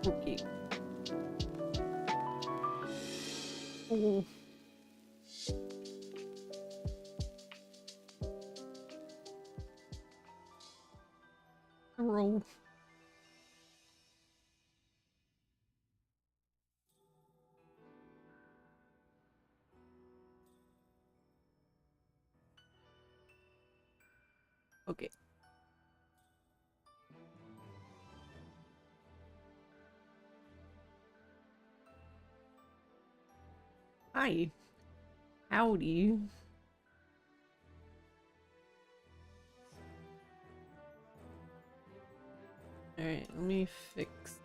Okay. Oh. Roll. Okay. Hi. Howdy. Alright, let me fix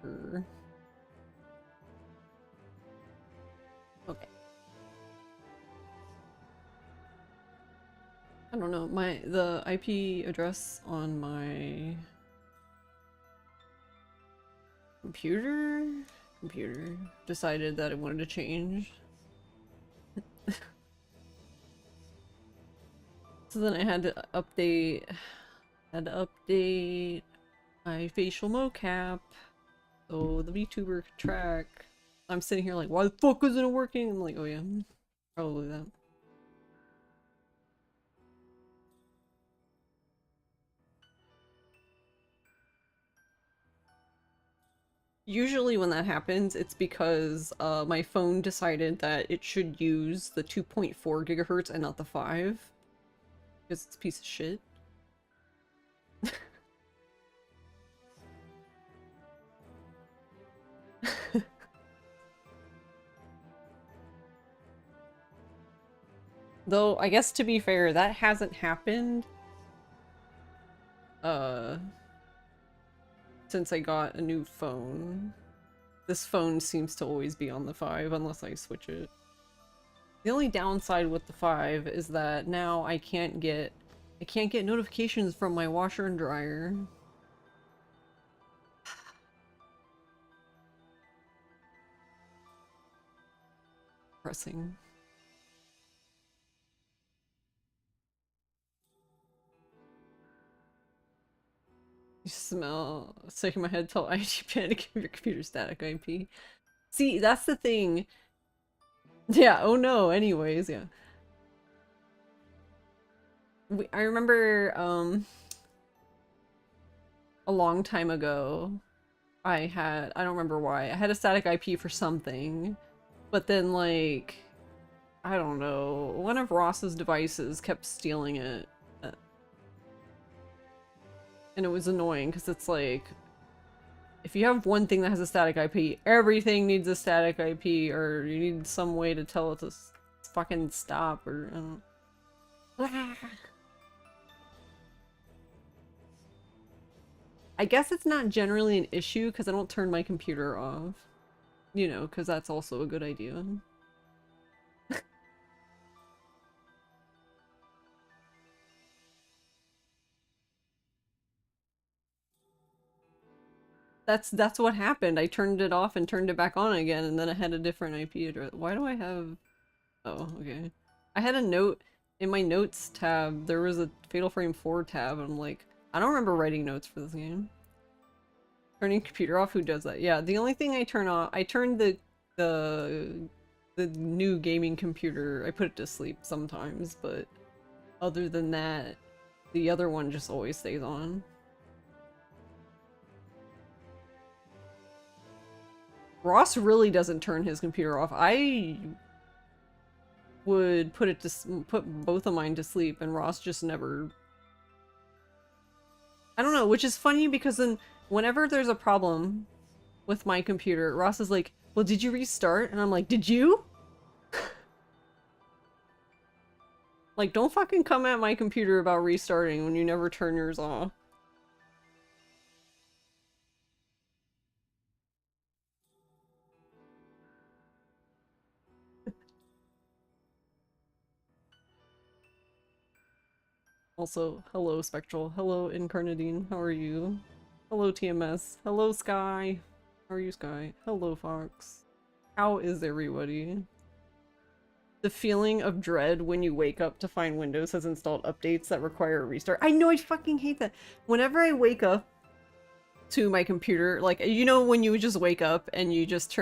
her. Okay. I don't know, the IP address on my computer decided that it wanted to change. So then I had to update my facial mocap so the VTuber could track. I'm sitting here like, why the fuck isn't it working? I'm like, oh yeah, probably that. Usually when that happens, it's because my phone decided that it should use the 2.4 gigahertz and not the 5. Because it's a piece of shit. Though, I guess to be fair, that hasn't happened since I got a new phone. This phone seems to always be on the 5 unless I switch it. The only downside with the 5 is that now I can't get notifications from my washer and dryer. Pressing. You smell sick in my head, tell IT panic if your computer static IP. See, that's the thing. Yeah, oh no, anyways, yeah. I remember, a long time ago, I don't remember why, I had a static IP for something, but then, like, I don't know, one of Ross's devices kept stealing it. And it was annoying, because it's like, if you have one thing that has a static IP, everything needs a static IP, or you need some way to tell it to fucking stop, or I don't know. I guess it's not generally an issue because I don't turn my computer off. You know, because that's also a good idea. That's what happened. I turned it off and turned it back on again, and then I had a different IP address. Why do I have... Oh, okay. I had a note in my notes tab. There was a Fatal Frame 4 tab, and I'm like, I don't remember writing notes for this game. Turning computer off? Who does that? Yeah, the only thing I turn off... I turned the new gaming computer, I put it to sleep sometimes, but other than that, the other one just always stays on. Ross really doesn't turn his computer off. I would put both of mine to sleep, and Ross just never... I don't know, which is funny because then whenever there's a problem with my computer, Ross is like, well, did you restart? And I'm like, did you? Like, don't fucking come at my computer about restarting when you never turn yours off. Also, hello Spectral, hello Incarnadine, how are you? Hello TMS, hello Sky, how are you Sky? Hello Fox. How is everybody? The feeling of dread when you wake up to find Windows has installed updates that require a restart. I know, I fucking hate that. Whenever I wake up to my computer. Like, you know when you would just wake up and you just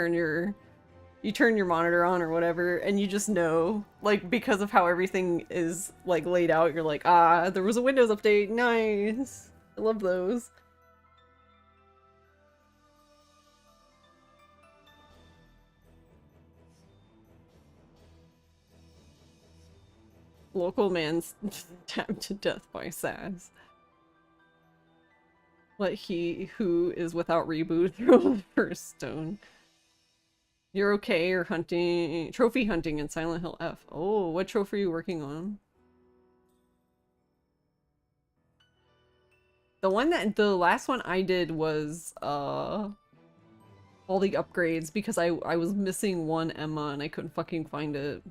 you turn your monitor on or whatever, and you just know, like, because of how everything is, like, laid out, you're like, ah, there was a Windows update, nice! I love those. Local man's stabbed to death by Saz. Let he who is without reboot throw the first stone. You're okay or hunting trophy hunting in Silent Hill F. Oh, what trophy are you working on? The last one I did was all the upgrades because I was missing one Emma and I couldn't fucking find it.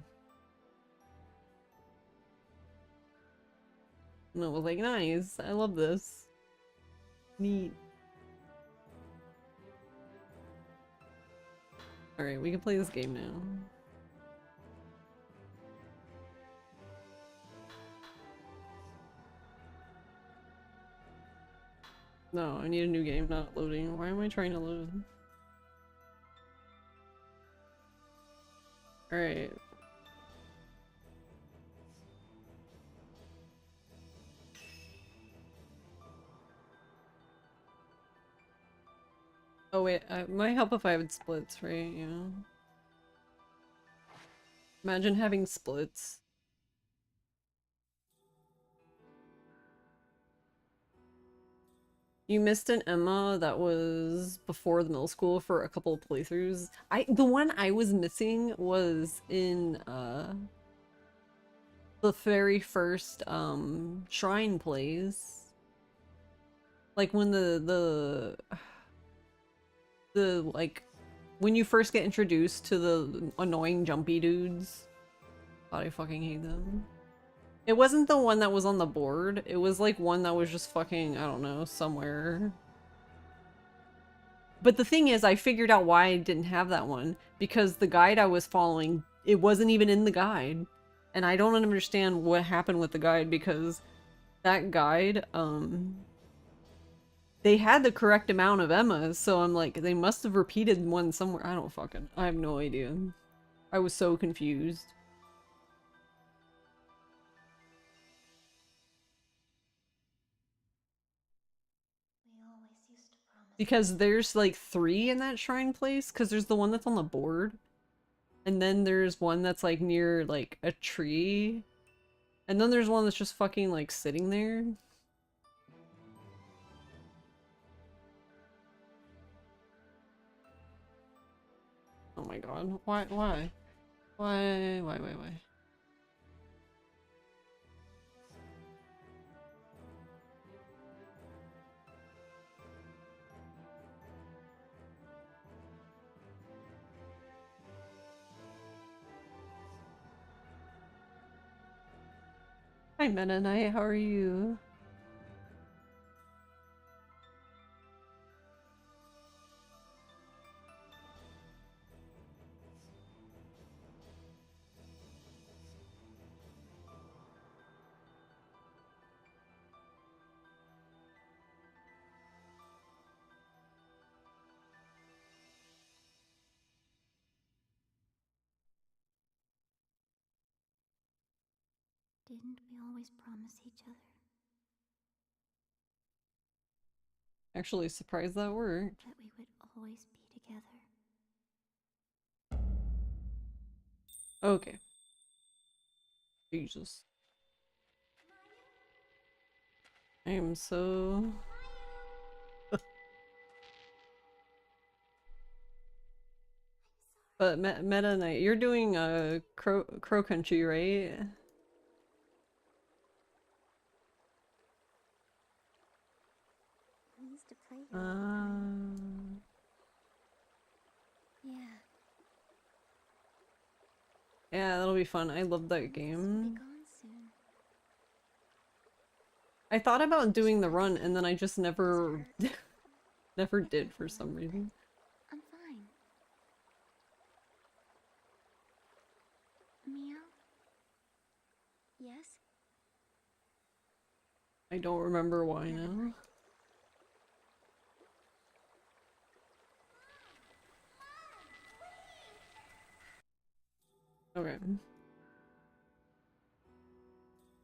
And I was like, nice, I love this. Neat. Alright, we can play this game now. No, I need a new game, not loading. Why am I trying to load? Alright. Oh wait, it might help if I had splits, right? Yeah. Imagine having splits. You missed an Emma that was before the middle school for a couple of playthroughs. The one I was missing was in the very first shrine plays. Like when the like when you first get introduced to the annoying jumpy dudes. God, I fucking hate them. It wasn't the one that was on the board. It was like one that was just fucking, I don't know, somewhere. But the thing is, I figured out why I didn't have that one. Because the guide I was following, it wasn't even in the guide. And I don't understand what happened with the guide because that guide, they had the correct amount of Emmas, so I'm like, they must have repeated one somewhere. I have no idea. I was so confused. Because there's like 3 in that shrine place, because there's the one that's on the board. And then there's one that's like near like a tree. And then there's one that's just fucking like sitting there. Oh my god. Why? Why? Hi Meta Knight, how are you? Didn't we always promise each other? Actually surprised that worked. That we would always be together. Okay. Jesus. I am so... But Meta Knight, you're doing Crow Country, right? We used to play here all the time. Yeah. Yeah, that'll be fun. I love that game. I thought about doing the run and then I just never never did for some reason. I'm fine. Meow? Yes? I don't remember why now. Okay.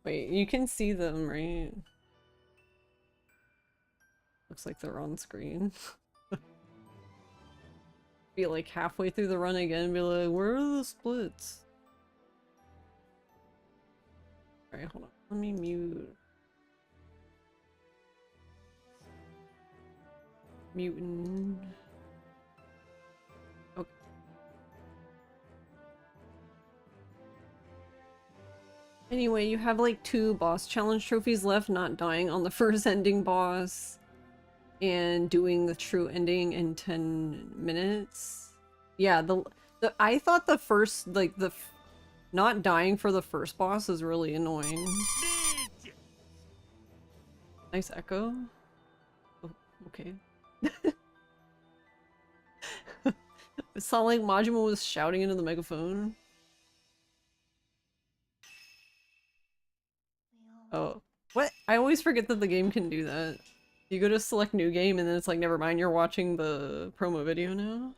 Wait, you can see them, right? Looks like they're on screen. Be like halfway through the run again and be like, where are the splits? Alright, hold on. Let me mute. Mutant. Okay. Anyway, you have like 2 boss challenge trophies left, not dying on the first ending boss and doing the true ending in 10 minutes. Yeah, the I thought the first, like, not dying for the first boss is really annoying. Nice echo. Oh, okay. It sounded like Majima was shouting into the megaphone. Oh. What? I always forget that the game can do that. You go to select new game and then it's like, never mind, you're watching the promo video now?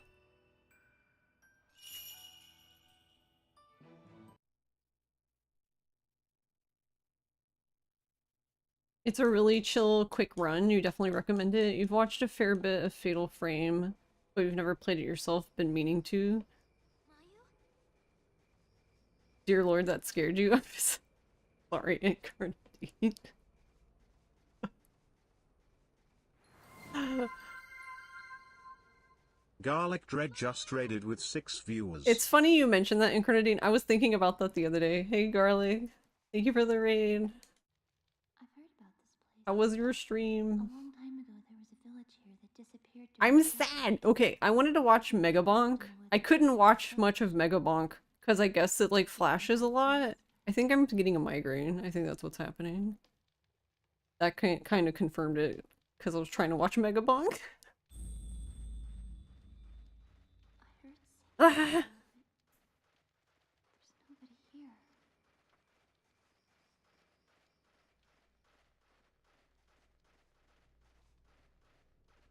It's a really chill, quick run. You definitely recommend it. You've watched a fair bit of Fatal Frame, but you've never played it yourself, been meaning to. Dear Lord, that scared you? I'm sorry, Incarnadine. Garlic Dread just raided with 6 viewers. It's funny you mentioned that, Incarnadine. I was thinking about that the other day. Hey, Garlic. Thank you for the raid. I've heard about this place. How was your A stream? long time ago, there was a village here that disappeared. I'm sad! Okay, I wanted to watch Megabonk. I couldn't watch much of Megabonk, because I guess it, like, flashes a lot. I think I'm getting a migraine. I think that's what's happening. That kind of confirmed it, because I was trying to watch Megabonk. I heard something. There's nobody here.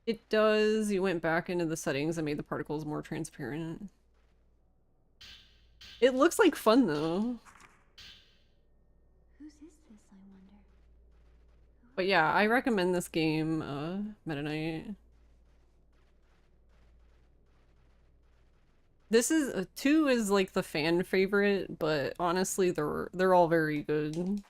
It does. You went back into the settings and made the particles more transparent. It looks like fun, though. Whose is this, I wonder? But yeah, I recommend this game, Meta Knight. This is 2 is like the fan favorite, but honestly, they're all very good. Mio,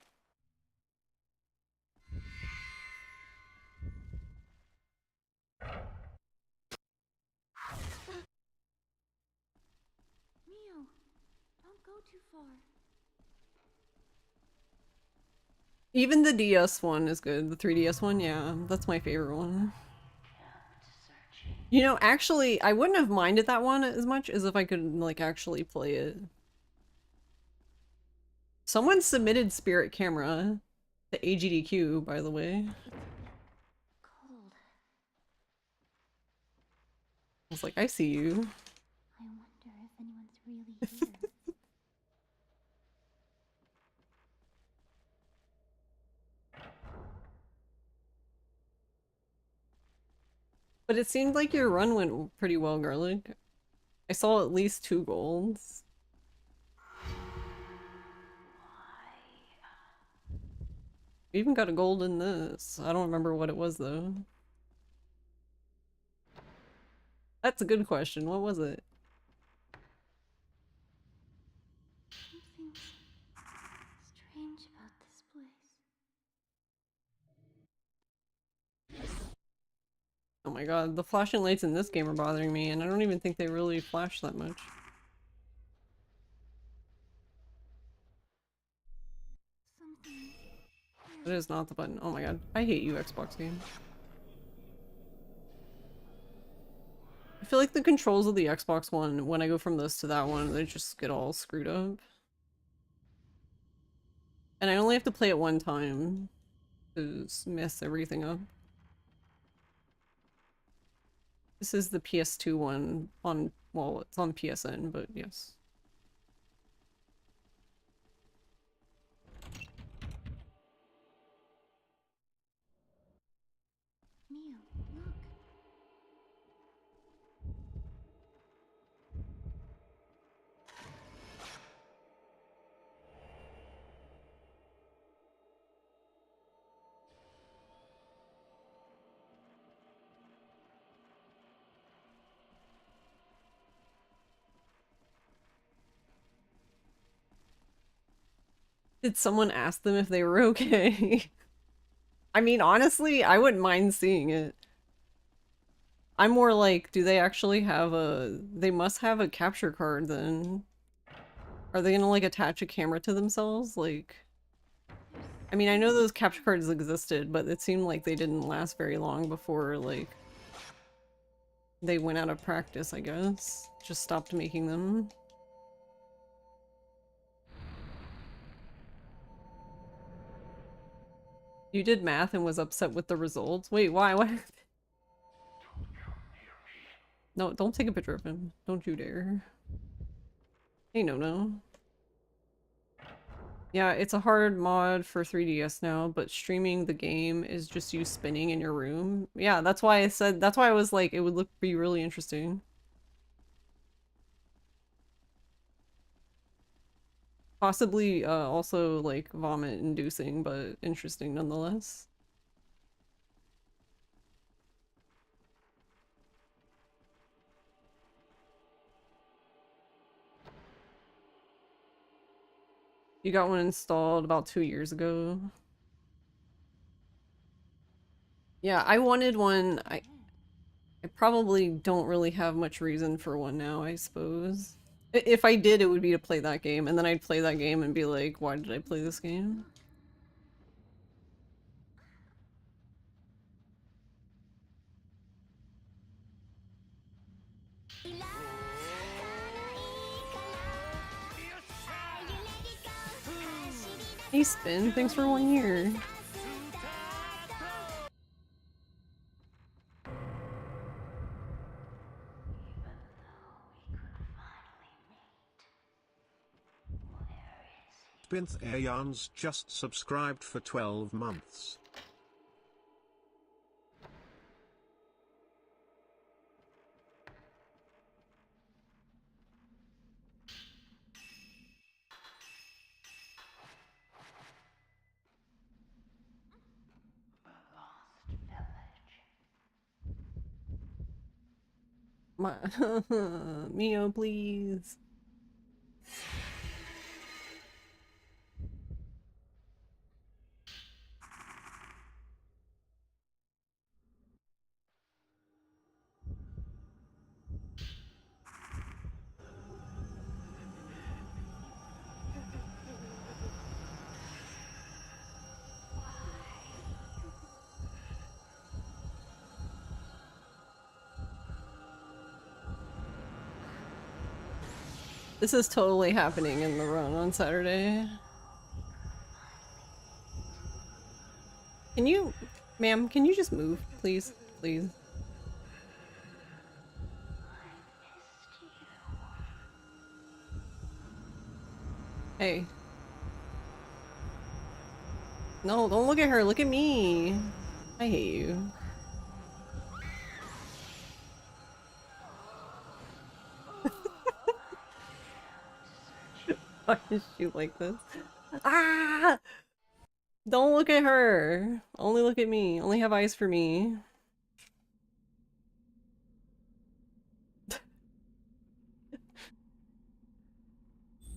don't go too far. Even the DS one is good. The 3DS one, yeah, that's my favorite one. You know, actually, I wouldn't have minded that one as much as if I could, like, actually play it. Someone submitted Spirit Camera to AGDQ, by the way. Cold. I was like, I see you. I wonder if anyone's really here. But it seemed like your run went pretty well, Garlic. I saw at least 2 golds. We even got a gold in this. I don't remember what it was, though. That's a good question. What was it? Something's strange about this place. Oh my god, the flashing lights in this game are bothering me, and I don't even think they really flash that much. Something. That is not the button. Oh my god. I hate you, Xbox game. I feel like the controls of the Xbox One, when I go from this to that one, they just get all screwed up. And I only have to play it one time to mess everything up. This is the PS2 one on, well, it's on PSN, but yes. Mio, look. Did someone ask them if they were okay? I mean, honestly, I wouldn't mind seeing it. I'm more like, do they actually have a... They must have a capture card then. Are they gonna like attach a camera to themselves? Like... I mean, I know those capture cards existed, but it seemed like they didn't last very long before, like... They went out of practice, I guess. Just stopped making them. You did math and was upset with the results? Wait, why? What? No, don't take a picture of him. Don't you dare. Hey, no. Yeah, it's a hard mod for 3DS now, but streaming the game is just you spinning in your room. Yeah, that's why I said, that's why I was like, it would be really interesting. Possibly, also, like, vomit-inducing, but interesting nonetheless. You got one installed about 2 years ago. Yeah, I wanted one. I probably don't really have much reason for one now, I suppose. If I did, it would be to play that game, and then I'd play that game and be like, why did I play this game? Hey Spin, thanks for 1 year. Spinth Aeons just subscribed for 12 months. My Mio, please. This is totally happening in the run on Saturday. Can you, ma'am, can you just move, please? Please. Hey. No, don't look at her, look at me. I hate you. Why is she like this? Ah! Don't look at her. Only look at me. Only have eyes for me.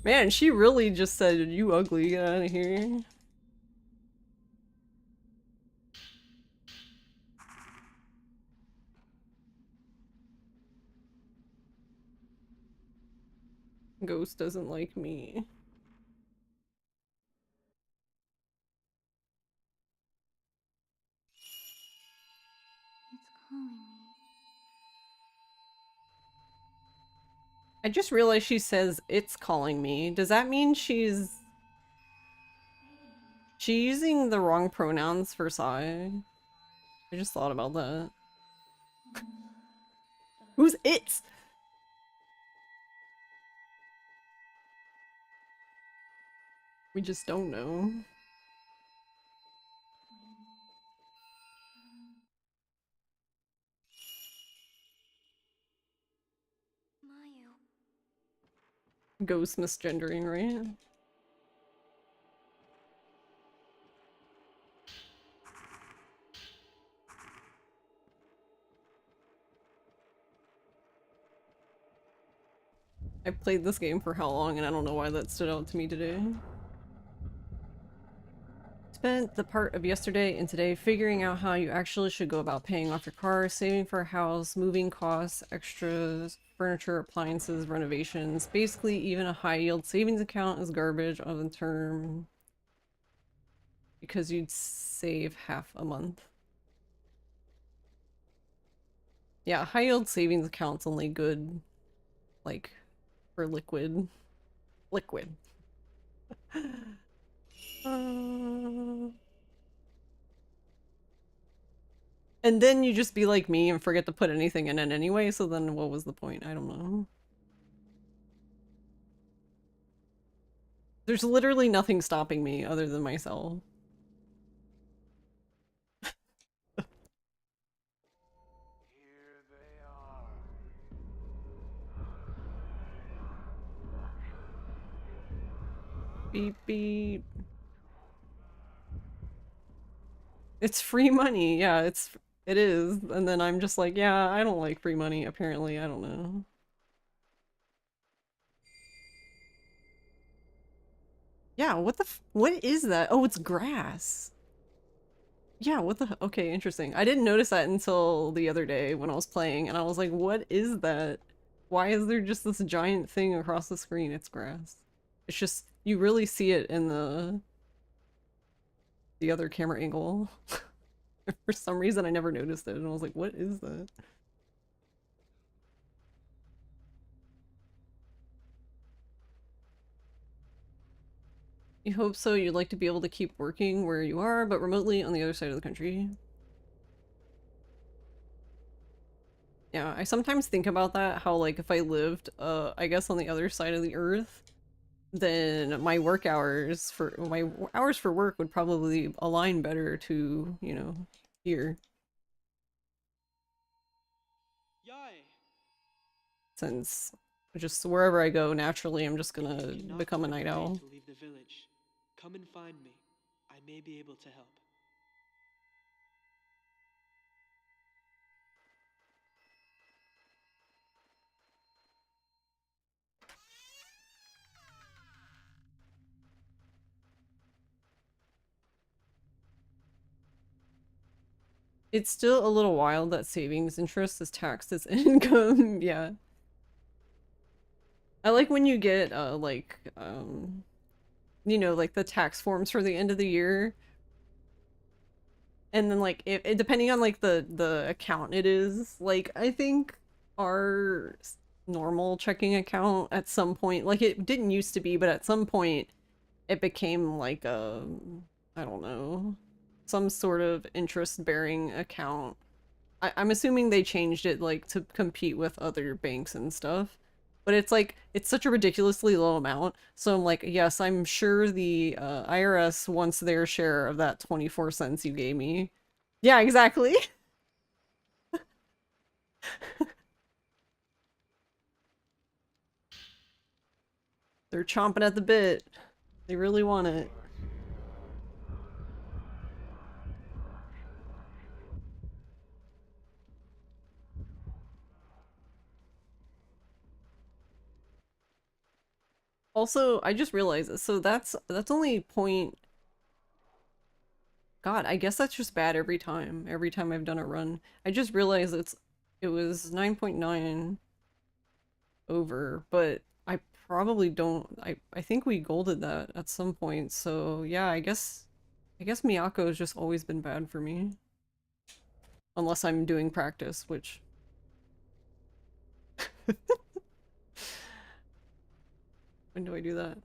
Man, she really just said, you ugly, get out of here. Ghost doesn't like me. It's calling me. I just realized she says it's calling me. Does that mean she's using the wrong pronouns for Sai? I just thought about that. Who's it? We just don't know. Mayu. Ghost misgendering, right? I played this game for how long and I don't know why that stood out to me today. spent the part of yesterday and today figuring out how you actually should go about paying off your car, saving for a house, moving costs, extras, furniture, appliances, renovations. Basically, even a high-yield savings account is garbage on the term because you'd save half a month. Yeah, high-yield savings account's only good, like, for liquid. Liquid. And then you just be like me and forget to put anything in it anyway, so then what was the point? I don't know. There's literally nothing stopping me other than myself. Beep beep. It's free money, yeah, it is. And then I'm just like, yeah, I don't like free money, apparently, I don't know. Yeah, what is that? Oh, it's grass. Yeah, what the okay, interesting. I didn't notice that until the other day when I was playing, and I was like, what is that? Why is there just this giant thing across the screen? It's grass. It's just, you really see it in the other camera angle. For some reason I never noticed it, and I was like, what is that? You hope so. You'd like to be able to keep working where you are, but remotely on the other side of the country. Yeah, I sometimes think about that, how like if I lived, I guess on the other side of the earth, then my hours for work would probably align better to, you know, here. Since just wherever I go, naturally, I'm just gonna become a night owl. To leave the village. Come and find me. I may be able to help. It's still a little wild that savings interest is taxed as income. Yeah. I like when you get you know, like the tax forms for the end of the year. And then like it depending on like the account it is, like I think our normal checking account at some point, like it didn't used to be, but at some point it became like I don't know, some sort of interest-bearing account. I'm assuming they changed it like to compete with other banks and stuff. But it's like, it's such a ridiculously low amount. So I'm like, yes, I'm sure the IRS wants their share of that 24 cents you gave me. Yeah, exactly. They're chomping at the bit. They really want it. Also, I just realized this. So that's only point. God, I guess that's just bad every time. Every time I've done a run. I just realized it was 9.9 over, but I probably don't. I think we golded that at some point. So yeah, I guess Miyako has just always been bad for me. Unless I'm doing practice, which when do I do that?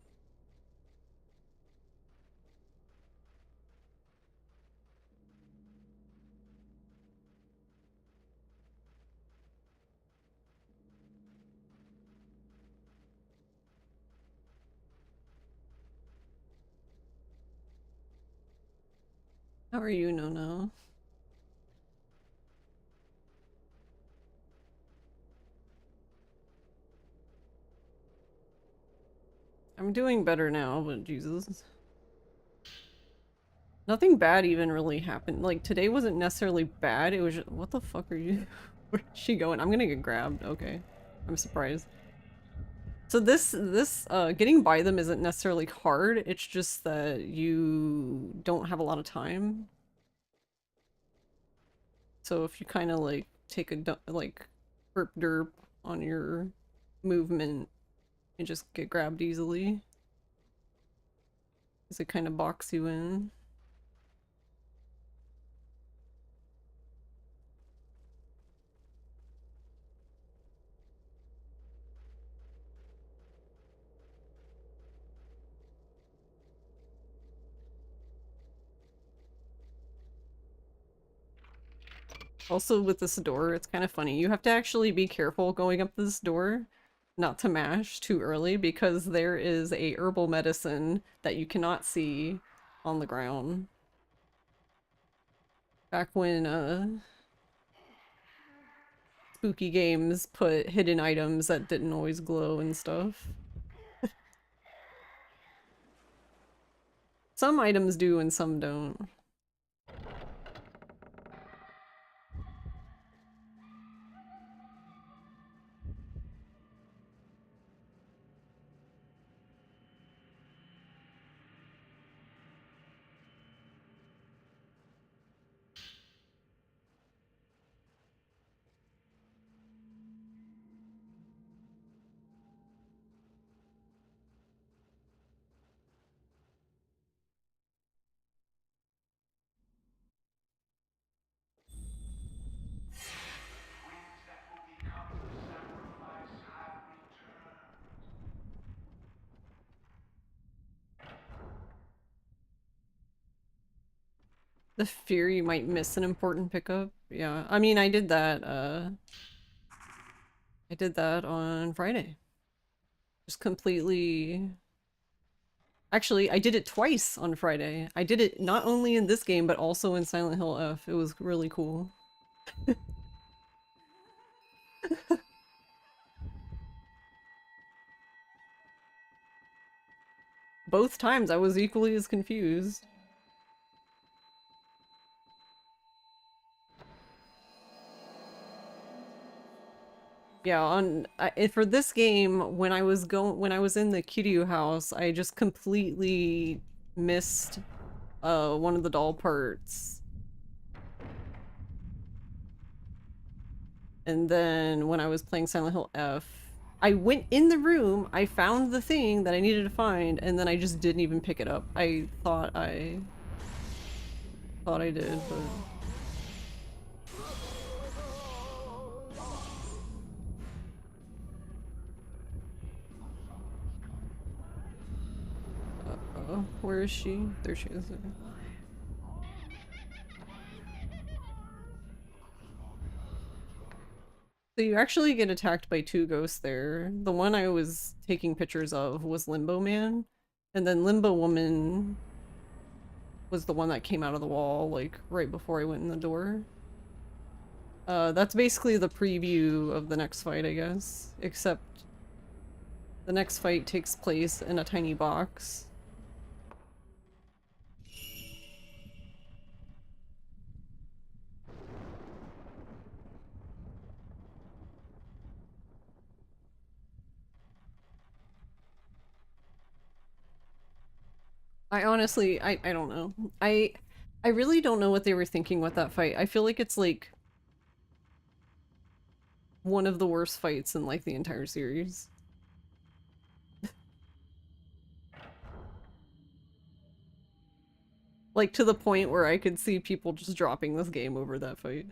How are you, No? I'm doing better now, but Jesus. Nothing bad even really happened. Like, today wasn't necessarily bad, it was just, what the fuck are you? Where's she going? I'm gonna get grabbed. Okay. I'm surprised. So this getting by them isn't necessarily hard, it's just that you don't have a lot of time. So if you kind of like take a like herp derp on your movement and just get grabbed easily, because it kind of box you in. Also with this door, it's kind of funny. You have to actually be careful going up this door, not to mash too early, because there is a herbal medicine that you cannot see on the ground. Back when spooky games put hidden items that didn't always glow and stuff. Some items do and some don't. The fear you might miss an important pickup. Yeah, I mean, I did that on Friday. Just completely... Actually, I did it twice on Friday. I did it not only in this game, but also in Silent Hill F. It was really cool. Both times I was equally as confused. Yeah, for this game, when I was in the Kiryu house, I just completely missed one of the doll parts. And then when I was playing Silent Hill F, I went in the room, I found the thing that I needed to find, and then I just didn't even pick it up. I thought I did, but... Uh-oh, where is she? There she is. So you actually get attacked by two ghosts there. The one I was taking pictures of was Limbo Man, and then Limbo Woman was the one that came out of the wall, like, right before I went in the door. That's basically the preview of the next fight, I guess. Except the next fight takes place in a tiny box. I honestly, I don't know. I really don't know what they were thinking with that fight. I feel like it's like one of the worst fights in like the entire series. Like to the point where I could see people just dropping this game over that fight.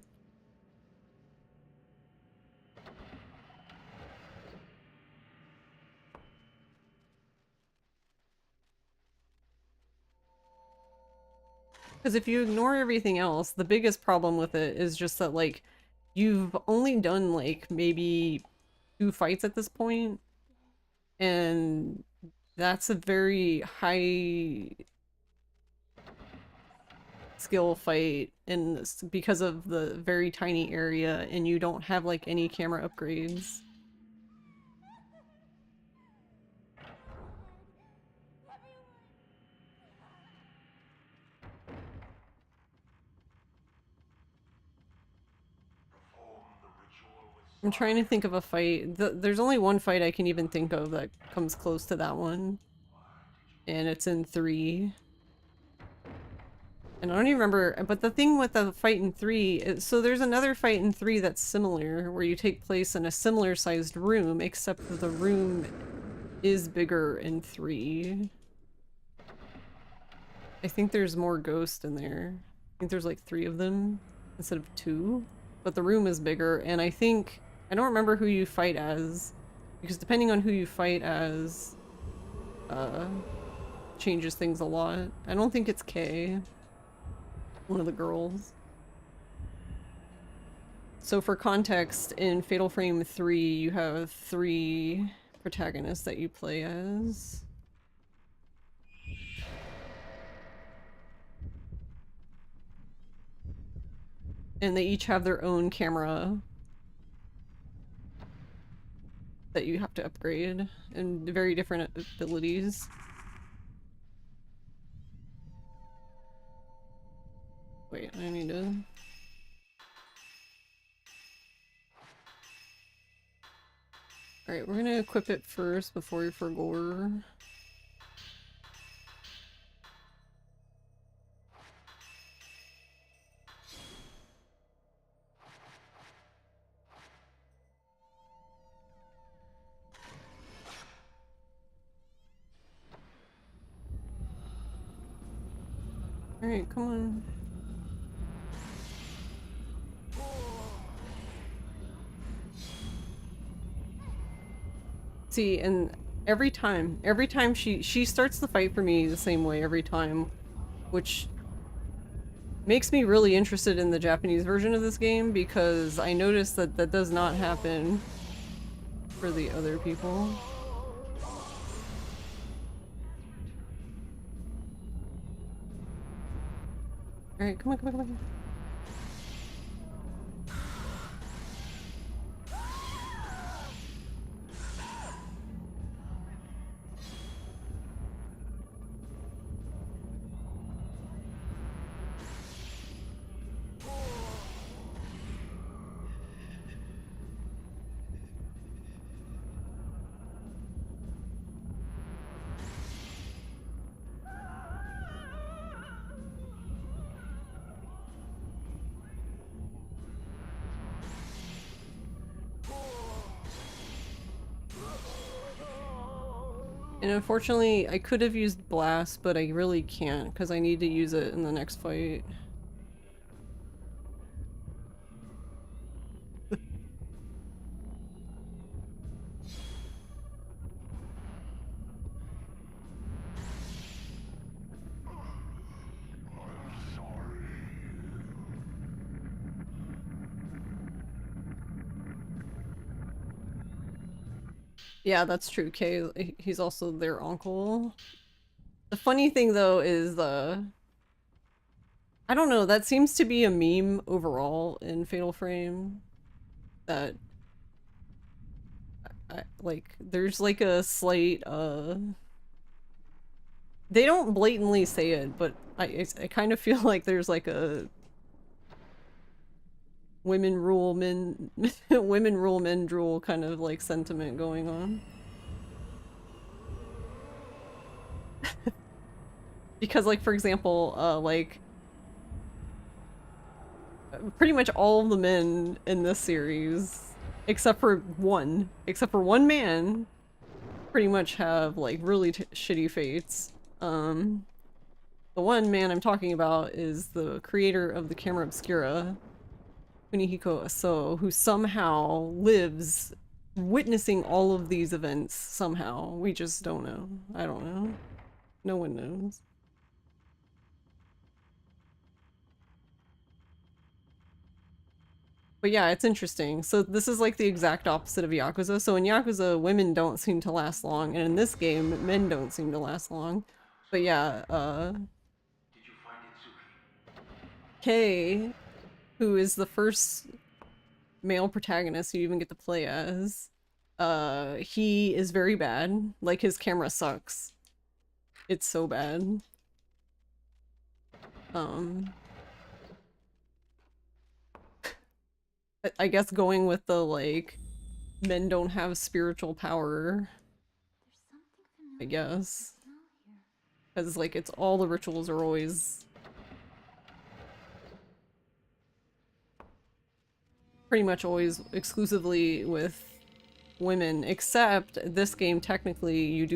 Because if you ignore everything else, the biggest problem with it is just that, like, you've only done, like, maybe 2 fights at this point, and that's a very high skill fight, and because of the very tiny area, and you don't have, like, any camera upgrades. I'm trying to think of a fight. There's only one fight I can even think of that comes close to that one. And it's in 3. And I don't even remember, but the thing with the fight in 3 is, so there's another fight in 3 that's similar, where you take place in a similar sized room, except that the room is bigger in 3. I think there's more ghosts in there. I think there's like 3 of them instead of 2, but the room is bigger, and I don't remember who you fight as, because depending on who you fight as, changes things a lot. I don't think it's Kay. One of the girls. So for context, in Fatal Frame 3, you have 3 protagonists that you play as. And they each have their own camera that you have to upgrade, and very different abilities. Wait, I need to... Alright, we're gonna equip it first before we for gore. Alright, come on. See, and every time she starts the fight for me the same way every time, which makes me really interested in the Japanese version of this game, because I noticed that that does not happen for the other people. Alright, come on, come on, come on. And unfortunately, I could have used Blast, but I really can't, because I need to use it in the next fight. Yeah, that's true. Kay, he's also their uncle. The funny thing, though, is I don't know, that seems to be a meme overall in Fatal Frame. That... like, there's like a slight, they don't blatantly say it, but I kind of feel like there's like a... women rule men... women rule men drool kind of like sentiment going on. Because, like, for example, like, pretty much all of the men in this series, except for one man, pretty much have, like, really shitty fates. The one man I'm talking about is the creator of the camera obscura, Kunihiko Aso, who somehow lives witnessing all of these events somehow. We just don't know. I don't know. No one knows. But yeah, it's interesting. So this is like the exact opposite of Yakuza. So in Yakuza, women don't seem to last long, and in this game, men don't seem to last long. But yeah, Kei, who is the first male protagonist you even get to play as, he is very bad. Like, his camera sucks. It's so bad. I guess going with the, like, men don't have spiritual power, I guess. Because, like, it's all the rituals are always pretty much always exclusively with women, except this game technically you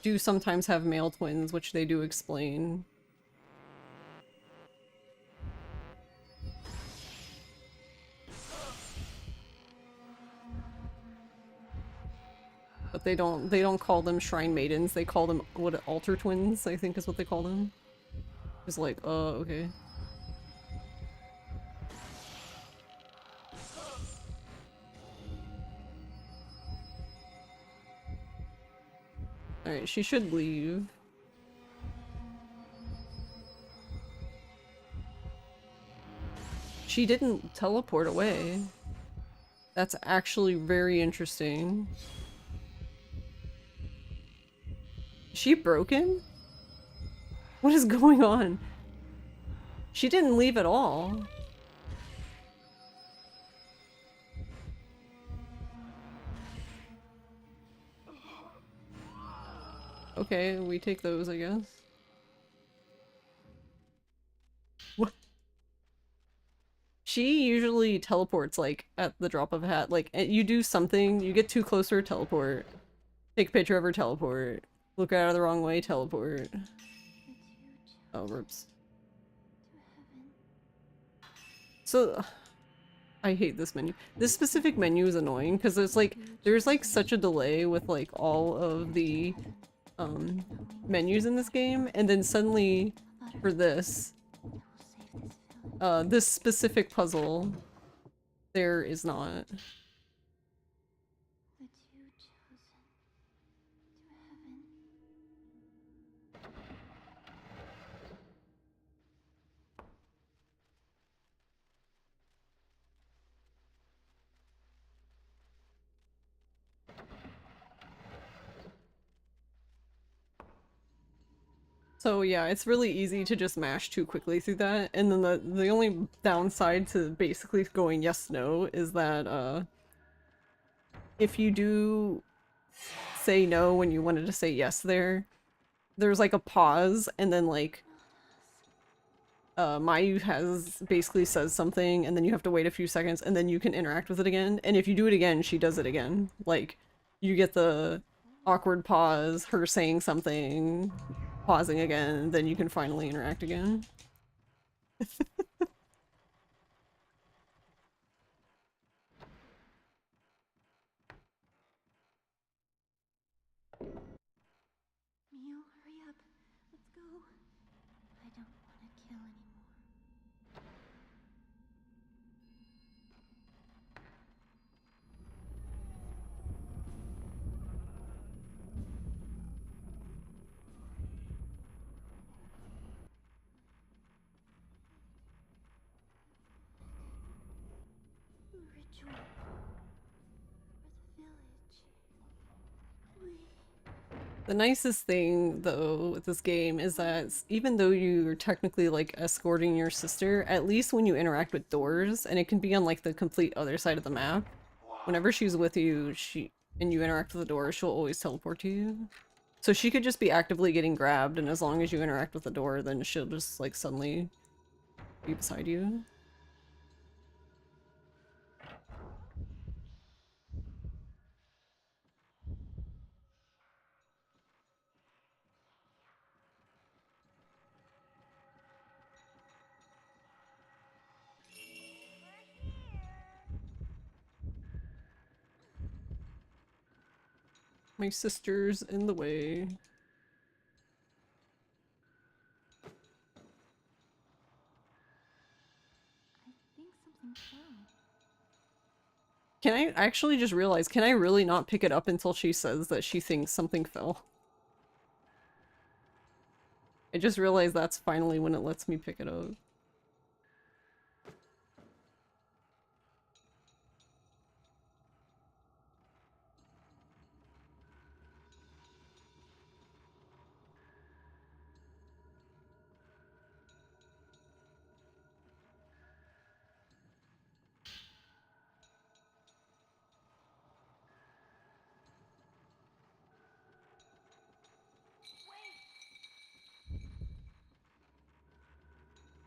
do sometimes have male twins, which they do explain. But they don't call them shrine maidens, they call them what, altar twins, I think is what they call them. It's like, okay. Alright, she should leave. She didn't teleport away. That's actually very interesting. Is she broken? What is going on? She didn't leave at all. Okay, we take those, I guess. What? She usually teleports, like, at the drop of a hat. Like, you do something, you get too close to her, teleport. Take a picture of her, teleport. Look at her the wrong way, teleport. Oh, rips. So, I hate this menu. This specific menu is annoying, because there's, like, such a delay with, like, all of the, menus in this game, and then suddenly, for this, this specific puzzle, there is not. So yeah, it's really easy to just mash too quickly through that, and then the only downside to basically going yes no is that if you do say no when you wanted to say yes there's like a pause, and then like Mayu basically says something, and then you have to wait a few seconds, and then you can interact with it again, and if you do it again, she does it again. Like, you get the awkward pause, her saying something, pausing again, then you can finally interact again. Mio, hurry up. Let's go. I don't want to kill anymore. Ritual for the village. The nicest thing, though, with this game is that even though you're technically, like, escorting your sister, at least when you interact with doors, and it can be on, like, the complete other side of the map, whenever she's with you, and you interact with the door, she'll always teleport to you. So she could just be actively getting grabbed, and as long as you interact with the door, then she'll just, like, suddenly be beside you. My sister's in the way. I think something fell. Can I actually just realize, can I really not pick it up until she says that she thinks something fell? I just realized that's finally when it lets me pick it up.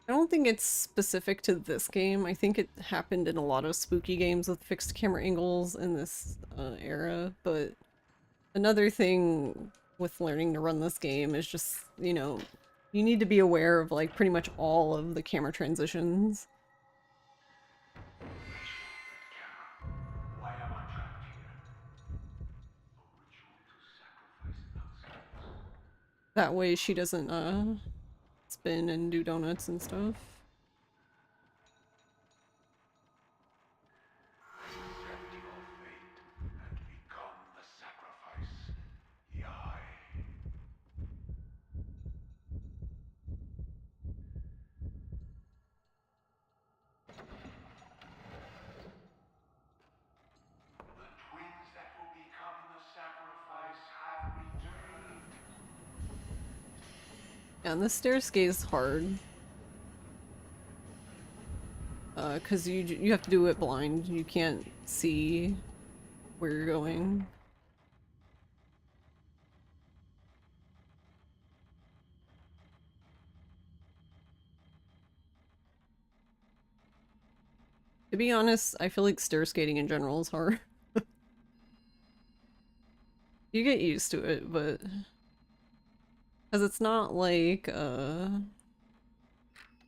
I don't think it's specific to this game. I think it happened in a lot of spooky games with fixed camera angles in this era, but another thing with learning to run this game is just, you know, you need to be aware of like pretty much all of the camera transitions. Why am I trapped here? A ritual to sacrifice outsiders. That way she doesn't spin and do donuts and stuff. Accept your fate and become the sacrifice. Yai. The twins that will become the sacrifice have returned. Yeah, and the stairskate is hard. Cause you have to do it blind. You can't see where you're going. To be honest, I feel like stair skating in general is hard. You get used to it, but because it's not like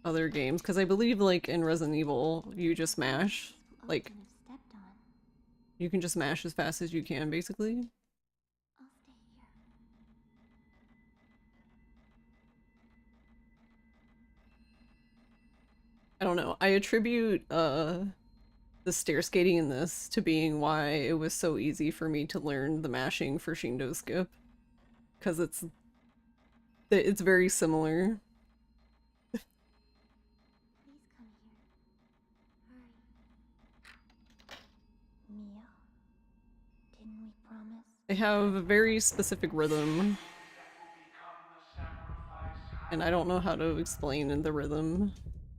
other games. Because I believe like in Resident Evil, you just mash. Like Open if stepped on. you can just mash as fast as you can, basically. I'll stay here. I don't know. I attribute the stair skating in this to being why it was so easy for me to learn the mashing for Shindo Skip. Because it's very similar. Please come here. Hurry. Mio, didn't we promise? They have a very specific rhythm, and I don't know how to explain in the rhythm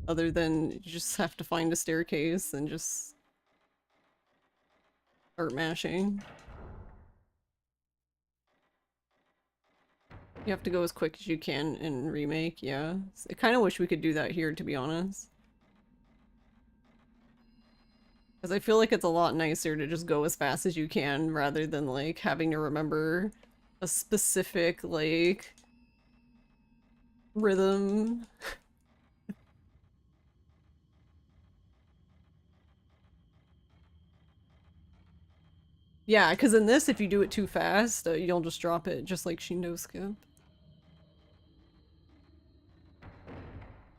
other than you just have to find a staircase and just start mashing. You have to go as quick as you can in Remake, yeah. I kind of wish we could do that here, to be honest. Because I feel like it's a lot nicer to just go as fast as you can rather than like having to remember a specific like rhythm. Yeah, because in this, if you do it too fast, you'll just drop it, just like Shindo Skip.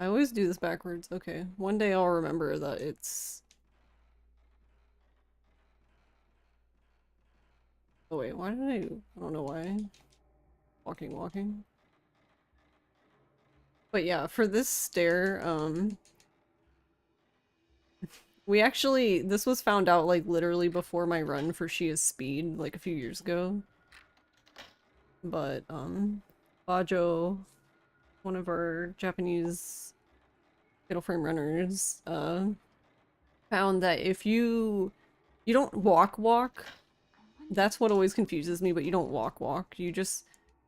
I always do this backwards. Okay, one day I'll remember that it's... Oh wait, why did I don't know why. Walking. But yeah, for this stair, we actually, this was found out like literally before my run for She is Speed, like a few years ago. But, Bajo, one of our Japanese Fatal Frame runners, found that if you don't walk, that's what always confuses me, but you don't walk. You just,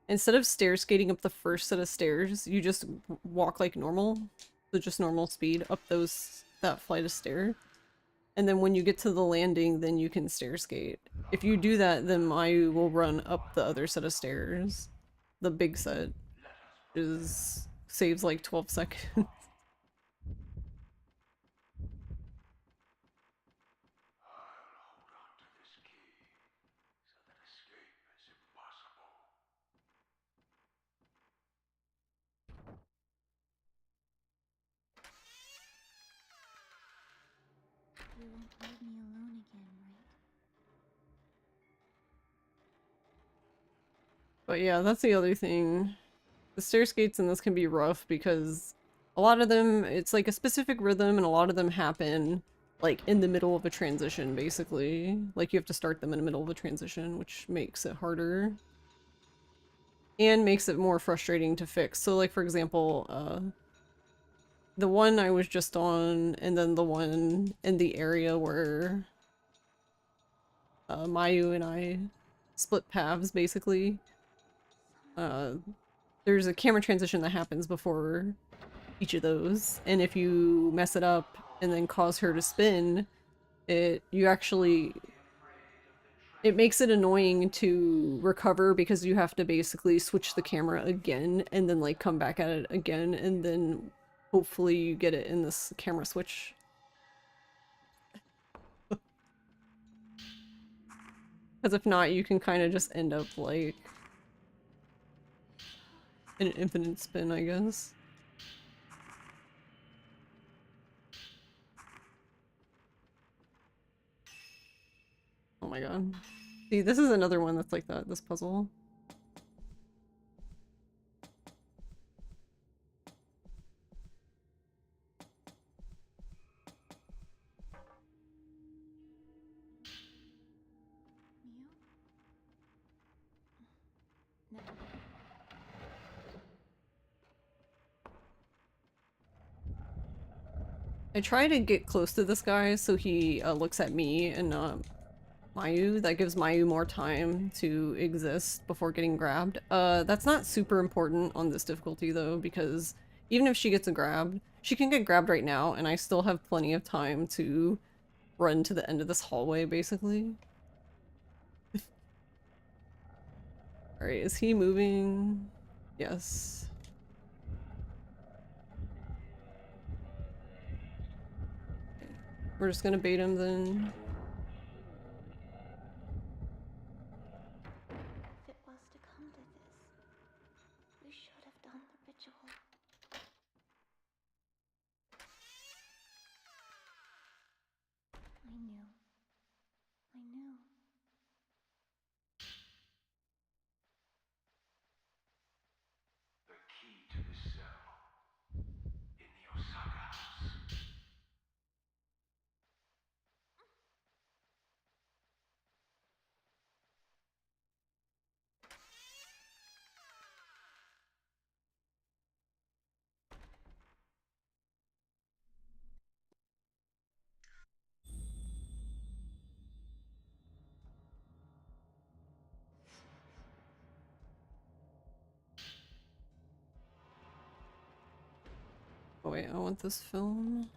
instead of stair skating up the first set of stairs, you just walk like normal. So just normal speed up that flight of stairs. And then when you get to the landing, then you can stair skate. If you do that, then Mayu will run up the other set of stairs. The big set. Saves like 12 seconds. You won't leave me alone again, right? But yeah, that's the other thing. The stair skates in this can be rough because a lot of them, it's like a specific rhythm and a lot of them happen like in the middle of a transition, basically. Like you have to start them in the middle of a transition, which makes it harder. And makes it more frustrating to fix. So like for example, the one I was just on, and then the one in the area where Mayu and I split paths, basically. There's a camera transition that happens before each of those. And if you mess it up and then cause her to spin, you actually, it makes it annoying to recover because you have to basically switch the camera again and then like come back at it again and then hopefully you get it in this camera switch. Because if not, you can kind of just end up like in an infinite spin, I guess. Oh my god. See, this is another one that's like that, this puzzle. Mew? No. I try to get close to this guy so he looks at me and not Mayu. That gives Mayu more time to exist before getting grabbed. That's not super important on this difficulty though, because even if she gets grabbed, she can get grabbed right now and I still have plenty of time to run to the end of this hallway, basically. Alright, is he moving? Yes. Okay. We're just gonna bait him then. If it was to come to this, we should have done the ritual. I knew. I knew. The key to this cell in the Osaka house. Oh wait, I want this film.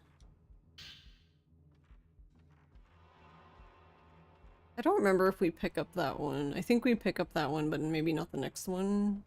I don't remember if we pick up that one. I think we pick up that one, but maybe not the next one.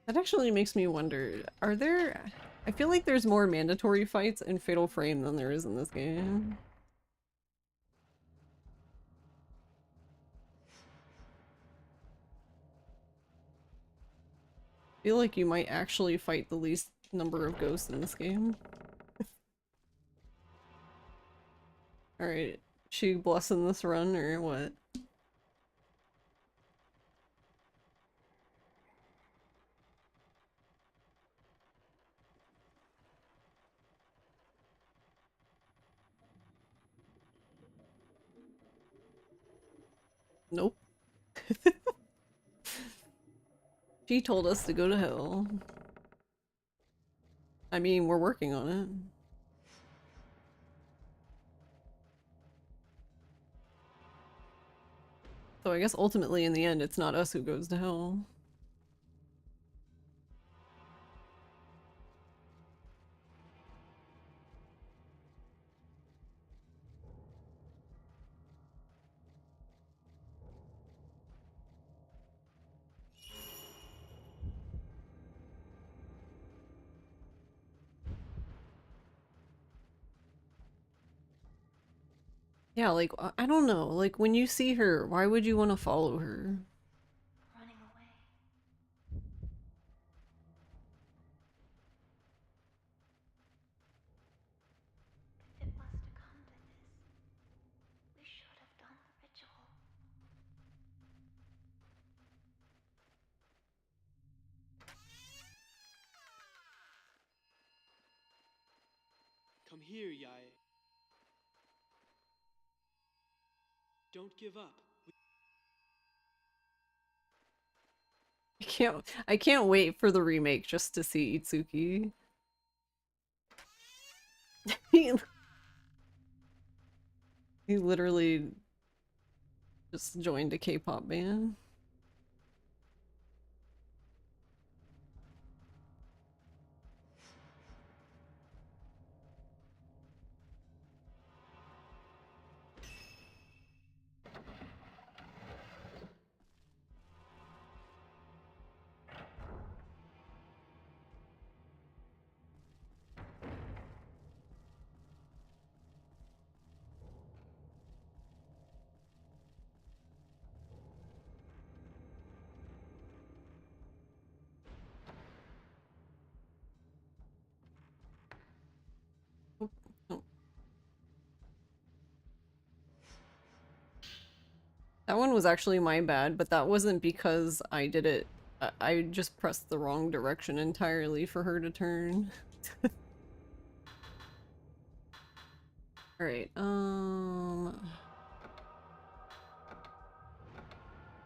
That actually makes me wonder, are there... I feel like there's more mandatory fights in Fatal Frame than there is in this game. I feel like you might actually fight the least number of ghosts in this game. Alright, she blessing this run or what? Nope. She told us to go to hell. I mean, we're working on it. So I guess ultimately in the end it's not us who goes to hell. Yeah, like, I don't know. Like, when you see her, why would you want to follow her? Running away. If it was to come to this, we should have done the ritual. Come here, Yae. Don't give up. I can't wait for the remake just to see Itsuki. he, he literally just joined a K-pop band. Oh, oh. That one was actually my bad, but that wasn't because I did it. I just pressed the wrong direction entirely for her to turn. Alright,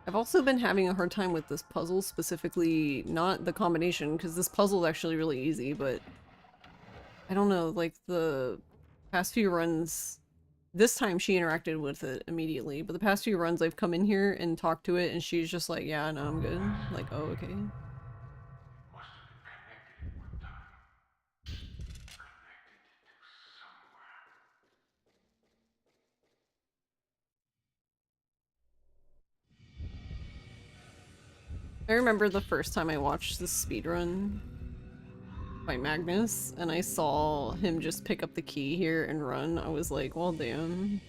I've also been having a hard time with this puzzle, specifically not the combination, because this puzzle is actually really easy, but I don't know, like the past few runs, this time she interacted with it immediately, but the past few runs I've come in here and talked to it and she's just like, yeah, no, I'm good. Like, oh, okay. Must have been connected at one time. Connected to somewhere. I remember the first time I watched the speedrun by Magnus and I saw him just pick up the key here and run. I was like, well, damn.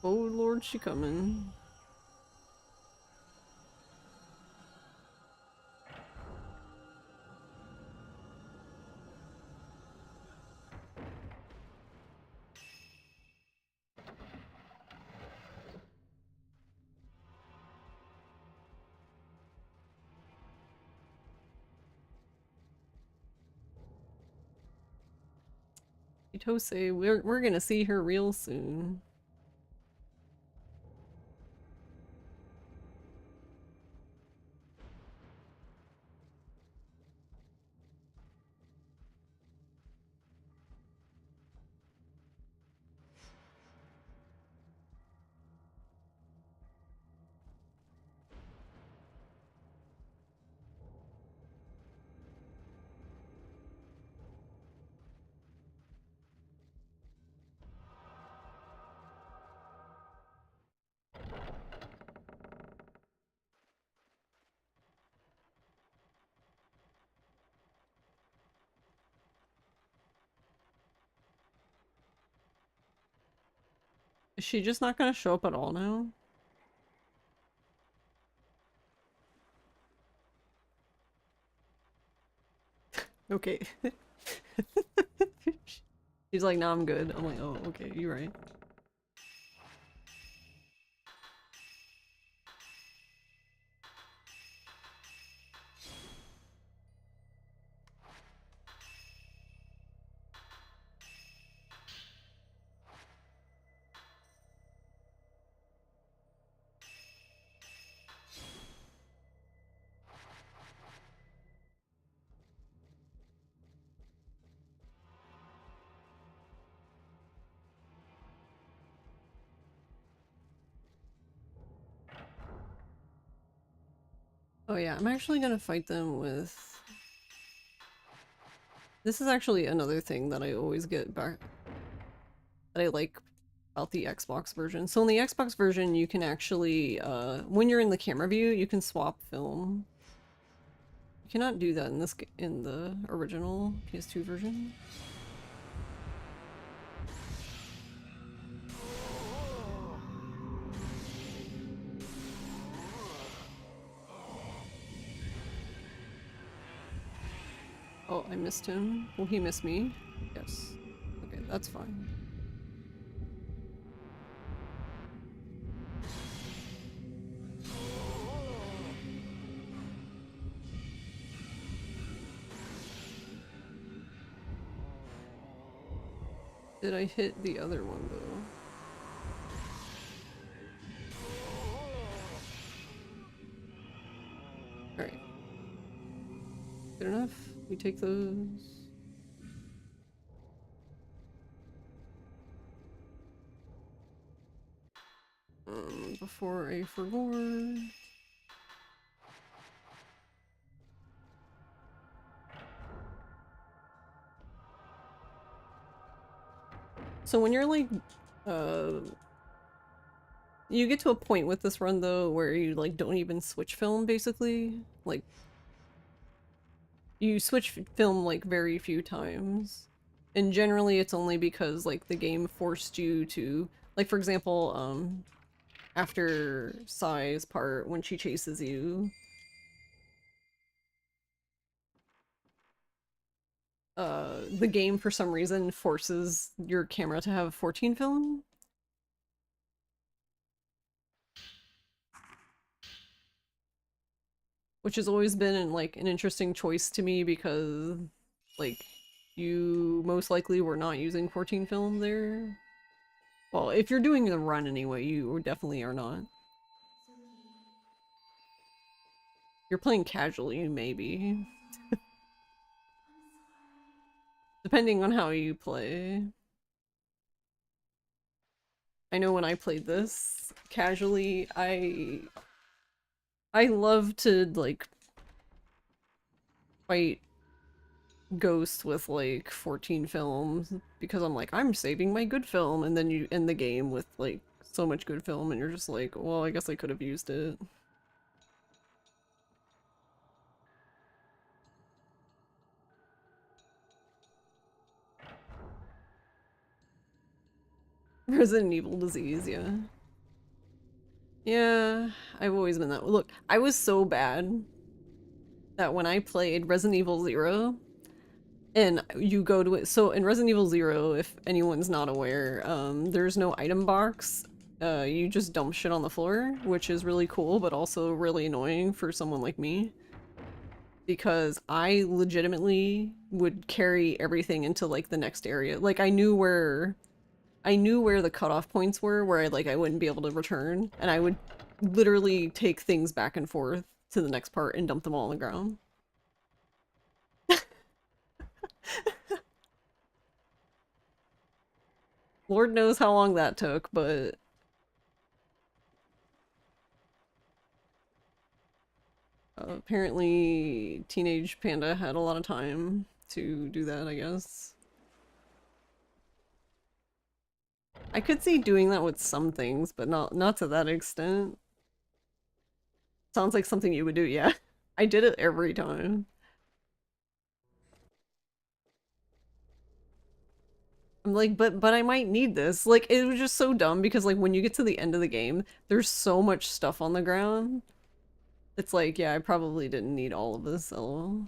Oh lord, she coming. Itose, we're gonna see her real soon. Is she just not gonna show up at all now? Okay. She's like, nah, I'm good. I'm like, oh, okay, you're right. Oh yeah, I'm actually gonna fight them with... This is actually another thing that I always get back that I like about the Xbox version. So in the Xbox version, you can actually, when you're in the camera view, you can swap film. You cannot do that in this in the original PS2 version. Oh, I missed him. Will he miss me? Yes. Okay, that's fine. Did I hit the other one though? Alright. Good enough. We take those. Before I forgot. So when you're like, you get to a point with this run though where you like don't even switch film basically. Like, you switch film like very few times. And generally it's only because like the game forced you to, like for example, after Sai's part when she chases you, the game for some reason forces your camera to have 14 film. Which has always been like an interesting choice to me because like you most likely were not using 14 film there. Well, if you're doing the run anyway, you definitely are not. You're playing casually, maybe. Depending on how you play. I know when I played this casually, I love to like fight Ghost with like 14 films because I'm like, I'm saving my good film, and then you end the game with like so much good film and you're just like, well, I guess I could have used it. Resident Evil disease, yeah. Yeah, I've always been that way. Look, I was so bad that when I played Resident Evil 0, and you go to it, so in Resident Evil 0, if anyone's not aware, there's no item box. You just dump shit on the floor, which is really cool, but also really annoying for someone like me. Because I legitimately would carry everything into like the next area. Like I knew where the cutoff points were where I wouldn't be able to return, and I would literally take things back and forth to the next part and dump them all on the ground. Lord knows how long that took, but apparently Teenage Panda had a lot of time to do that, I guess. I could see doing that with some things, but not to that extent. Sounds like something you would do, yeah. I did it every time. I'm like, but I might need this. Like, it was just so dumb because like when you get to the end of the game, there's so much stuff on the ground. It's like, yeah, I probably didn't need all of this, lol.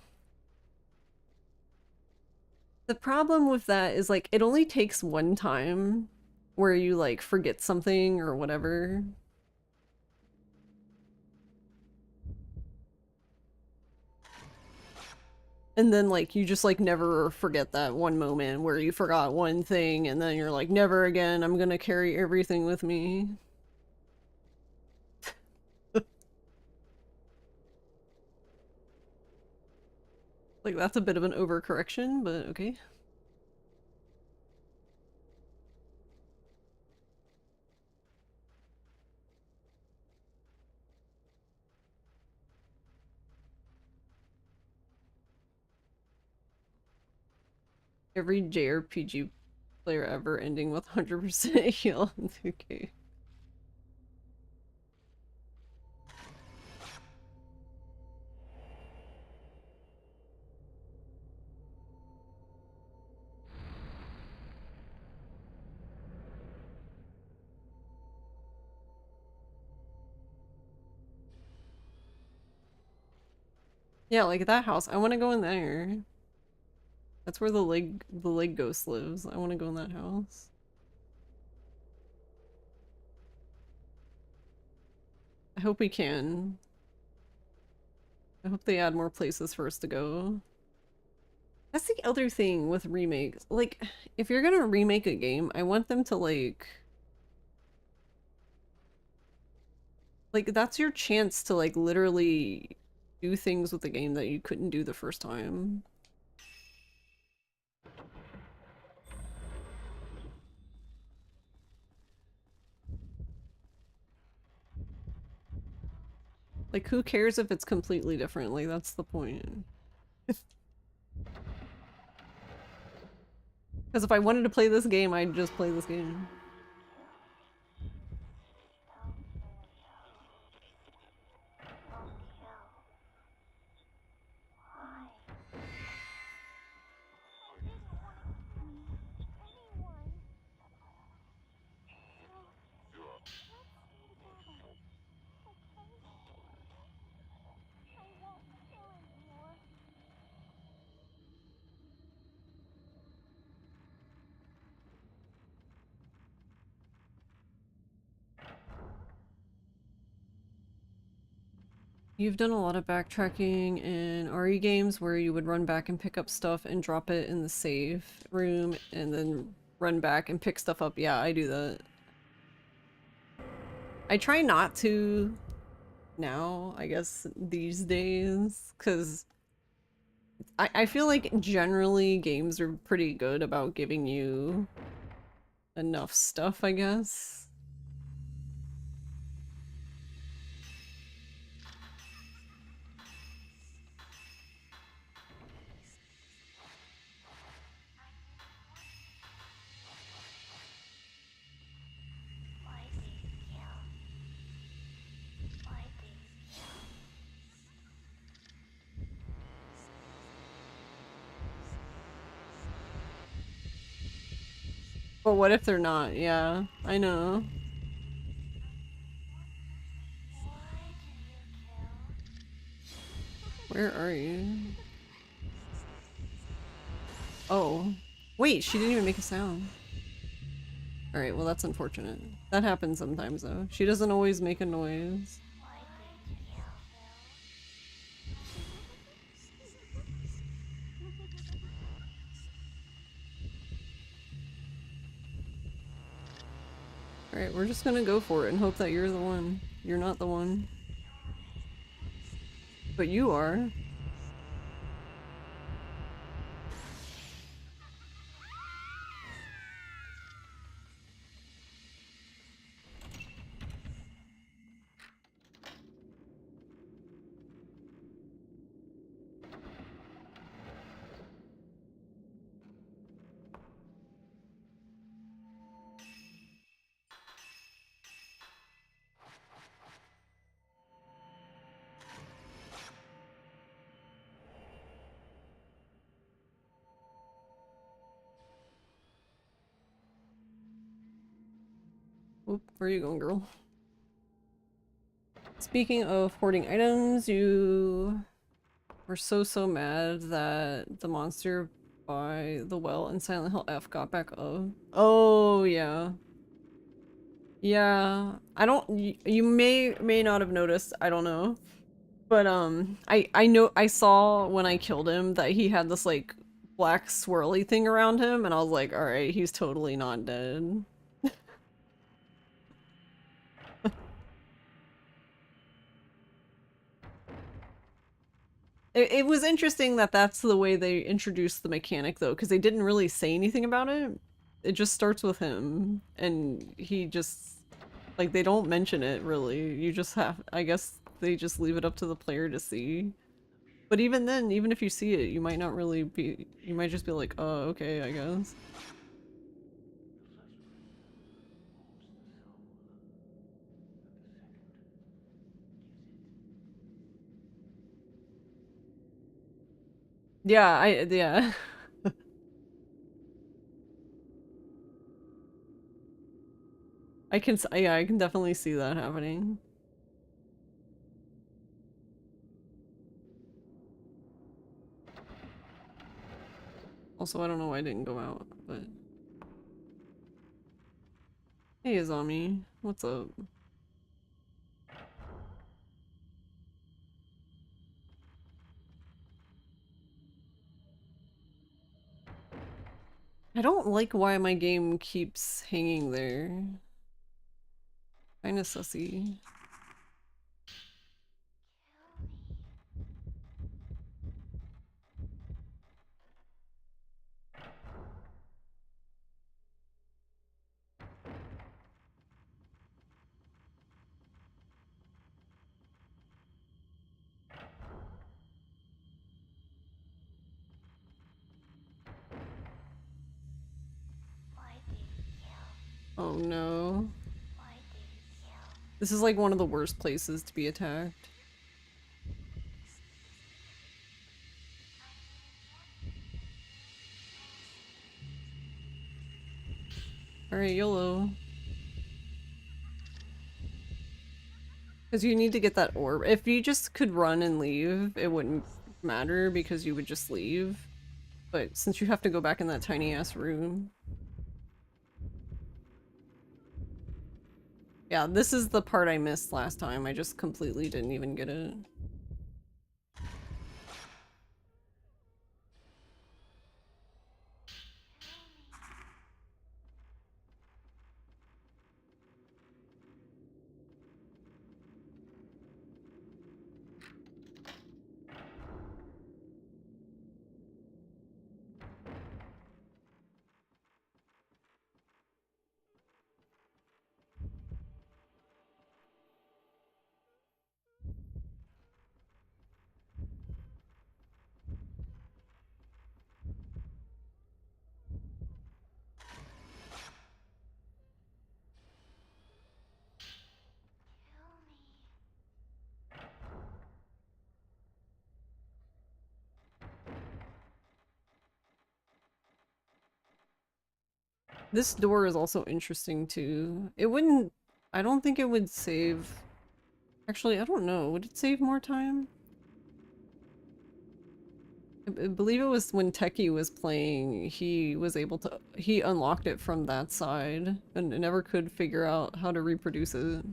The problem with that is like it only takes one time where you like forget something or whatever. And then like you just like never forget that one moment where you forgot one thing and then you're like, never again, I'm gonna carry everything with me. Like that's a bit of an overcorrection, but okay. Every JRPG player ever ending with 100% heal. Okay. Yeah, like that house. I want to go in there. That's where the leg ghost lives. I want to go in that house. I hope we can. I hope they add more places for us to go. That's the other thing with remakes. Like, if you're gonna remake a game, I want them to like that's your chance to like literally do things with the game that you couldn't do the first time. Like, who cares if it's completely different? Like, that's the point. Because if I wanted to play this game, I'd just play this game. You've done a lot of backtracking in RE games where you would run back and pick up stuff and drop it in the save room and then run back and pick stuff up. Yeah, I do that. I try not to now, I guess, these days, because I feel like generally games are pretty good about giving you enough stuff, I guess. But what if they're not? Yeah, I know. Where are you? Oh. Wait, she didn't even make a sound. Alright, well that's unfortunate. That happens sometimes though. She doesn't always make a noise. Alright, we're just gonna go for it and hope that you're the one. You're not the one. But you are. Oop, where are you going, girl? Speaking of hoarding items, you were so mad that the monster by the well in Silent Hill F got back up. Oh, yeah. Yeah. I don't- you may not have noticed, I don't know. But, I know- I saw when I killed him that he had this, like, black swirly thing around him, and I was like, alright, he's totally not dead. It was interesting that that's the way they introduced the mechanic, though, because they didn't really say anything about it. It just starts with him, and he just... like, they don't mention it, really. You just have... I guess they just leave it up to the player to see. But even then, even if you see it, you might not really be... you might just be like, oh, okay, I guess. Yeah, yeah. Yeah, I can definitely see that happening. Also, I don't know why I didn't go out, but... Hey, Azami. What's up? I don't like why my game keeps hanging there. Kinda sussy. Why did you kill? Oh no. Why did you kill? This is like one of the worst places to be attacked. Alright, YOLO. Because you need to get that orb. If you just could run and leave, it wouldn't matter because you would just leave. But since you have to go back in that tiny ass room. Yeah, this is the part I missed last time. I just completely didn't even get it. This door is also interesting too. It wouldn't... I don't think it would save... Actually, I don't know. Would it save more time? I believe it was when Techie was playing, he was able to... He unlocked it from that side and never could figure out how to reproduce it.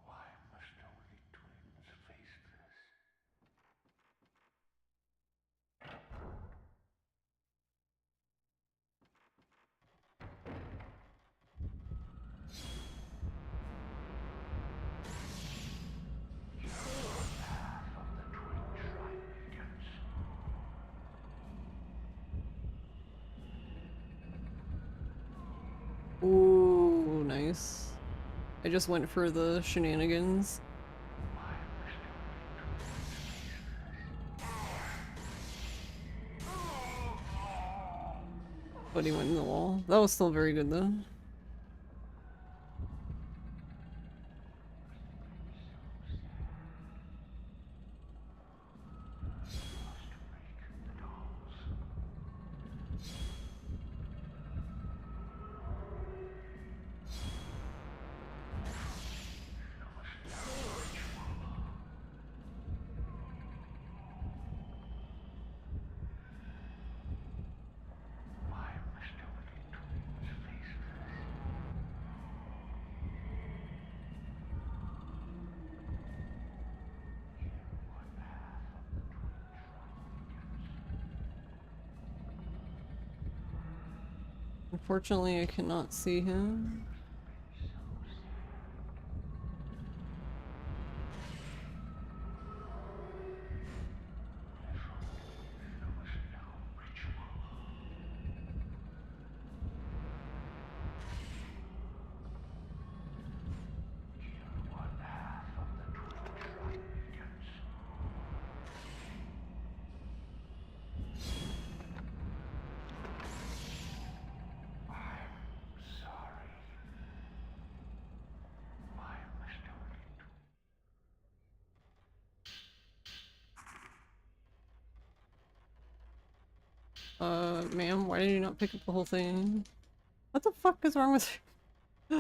Why must only twins face this? Path of the twin dragons. Ooh, nice. I just went for the shenanigans. Why must only twins face this? But he went in the wall. That was still very good though. Unfortunately, I cannot see him. Ma'am, why did you not pick up the whole thing? What the fuck is wrong with you?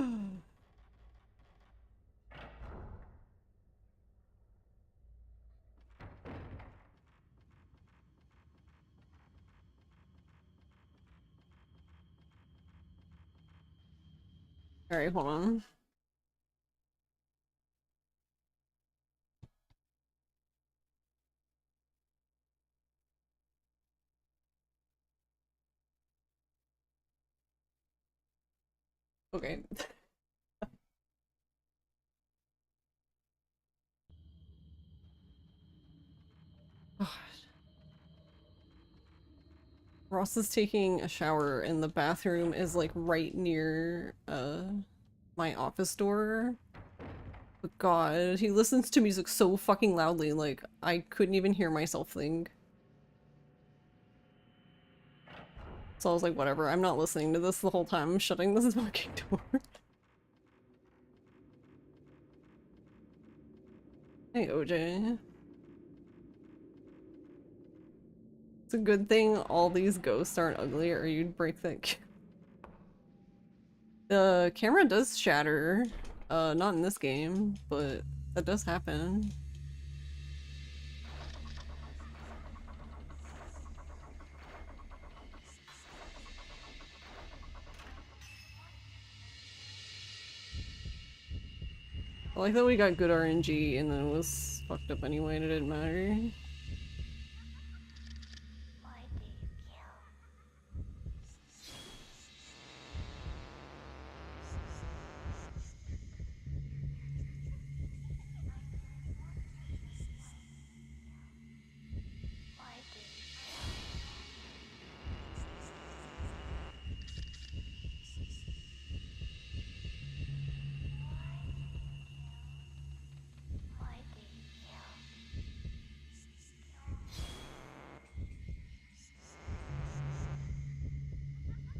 Alright, hold on. Okay. Ross is taking a shower and the bathroom is like right near my office door. But God, he listens to music so fucking loudly, like I couldn't even hear myself think. So I was like, whatever, I'm not listening to this the whole time. I'm shutting this fucking door. Hey, OJ. It's a good thing all these ghosts aren't ugly or you'd break that. The camera does shatter. Not in this game, but that does happen. I like that we got good RNG and then it was fucked up anyway and it didn't matter.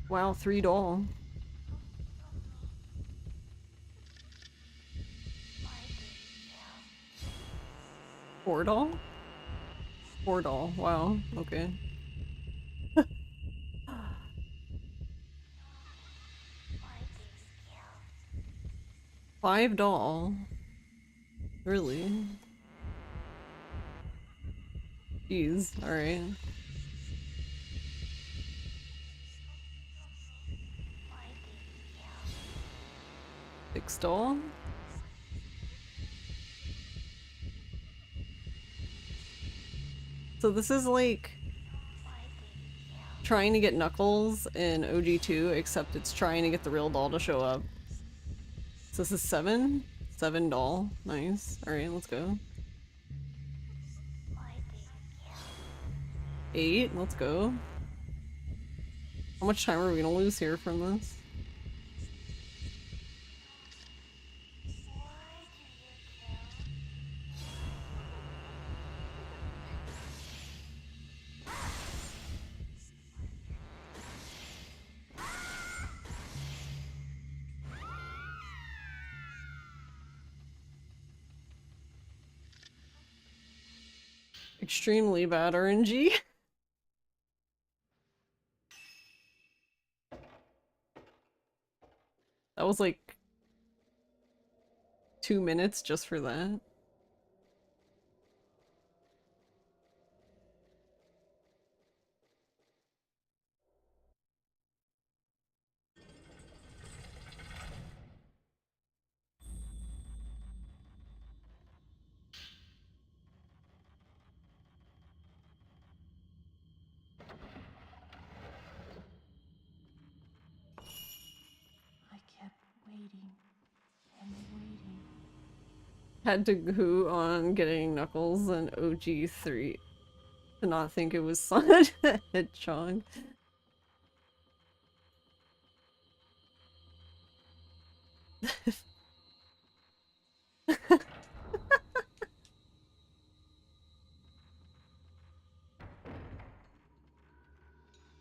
Wow, 3 doll. 4 doll? 4 doll, wow, okay. 5 doll? Really? Jeez, alright. 6 doll? So this is like trying to get Knuckles in OG2, except it's trying to get the real doll to show up. So this is 7? 7 doll. Nice. Alright, let's go. 8, let's go. How much time are we gonna lose here from this? Extremely bad RNG. That was like 2 minutes just for that. Had to go on getting Knuckles and OG3 to not think it was Sonic the Hedgehog.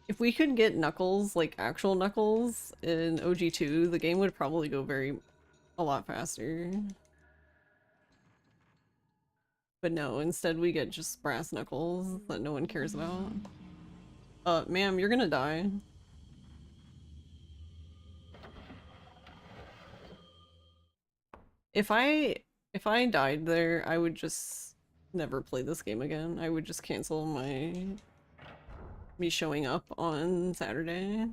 If we could get Knuckles, like actual Knuckles, in OG2, the game would probably go a lot faster. But no, instead we get just brass Knuckles that no one cares about. Ma'am, you're gonna die. If I died there, I would just never play this game again. I would just cancel me showing up on Saturday.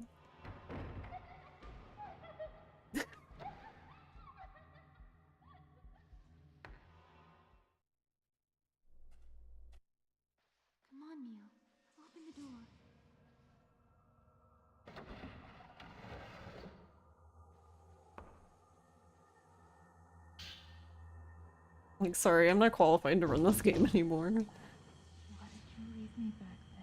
Come on, Mew. Open the door. Like, sorry, I'm not qualified to run this game anymore. Why did you leave me back then?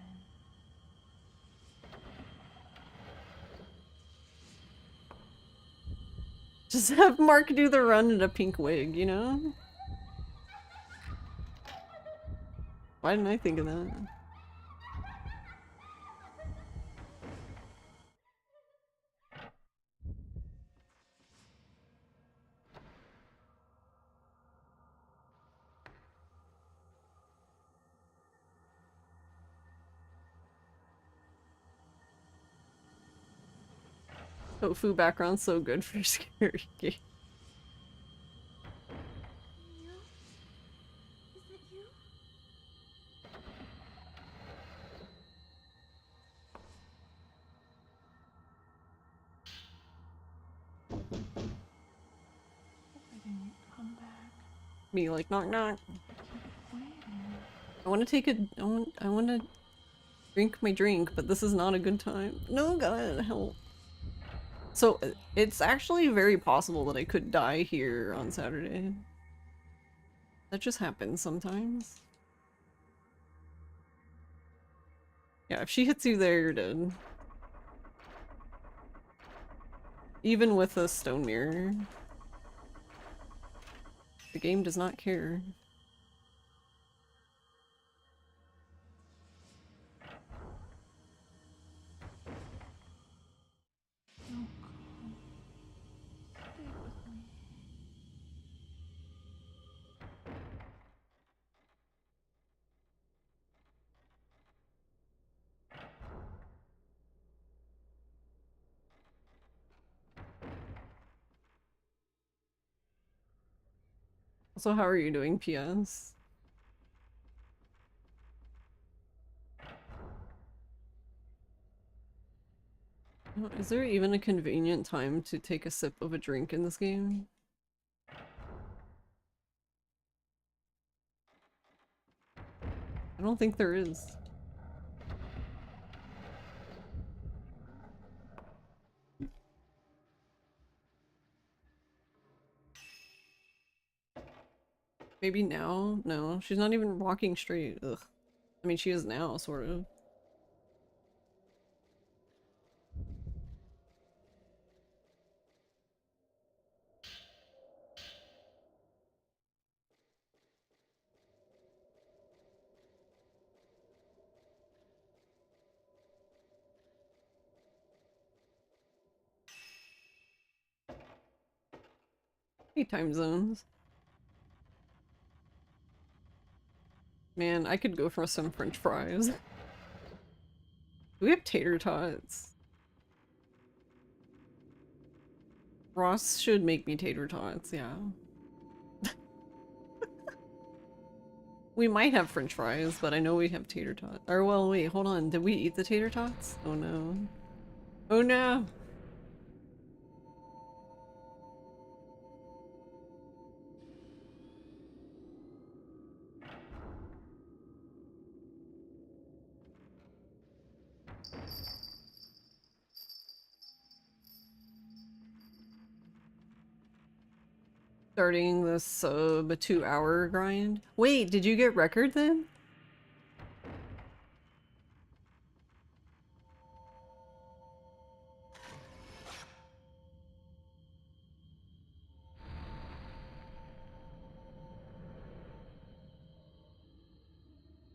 Just have Mark do the run in a pink wig, you know? Why didn't I think of that? Tofu background's so good for scary game. Mew? Is that you? Why didn't you come back? Me like knock knock. Waiting. I want to take a I want to drink my drink, but this is not a good time. No, God, help. So it's actually very possible that I could die here on Saturday. That just happens sometimes. Yeah, if she hits you there, you're dead. Even with a stone mirror. The game does not care. Don't go. Stay with me. Also, how are you doing, PS? Is there even a convenient time to take a sip of a drink in this game? I don't think there is. Maybe now? No, she's not even walking straight. Ugh. I mean, she is now, sort of. Hey, time zones. Man, I could go for some french fries. Do we have tater tots? Ross should make me tater tots, yeah. We might have french fries, but I know we have tater tots. Or, well, wait, hold on. Did we eat the tater tots? Oh no. Oh no! Starting this sub 2-hour grind. Wait, did you get record then?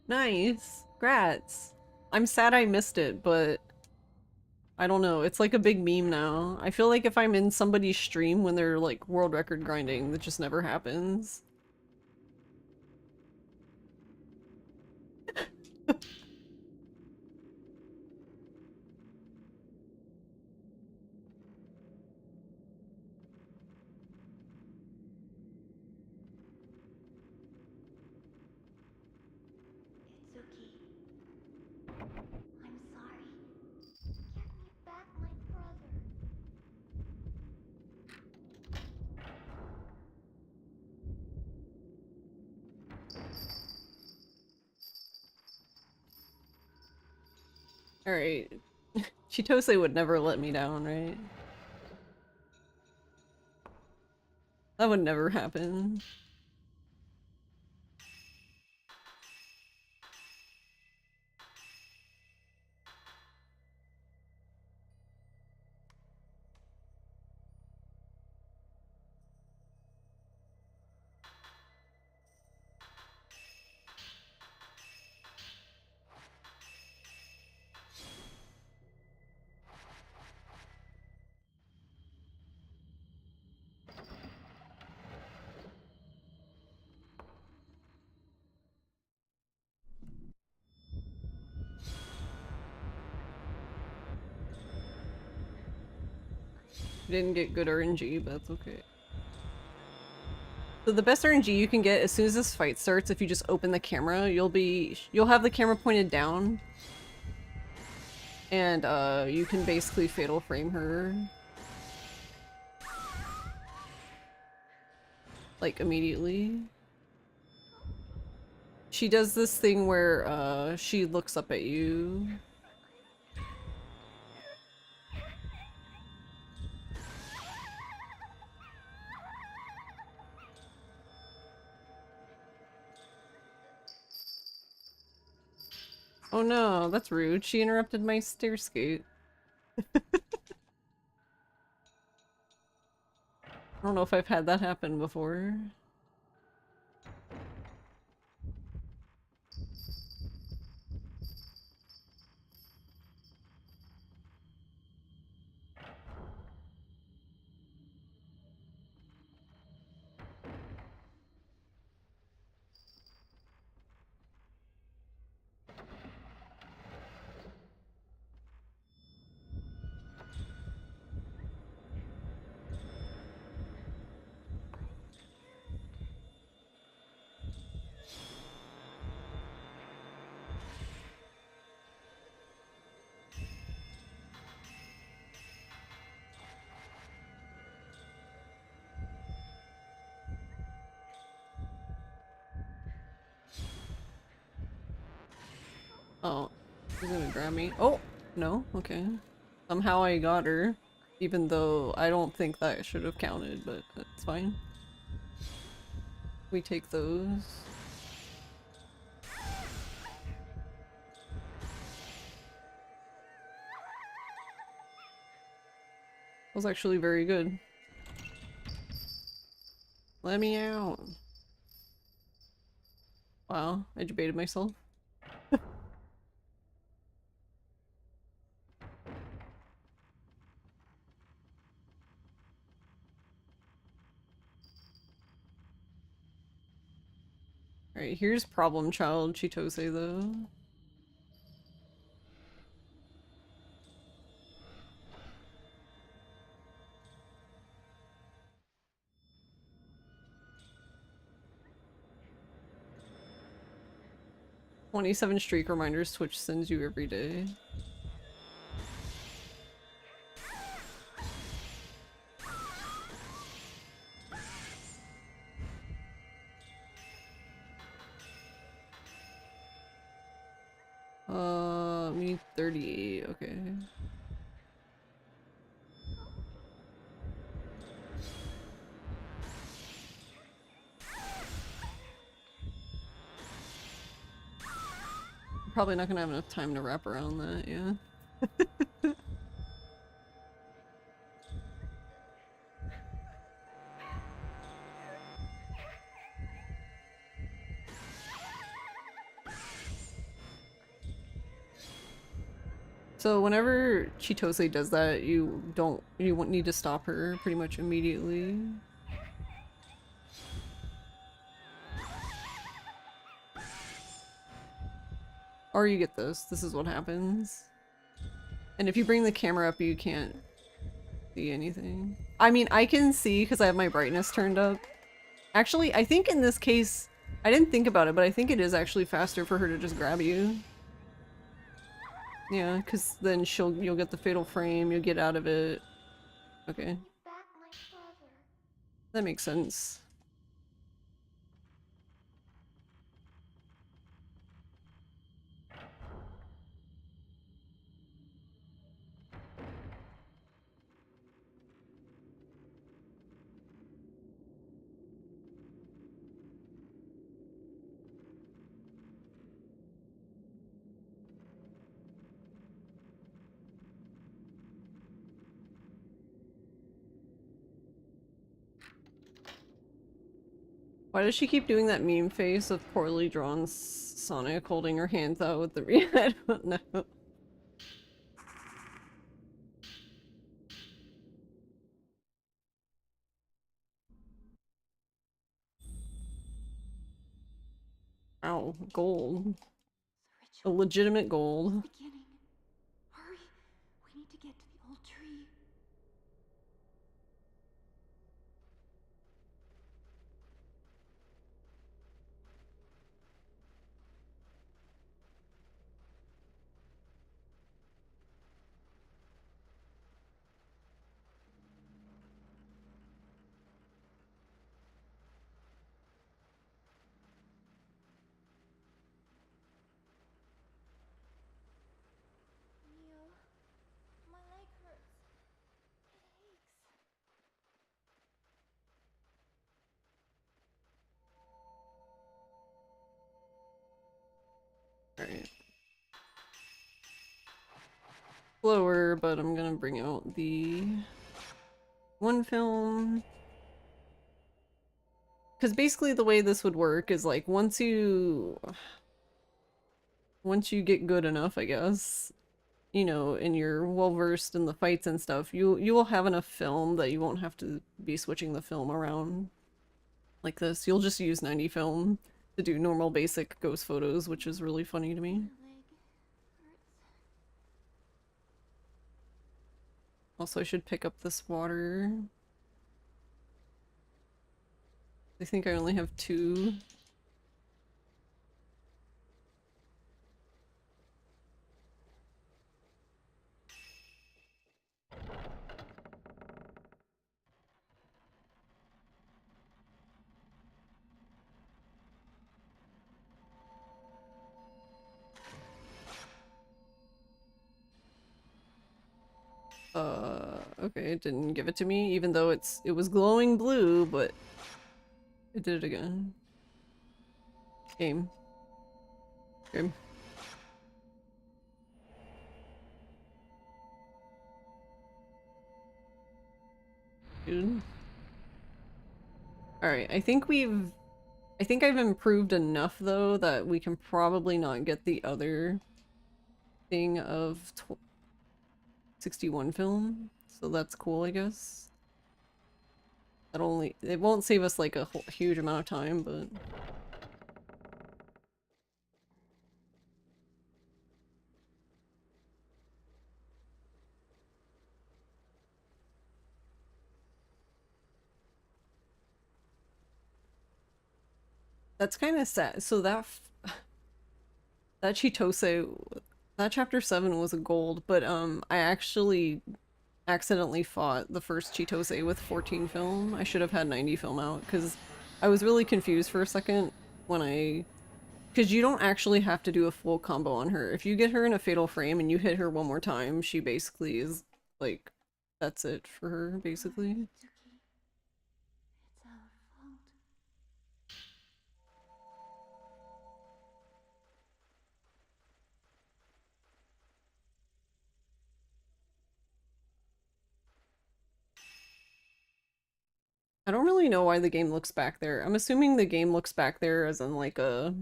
Nice. Grats. I'm sad I missed it, but I don't know. It's like a big meme now. I feel like if I'm in somebody's stream when they're like world record grinding, that just never happens. It's okay. I'm sorry. Give me back my brother. Alright. Chitose would never let me down, right? That would never happen. Didn't get good RNG, but that's okay. So the best RNG you can get as soon as this fight starts, if you just open the camera, you'll have the camera pointed down. And you can basically fatal frame her. Like immediately. She does this thing where she looks up at you. Oh no, that's rude. She interrupted my stair skate. I don't know if I've had that happen before. Oh, she's gonna grab me. Oh, no, okay. Somehow I got her, even though I don't think that should have counted, but that's fine. We take those. That was actually very good. Let me out. Wow, I debated myself. Alright, here's Problem Child Chitose though. "27 streak reminders Twitch sends you every day." We need 38, okay. probably not gonna have enough time to wrap around that, yeah. So whenever Chitose does that, you won't need to stop her pretty much immediately. Or you get this. This is what happens. And if you bring the camera up, you can't see anything. I mean, I can see because I have my brightness turned up. Actually, I think in this case, I didn't think about it, but I think it is actually faster for her to just grab you. Yeah, because then you'll get the fatal frame, you'll get out of it. Okay. Take back my father. That makes sense. Why does she keep doing that meme face of poorly drawn Sonic holding her hands out with the I don't know. Ow, gold. The A ritual legitimate is gold. beginning. Hurry! We need to get to the old tree. Mio, my leg hurts. It aches. Alright. Slower, but I'm gonna bring out the one film. Because basically the way this would work is like once you get good enough, I guess, you know, and you're well versed in the fights and stuff, you will have enough film that you won't have to be switching the film around like this. You'll just use 90 film to do normal basic ghost photos, which is really funny to me. My leg hurts. Also, I should pick up this water. I think I only have 2. Okay, it didn't give it to me, even though it was glowing blue, but it did it again. Game. Game. Dude. Alright, I think I've improved enough though that we can probably not get the other thing of 61 film. So that's cool, I guess. It won't save us like a huge amount of time, but that's kind of sad. So that Chitose, that chapter 7 was a gold, but I actually accidentally fought the first Chitose with 14 film. I should have had 90 film out because I was really confused for a second when because you don't actually have to do a full combo on her. If you get her in a fatal frame and you hit her one more time, she basically is like, that's it for her, basically. Mitsuki, it's our fault. I don't really know why the game looks back there. I'm assuming the game looks back there as in like a,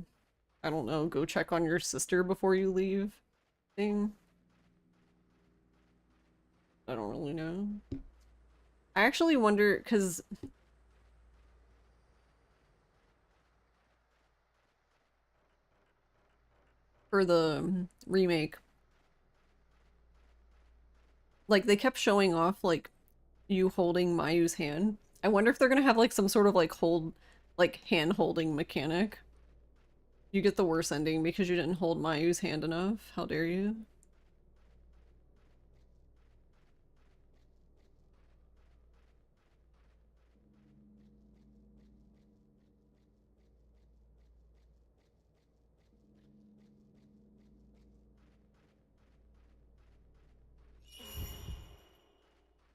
I don't know, go check on your sister before you leave thing. I don't really know. I actually wonder, because for the remake, like they kept showing off like you holding Mayu's hand. I wonder if they're gonna have like some sort of like hand holding mechanic. You get the worst ending because you didn't hold Mayu's hand enough. How dare you?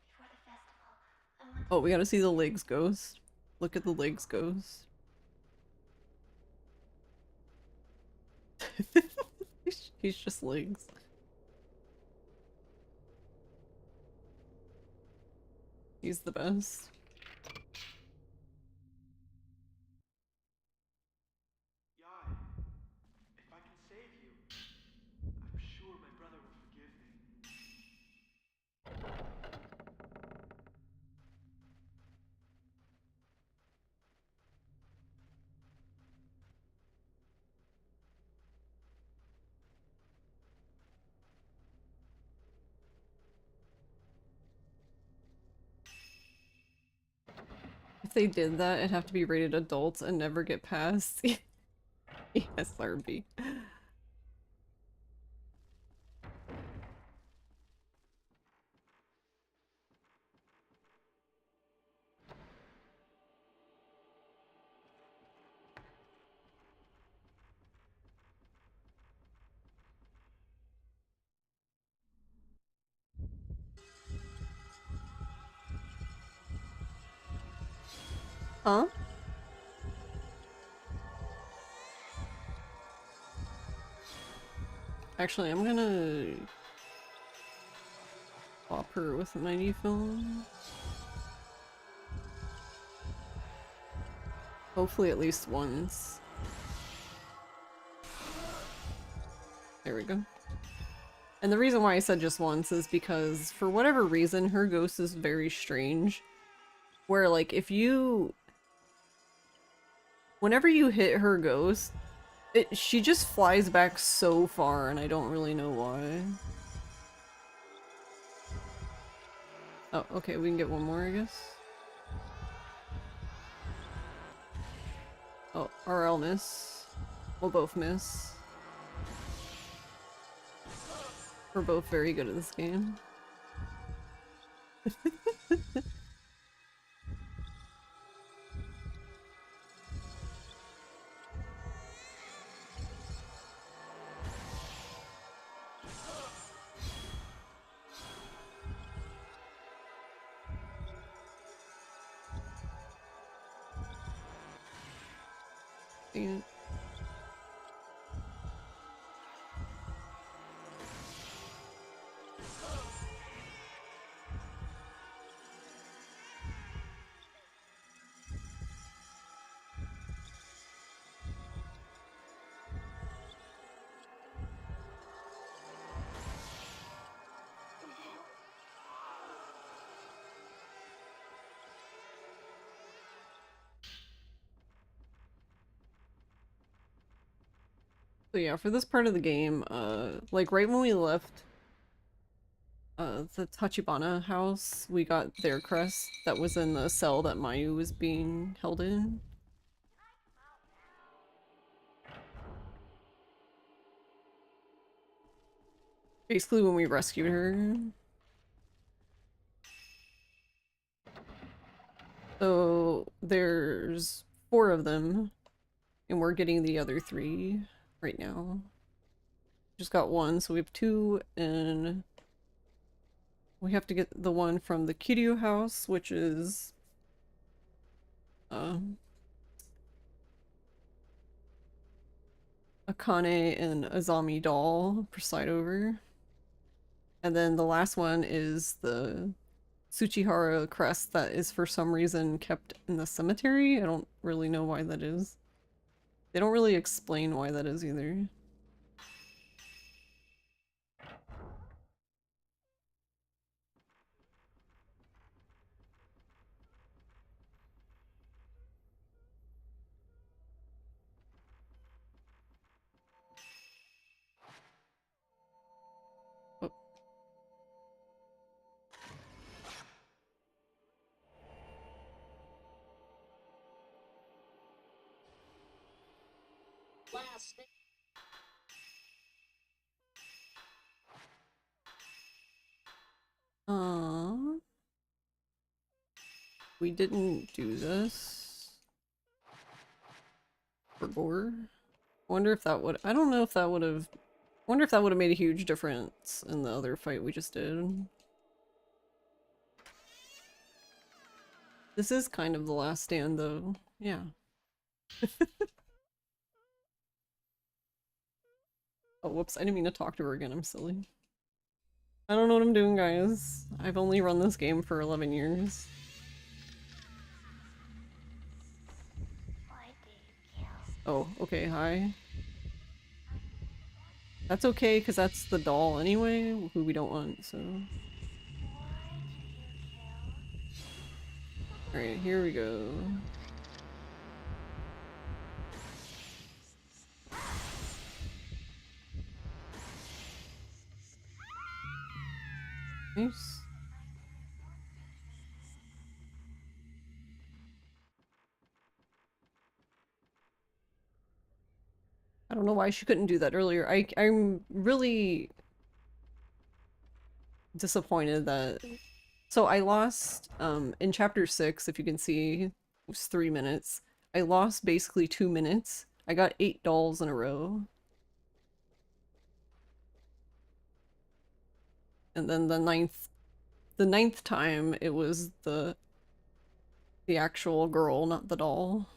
Before the festival, I want Oh, we gotta see the legs ghost. Look at the legs ghost. He's just legs. He's the best. Yai, if I can save you, I'm sure my brother will forgive me. If they did that, it'd have to be rated adults and never get past ESRB. Huh? Actually, I'm gonna swap her with my new phone. Hopefully at least once. There we go. And the reason why I said just once is because for whatever reason her ghost is very strange. Where like if you whenever you hit her ghost, she just flies back so far and I don't really know why. Oh, okay, we can get one more, I guess. Oh, or I'll miss. We'll both miss. We're both very good at this game. Dang it. So yeah, for this part of the game, like right when we left the Tachibana house, we got their crest that was in the cell that Mayu was being held in. Basically when we rescued her. So there's 4 of them, and we're getting the other 3 right now. Just got 1, so we have 2, and we have to get the one from the Kiryu house, which is Akane and Azami doll preside over. And then the last one is the Tsuchihara crest that is for some reason kept in the cemetery. I don't really know why that is. They don't really explain why that is either. Oh. We didn't do this for gore. I wonder if that would. I don't know if that would have. I wonder if that would have made a huge difference in the other fight we just did. This is kind of the last stand, though. Yeah. Oh, whoops. I didn't mean to talk to her again. I'm silly. I don't know what I'm doing, guys. I've only run this game for 11 years. Oh, okay, hi. That's okay, because that's the doll anyway, who we don't want, so... Alright, here we go. Nice. I don't know why she couldn't do that earlier. I'm really disappointed that... So I lost, in chapter 6, if you can see, it was 3 minutes. I lost basically 2 minutes. I got 8 dolls in a row. And then the ninth time, it was the actual girl, not the doll.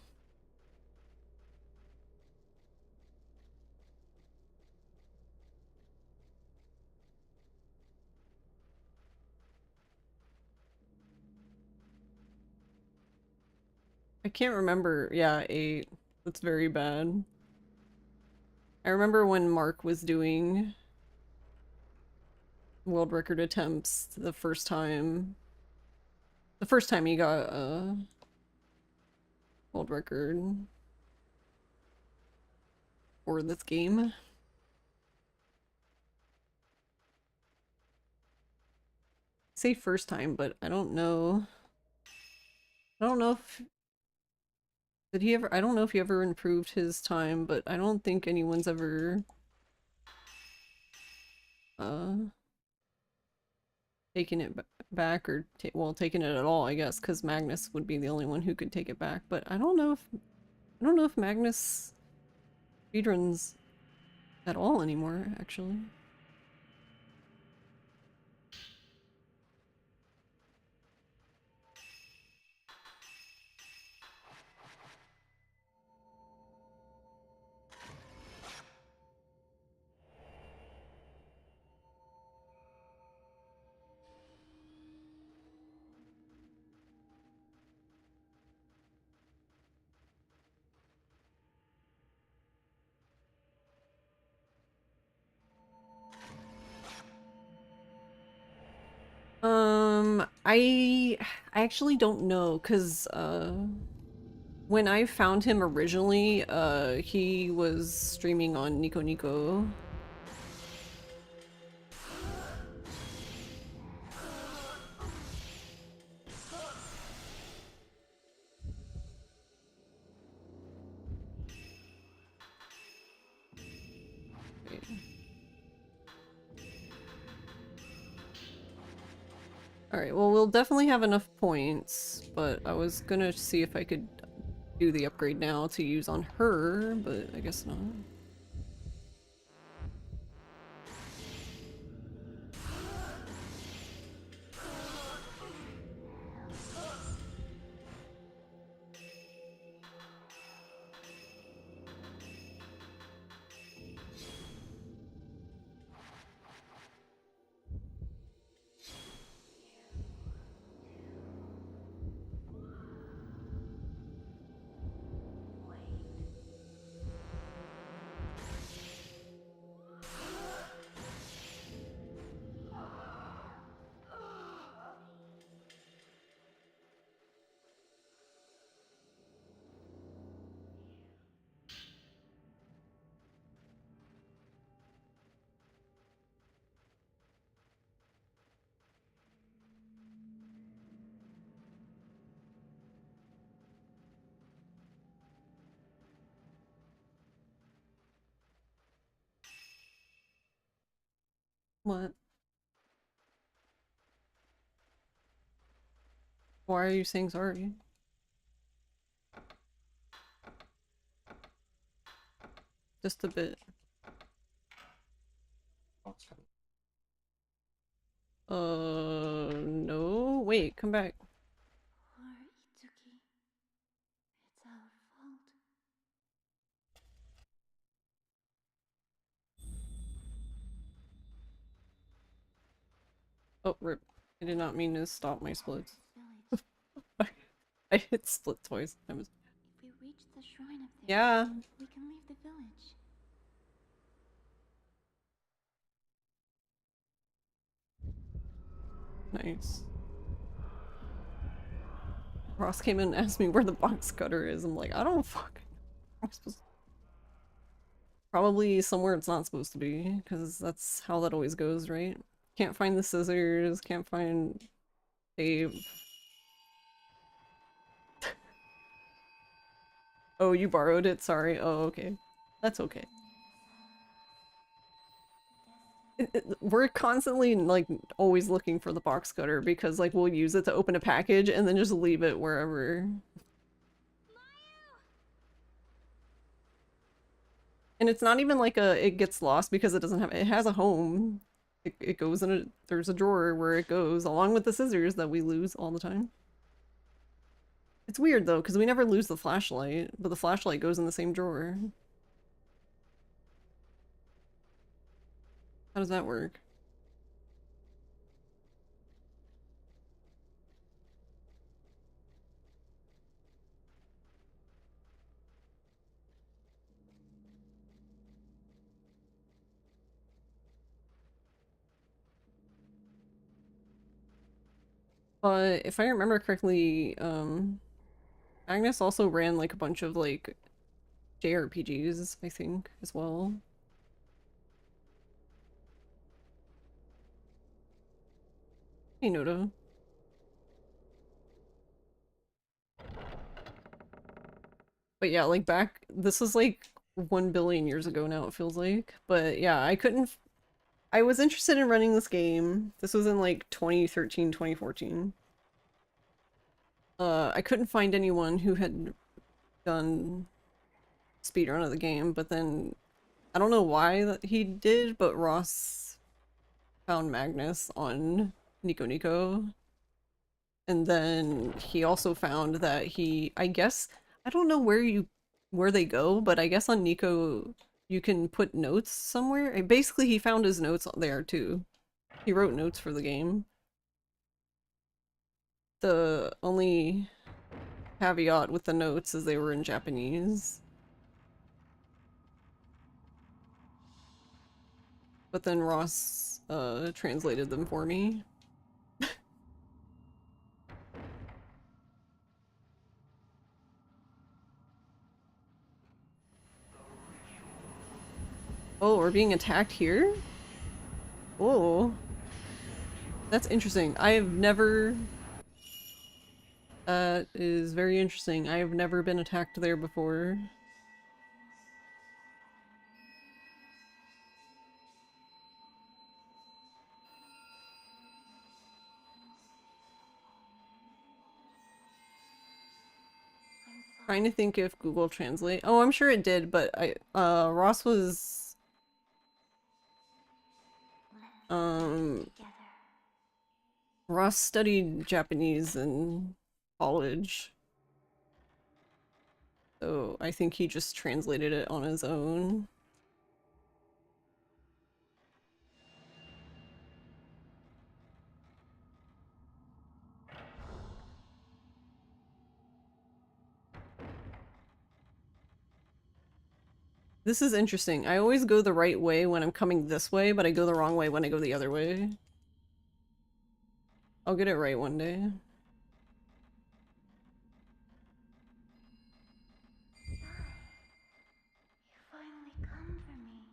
I can't remember. Yeah, 8. That's very bad. I remember when Mark was doing world record attempts the first time. The first time he got a world record for this game. Say first time, but I don't know. I don't know if did he ever. I don't know if he ever improved his time, but I don't think anyone's ever taken it back or well, taken it at all, I guess, because Magnus would be the only one who could take it back. But I don't know if Magnus speedruns at all anymore, actually. I actually don't know, cause when I found him originally, he was streaming on Nico Nico. Alright, well, we'll definitely have enough points, but I was gonna see if I could do the upgrade now to use on her, but I guess not. What? Why are you saying sorry? Just a bit. No. Wait, come back. Poor Itsuki. It's our fault. Oh, rip. I did not mean to stop my splits. This village. I hit split twice. I was. If we reach the shrine up there, Yeah. we can leave the village. Nice. Ross came in and asked me where the box cutter is. I'm like, I don't fucking know. I'm supposed Probably somewhere it's not supposed to be, because that's how that always goes, right? Can't find the scissors, can't find tape. Oh, you borrowed it? Sorry. Oh, okay. That's okay. We're constantly, like, always looking for the box cutter because, like, we'll use it to open a package and then just leave it wherever. And it's not even like it gets lost because it doesn't have, it has a home. It goes in a, there's a drawer where it goes along with the scissors that we lose all the time. It's weird though, because we never lose the flashlight, but the flashlight goes in the same drawer. How does that work? But if I remember correctly, Agnes also ran like a bunch of like JRPGs, I think, as well. Hey, Noda. But yeah, like back, this was like 1 billion years ago now, it feels like. But yeah, I was interested in running this game. This was in like 2013, 2014. I couldn't find anyone who had done speedrun of the game, but then I don't know why that he did, but Ross found Magnus on Nico Nico. And then he also found that I guess, I don't know where they go, but I guess on Nico you can put notes somewhere. And basically he found his notes there too. He wrote notes for the game. The only caveat with the notes is they were in Japanese. But then Ross translated them for me. Oh, we're being attacked here? Oh. That's interesting. I have never... That is very interesting. I have never been attacked there before. Trying to think if Google Translate... Oh, I'm sure it did, but Ross was... Ross studied Japanese in college. So I think he just translated it on his own. This is interesting. I always go the right way when I'm coming this way, but I go the wrong way when I go the other way. I'll get it right one day. You finally come for me.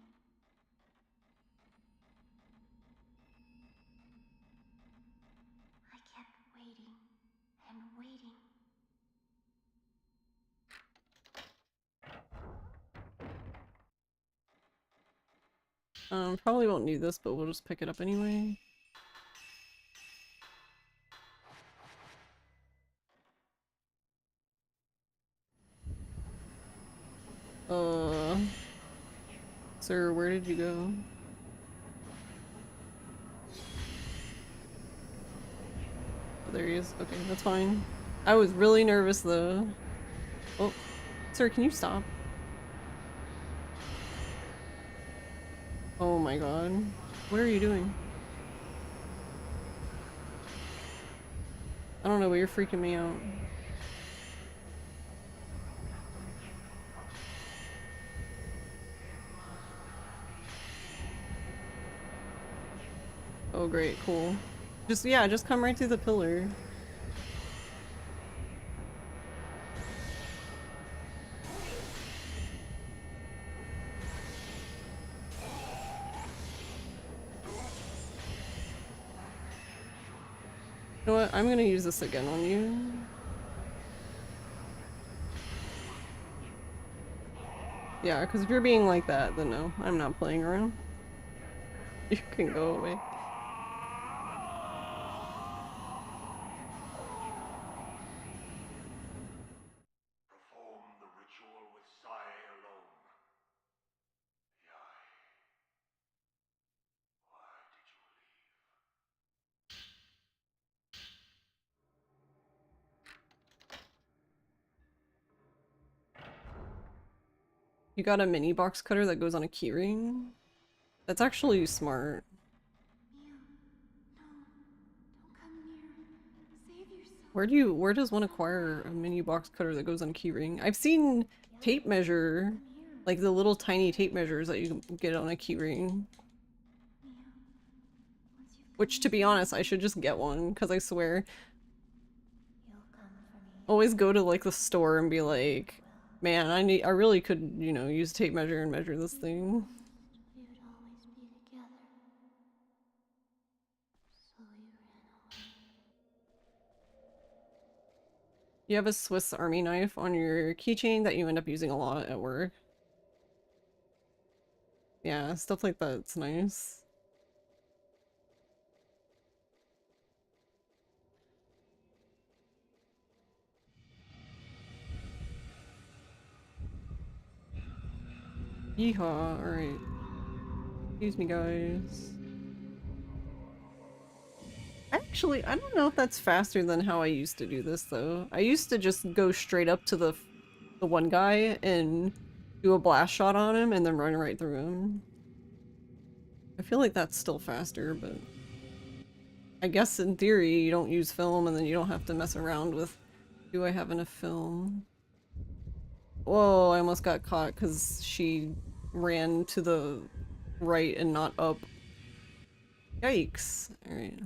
I kept waiting and waiting. Probably won't need this, but we'll just pick it up anyway. Sir, where did you go? Oh, there he is. Okay, that's fine. I was really nervous though. Oh, sir, can you stop? Oh my god. What are you doing? I don't know, but you're freaking me out. Oh great, cool. Just, yeah, just come right through the pillar. You know what? I'm gonna use this again on you. Yeah, because if you're being like that, then no, I'm not playing around. You can go away. Perform the ritual with Sai alone. Yai, why did you leave? You got a mini box cutter that goes on a keyring? That's actually smart. Mia, no. Don't come near. Save yourself. Where does one acquire a mini box cutter that goes on a keyring? I've seen tape measure, Come here. like the little tiny tape measures that you can get on a keyring. Mia, once you've Which, to be honest, I should just get one, because I swear, you'll come for me. always go to like the store and be like, man, I really could, you know, use a tape measure and measure this thing. We would always be together. So you ran away. You have a Swiss Army knife on your keychain that you end up using a lot at work. Yeah, stuff like that's nice. Yeehaw, alright. Excuse me, guys. Actually, I don't know if that's faster than how I used to do this, though. I used to just go straight up to the one guy and do a blast shot on him and then run right through him. I feel like that's still faster, but I guess in theory you don't use film and then you don't have to mess around with, do I have enough film? Whoa, I almost got caught because she ran to the right and not up. Yikes. Alright.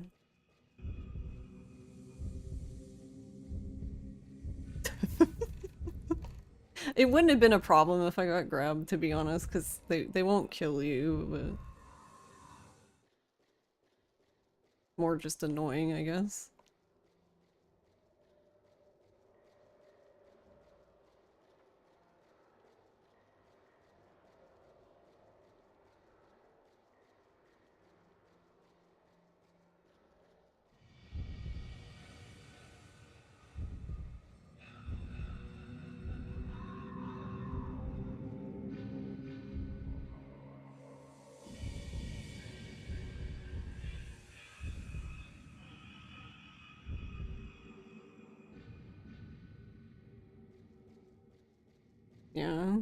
It wouldn't have been a problem if I got grabbed, to be honest, because they won't kill you, but more just annoying, I guess. Yeah.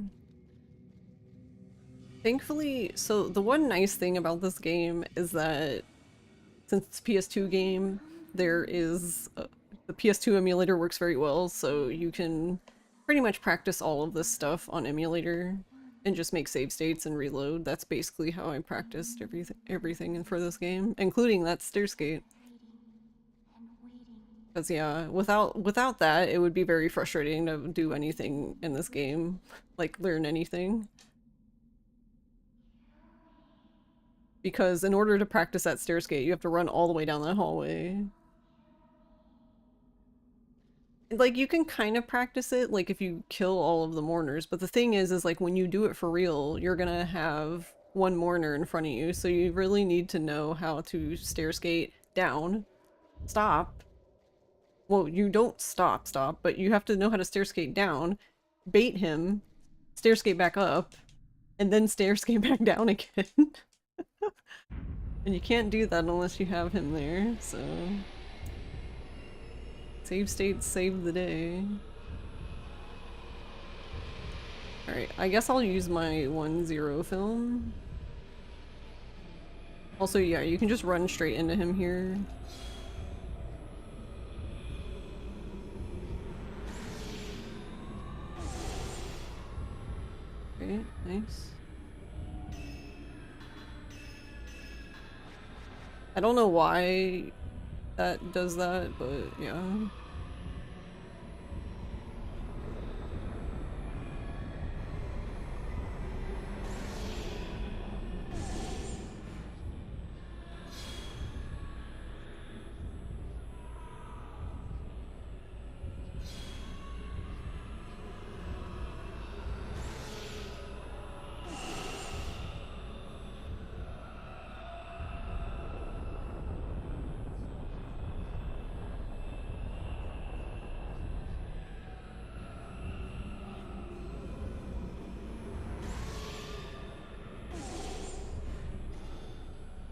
Thankfully, so the one nice thing about this game is that since it's a PS2 game, there is the PS2 emulator works very well, so you can pretty much practice all of this stuff on emulator and just make save states and reload. That's basically how I practiced everything for this game, including that stair skate. And waiting. Because yeah, without that, it would be very frustrating to do anything in this game, like learn anything. Because in order to practice that stair skate, you have to run all the way down that hallway. Like, you can kind of practice it, like, if you kill all of the mourners, but the thing is like, when you do it for real, you're gonna have one mourner in front of you, so you really need to know how to stair skate down, stop. Well, you don't stop, but you have to know how to stair skate down, bait him, stair skate back up, and then stair skate back down again. And you can't do that unless you have him there, so... Save state, save the day. Alright, I guess I'll use my 1-0 film. Also, yeah, you can just run straight into him here. Okay, nice. I don't know why that does that, but yeah.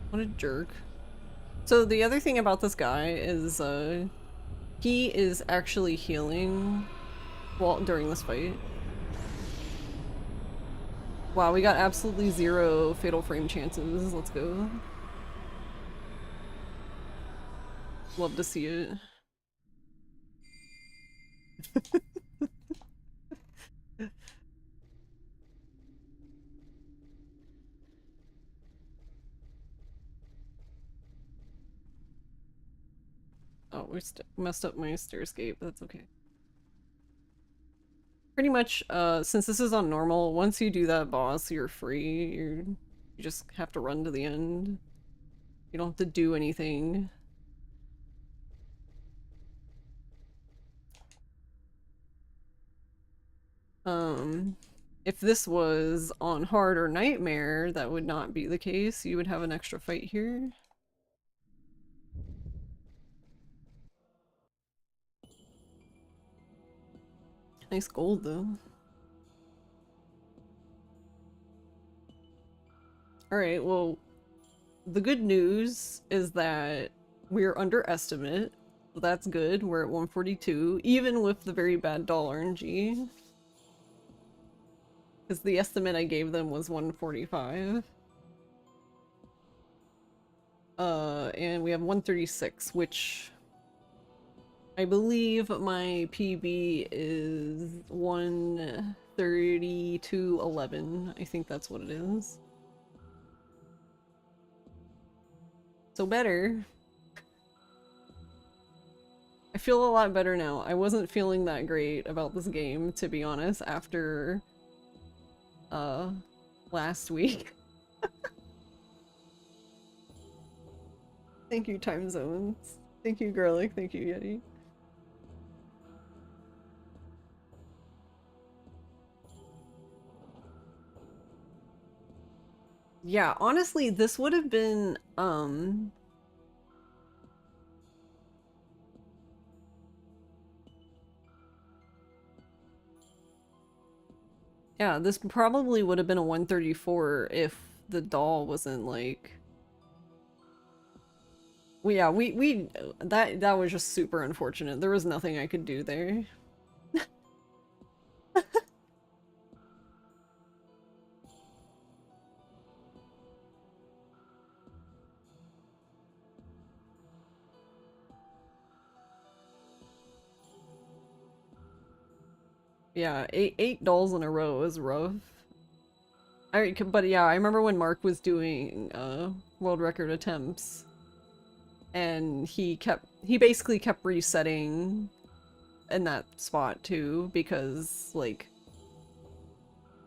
What a jerk. So the other thing about this guy is, he is actually healing while during this fight. Wow, we got absolutely 0 fatal frame chances. Let's go. Love to see it. Oh, we messed up my stair escape. That's okay. Pretty much, since this is on normal, once you do that boss, you're free. You just have to run to the end. You don't have to do anything. If this was on hard or nightmare, that would not be the case. You would have an extra fight here. Nice gold, though. Alright, well, the good news is that we're under estimate. So that's good. We're at 142, even with the very bad doll RNG. Because the estimate I gave them was 145. And we have 136, which I believe my PB is 132.11. I think that's what it is. So better. I feel a lot better now. I wasn't feeling that great about this game, to be honest, after last week. Thank you, Time Zones. Thank you, Garlic. Thank you, Yeti. Yeah, honestly, this would have been, yeah, this probably would have been a 134 if the doll wasn't like... Well, yeah, that was just super unfortunate. There was nothing I could do there. Yeah, eight dolls in a row is rough. But yeah, I remember when Mark was doing world record attempts, and he basically kept resetting in that spot too, because like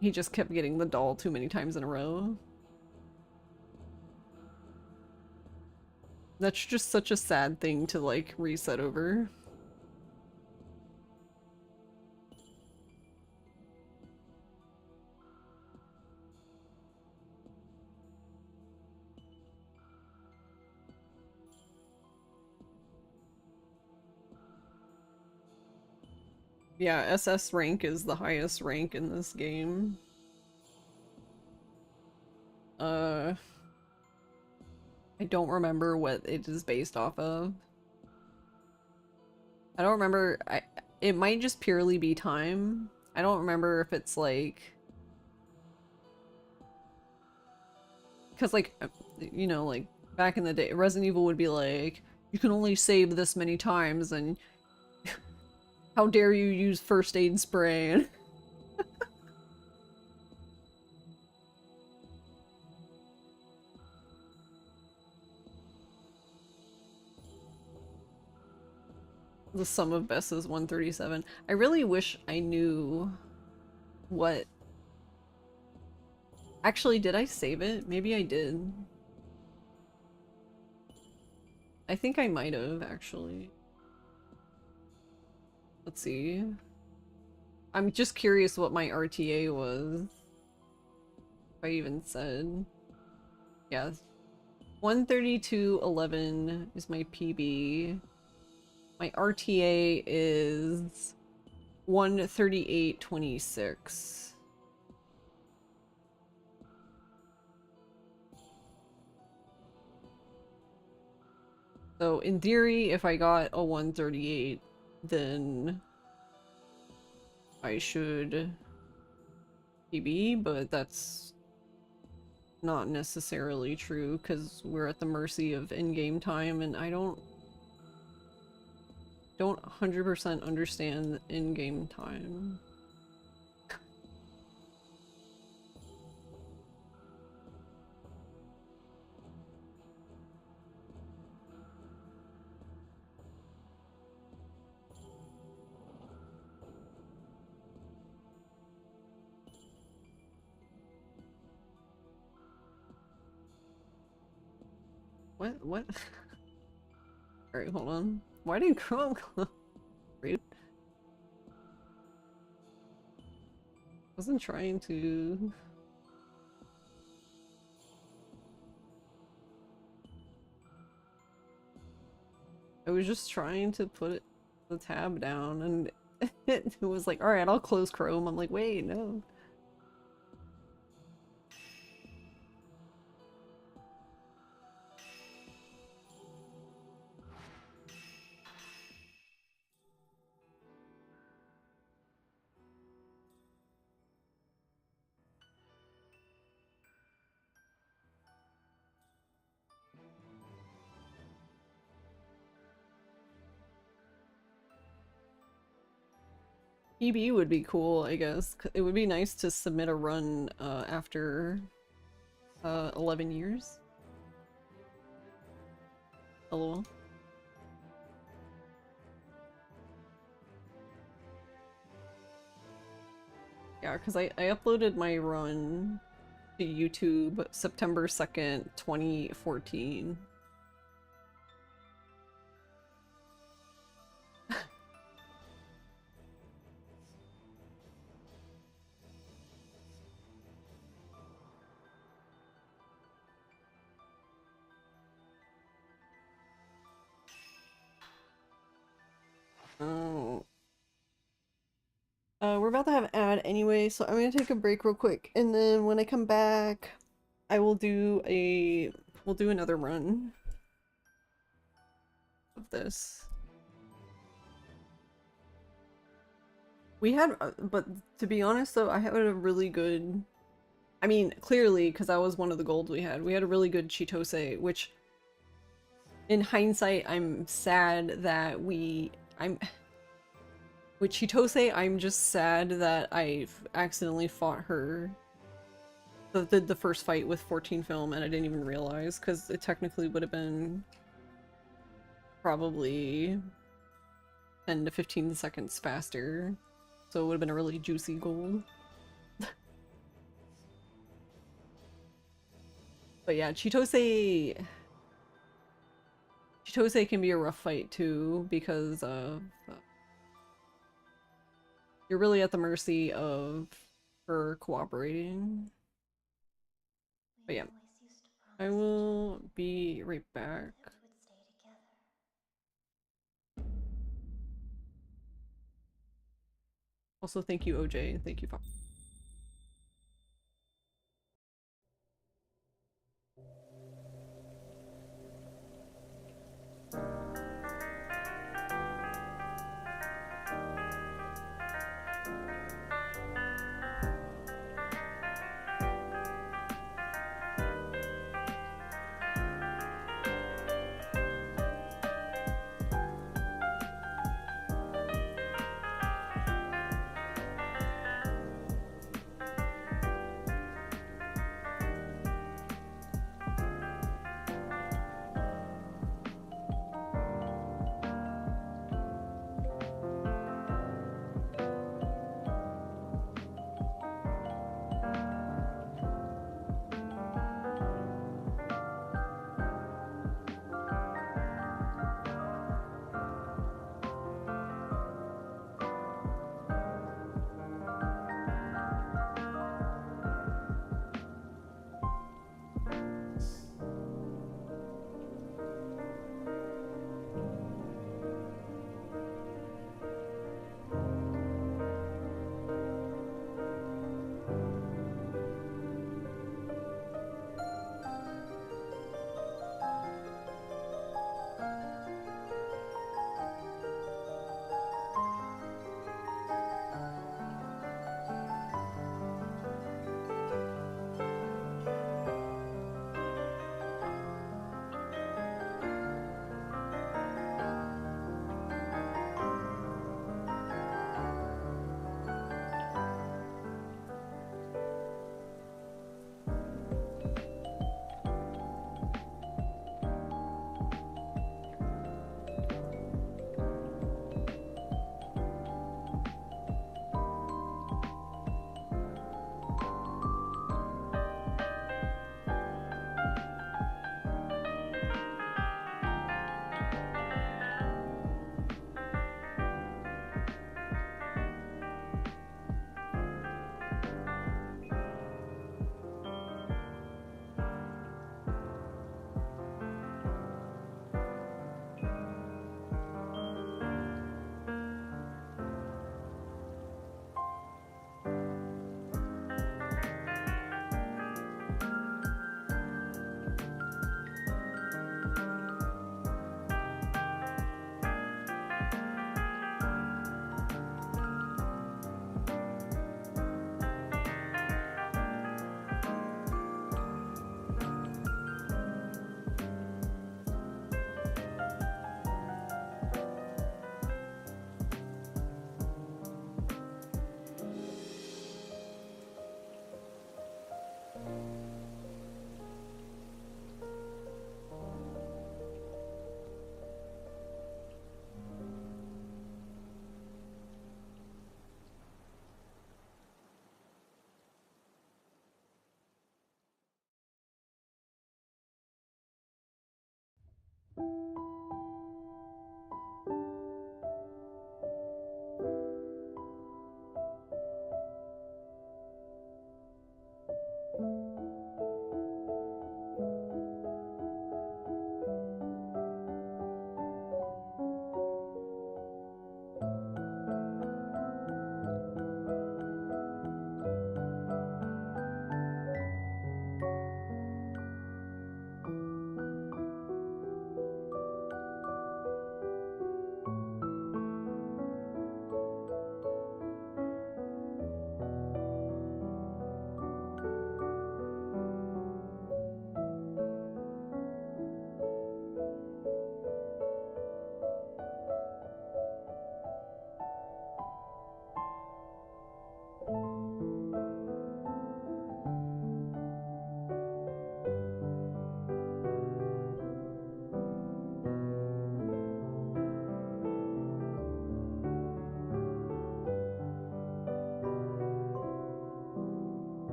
he just kept getting the doll too many times in a row. That's just such a sad thing to like reset over. Yeah, SS rank is the highest rank in this game. I don't remember what it is based off of. I don't remember. It might just purely be time. I don't remember if it's like, because like, you know, like back in the day, Resident Evil would be like, you can only save this many times, and how dare you use first aid spray? The sum of best is 137. I really wish I knew what. Actually, did I save it? Maybe I did. I think I might have, actually. Let's see. I'm just curious what my RTA was. If I even said. Yeah. 132.11 is my PB. My RTA is 138.26. So in theory, if I got a 138, then I should PB, but that's not necessarily true because we're at the mercy of in-game time, and I don't 100% understand in-game time. What? What? Alright, hold on. Why did Chrome close? Rude. Wasn't trying to. I was just trying to put the tab down, and it was like, alright, I'll close Chrome. I'm like, wait, no. PB would be cool, I guess. It would be nice to submit a run after 11 years. LOL. Yeah, because I uploaded my run to YouTube September 2nd, 2014. Oh. We're about to have an ad anyway, so I'm gonna take a break real quick, and then when I come back, I will do we'll do another run of this. We had, but to be honest though, I had a really good, I mean, clearly, because that was one of the gold we had a really good Chitose, which, in hindsight, I'm sad that with Chitose, I'm just sad that I've accidentally fought her the first fight with 14 film and I didn't even realize, because it technically would have been probably 10 to 15 seconds faster, so it would have been a really juicy gold. But yeah, Chitose can be a rough fight too, because you're really at the mercy of her cooperating. But yeah, I will be right back. We would stay together. Also, thank you, OJ, and thank you, Fox.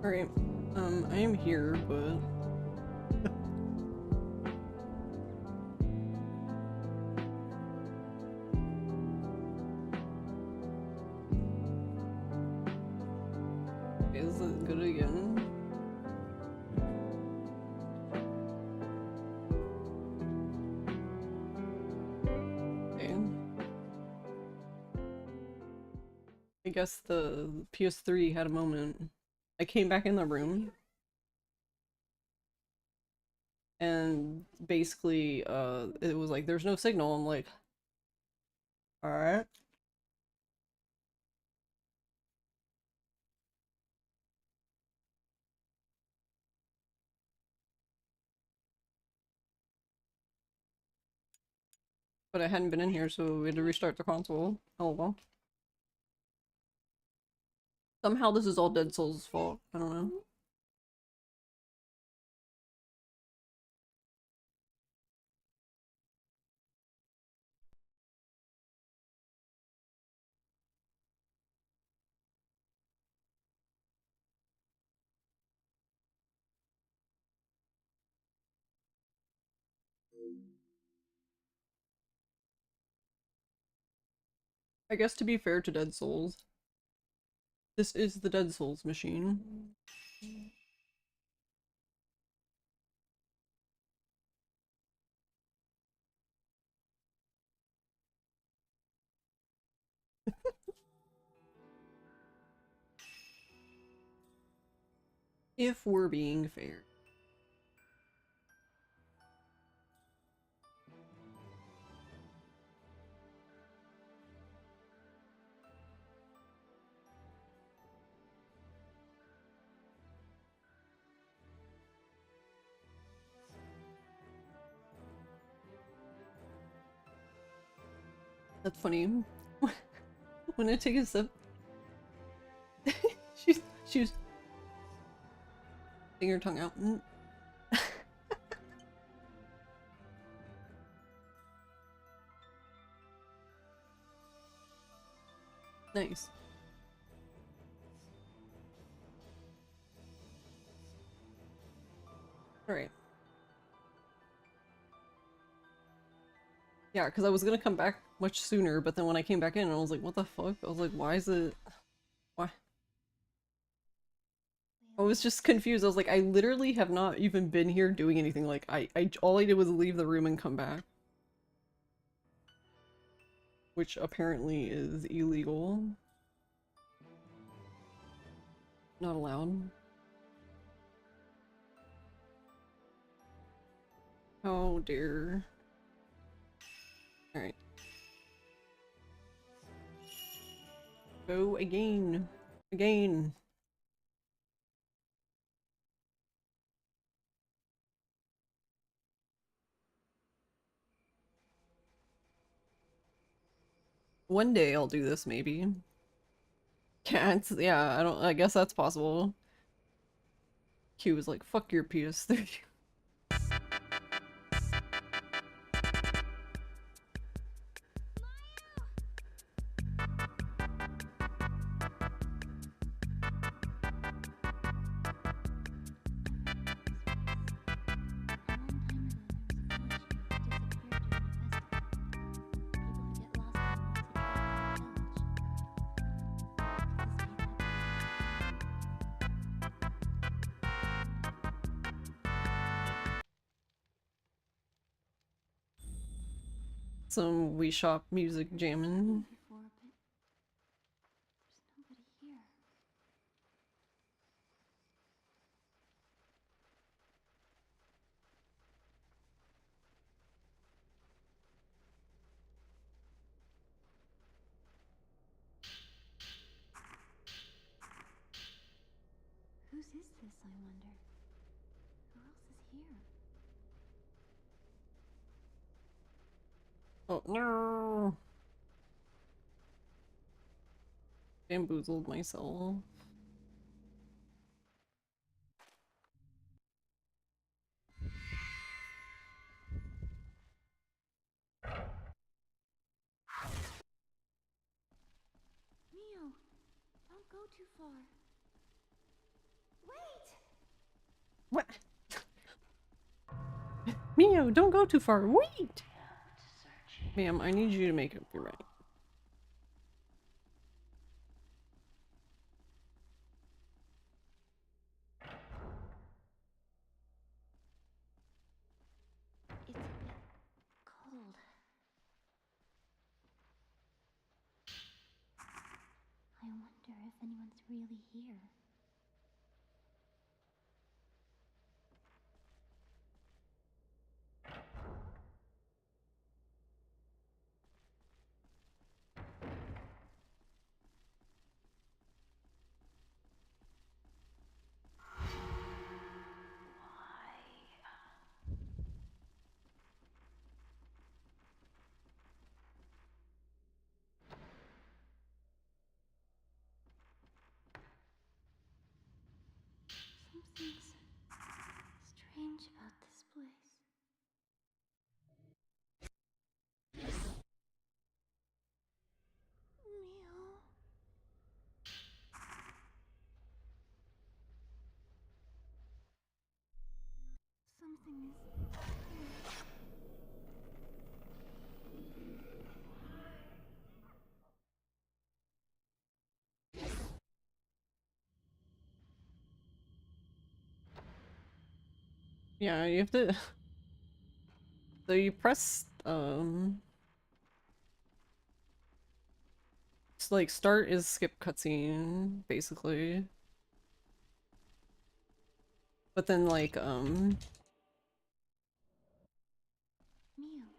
Alright, I am here, but... Is it good again? Okay. I guess the PS3 had a moment. I came back in the room and basically it was like there's no signal. I'm like, alright. But I hadn't been in here, so we had to restart the console. Oh well. Somehow this is all Dead Souls' fault. I don't know. I guess to be fair to Dead Souls, this is the Dead Souls machine. If we're being fair. That's funny. When I take a sip, she's sticking her tongue out. Nice. Alright. Yeah, because I was gonna come back much sooner, but then when I came back in, I was like, what the fuck? I was like, why is it... Why? I was just confused. I was like, I literally have not even been here doing anything. Like, all I did was leave the room and come back. Which apparently is illegal. Not allowed. How dare. Alright. Go again. Again. One day I'll do this, maybe. Cats, yeah, I guess that's possible. Q was like, fuck your PS3. Some Wii Shop music jamming. Before, but there's nobody here. Whose is this, I wonder? Who else is here? Oh no! Bamboozled myself. Mio, don't go too far. Wait! What? Mio, don't go too far. Wait! Ma'am, I need you to make up your mind. It's a bit cold. I wonder if anyone's really here. Something's strange about this place. Meow. Something is here. Yeah, you have to. So you press, it's like start is skip cutscene, basically. But then, like, Meow.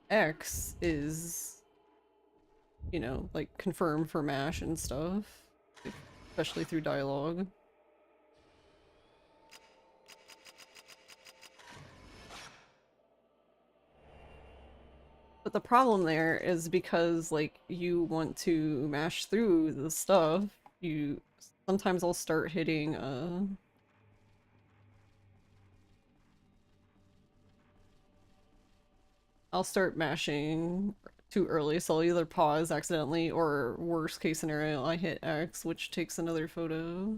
X is, you know, like confirm for MASH and stuff, especially through dialogue. But the problem there is because, like, you want to mash through the stuff, you sometimes I'll start hitting, I'll start mashing too early, so I'll either pause accidentally, or worst case scenario, I hit X, which takes another photo.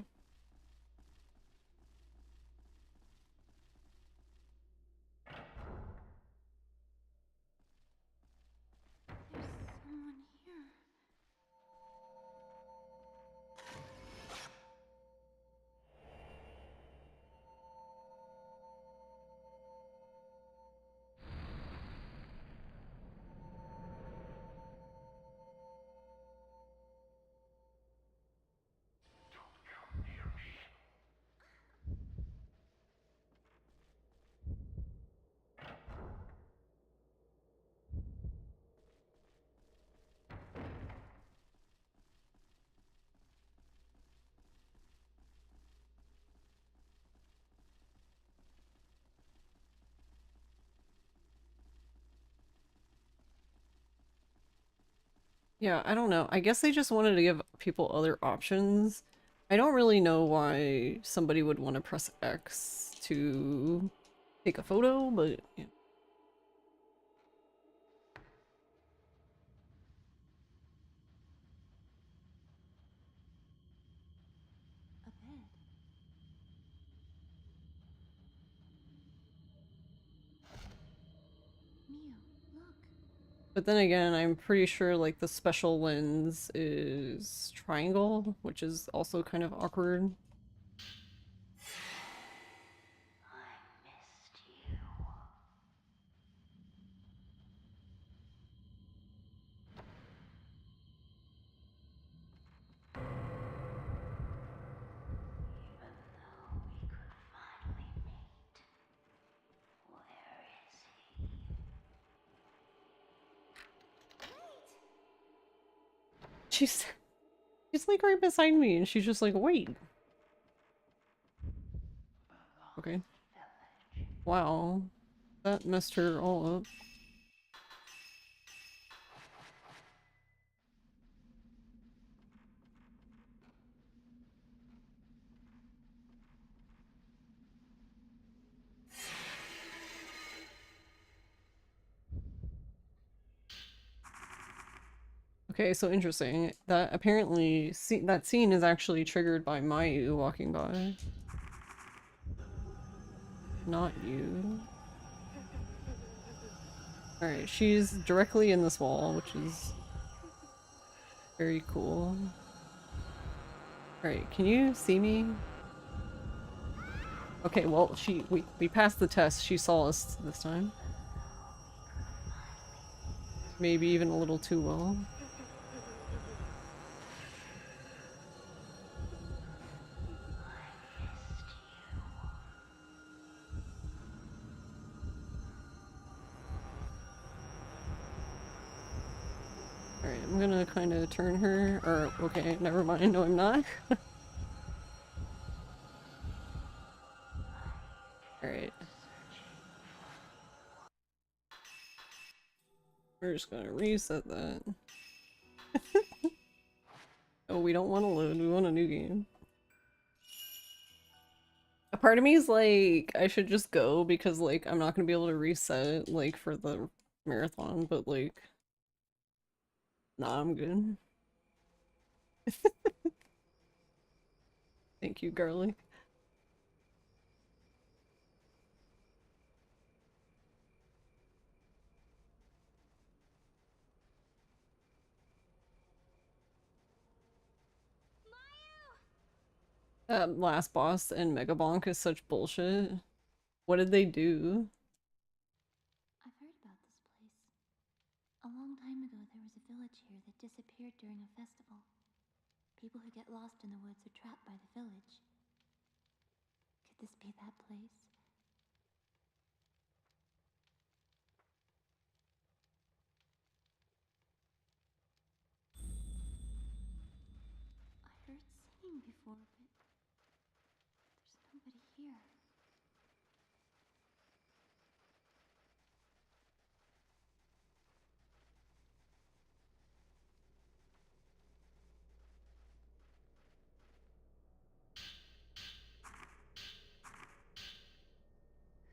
There's someone here. Come near me. Yeah, I don't know. I guess they just wanted to give people other options. I don't really know why somebody would want to press X to take a photo, but yeah. A bed. Meow. Look. But then again, I'm pretty sure like the special lens is triangle, which is also kind of awkward. I missed you. Even though we could finally meet, where is he? She's she's like right beside me and she's just like, wait. Okay. Village. Wow. That messed her all up. Okay, so interesting. That apparently that scene is actually triggered by Mayu walking by. not you. Alright, she's directly in this wall, which is very cool. Alright, can you see me? Okay, well, we passed the test. She saw us this time. Maybe even a little too well. Alright, I'm gonna kind of turn her, or okay, never mind, no I'm not. Alright. We're just gonna reset that. Oh, we don't want to load, we want a new game. A part of me is like, I should just go because like, I'm not gonna be able to reset like for the marathon, but like, nah, I'm good. Thank you, Garlic. That last boss in Mega Bonk is such bullshit. What did they do? I've heard about this place. A long time ago, there was a village here that disappeared during a festival. People who get lost in the woods are trapped by the village. Could this be that place? I heard singing before, but there's nobody here.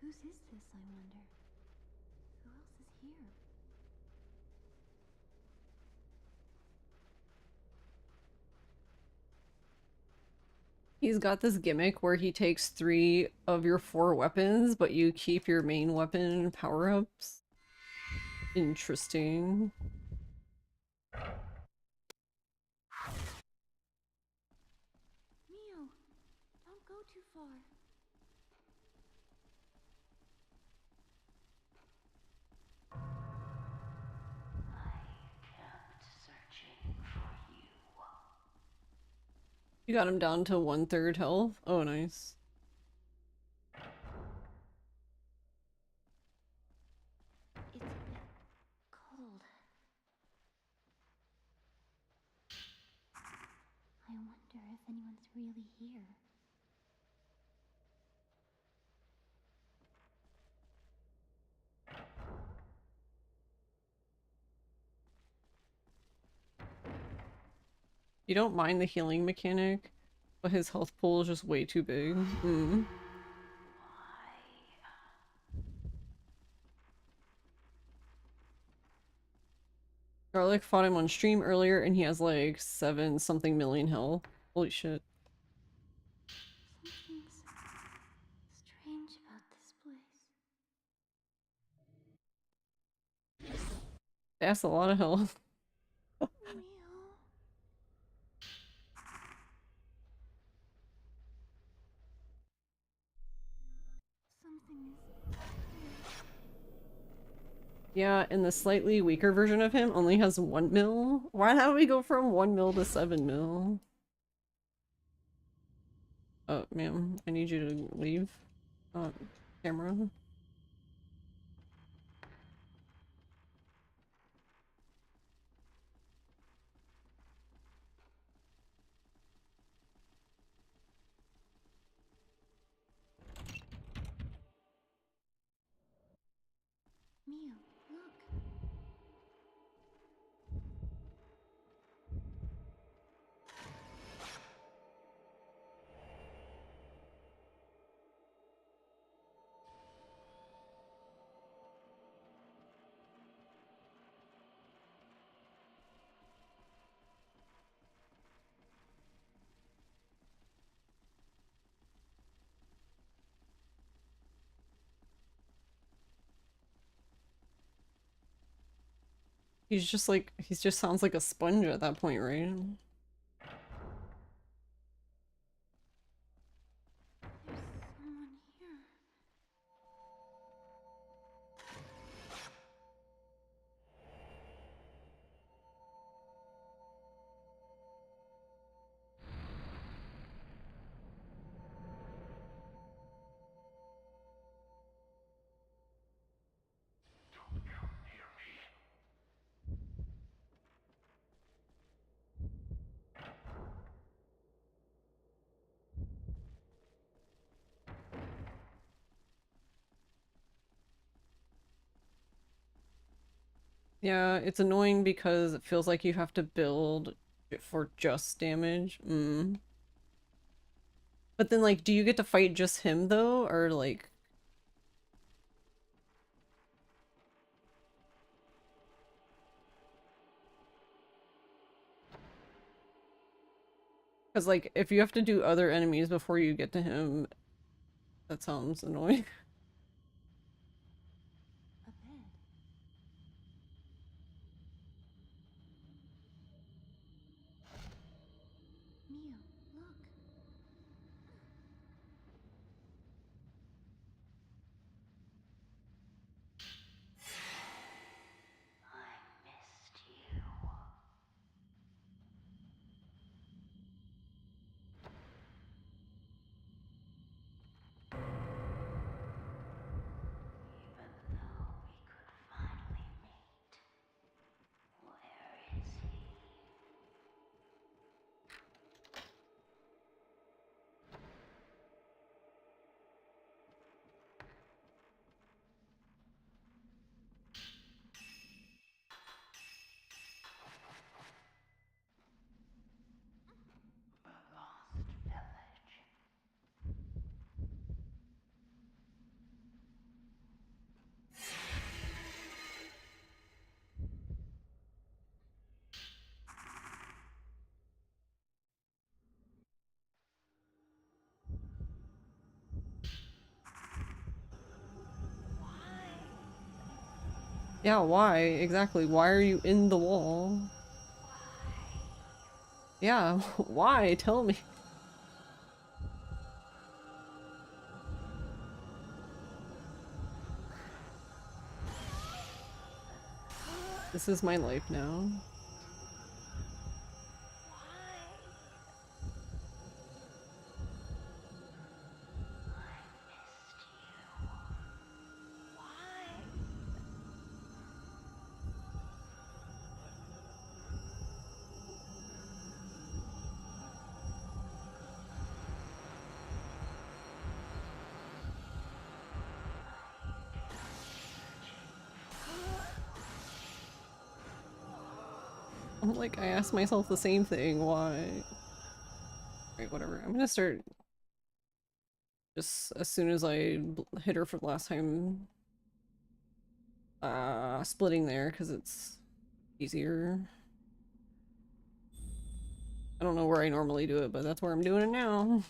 Whose is this, I wonder? Who else is here? He's got this gimmick where he takes 3 of your 4 weapons, but you keep your main weapon power-ups. Interesting. Mio, don't go too far. You got him down to 1/3 health? Oh, nice. It's a bit cold. I wonder if anyone's really here. You don't mind the healing mechanic, but his health pool is just way too big. Garlic fought him on stream earlier and he has like 7 something million health. Holy shit. Something's strange about this place. That's a lot of health. Mio. Something is here. Yeah, and the slightly weaker version of him only has 1 mil. Why how do we go from 1 mil to 7 mil? Oh, ma'am, I need you to leave. Camera. Mio, look. He's just like, he just sounds like a sponge at that point, right? There's someone here. Don't come near me. Yeah, it's annoying because it feels like you have to build for just damage. But then, like, do you get to fight just him, though? Or, like... Because, like, if you have to do other enemies before you get to him, that sounds annoying. A bed. Mio, look. I missed you. Even though we could finally meet, where is he? The lost village. Yeah, why? Exactly. Why are you in the wall? Yeah, why? Tell me. This is my life now. I'm like, I asked myself the same thing. Why? Right, whatever. I'm gonna start just as soon as I hit her for the last time, splitting there because it's easier. I don't know where I normally do it, but that's where I'm doing it now.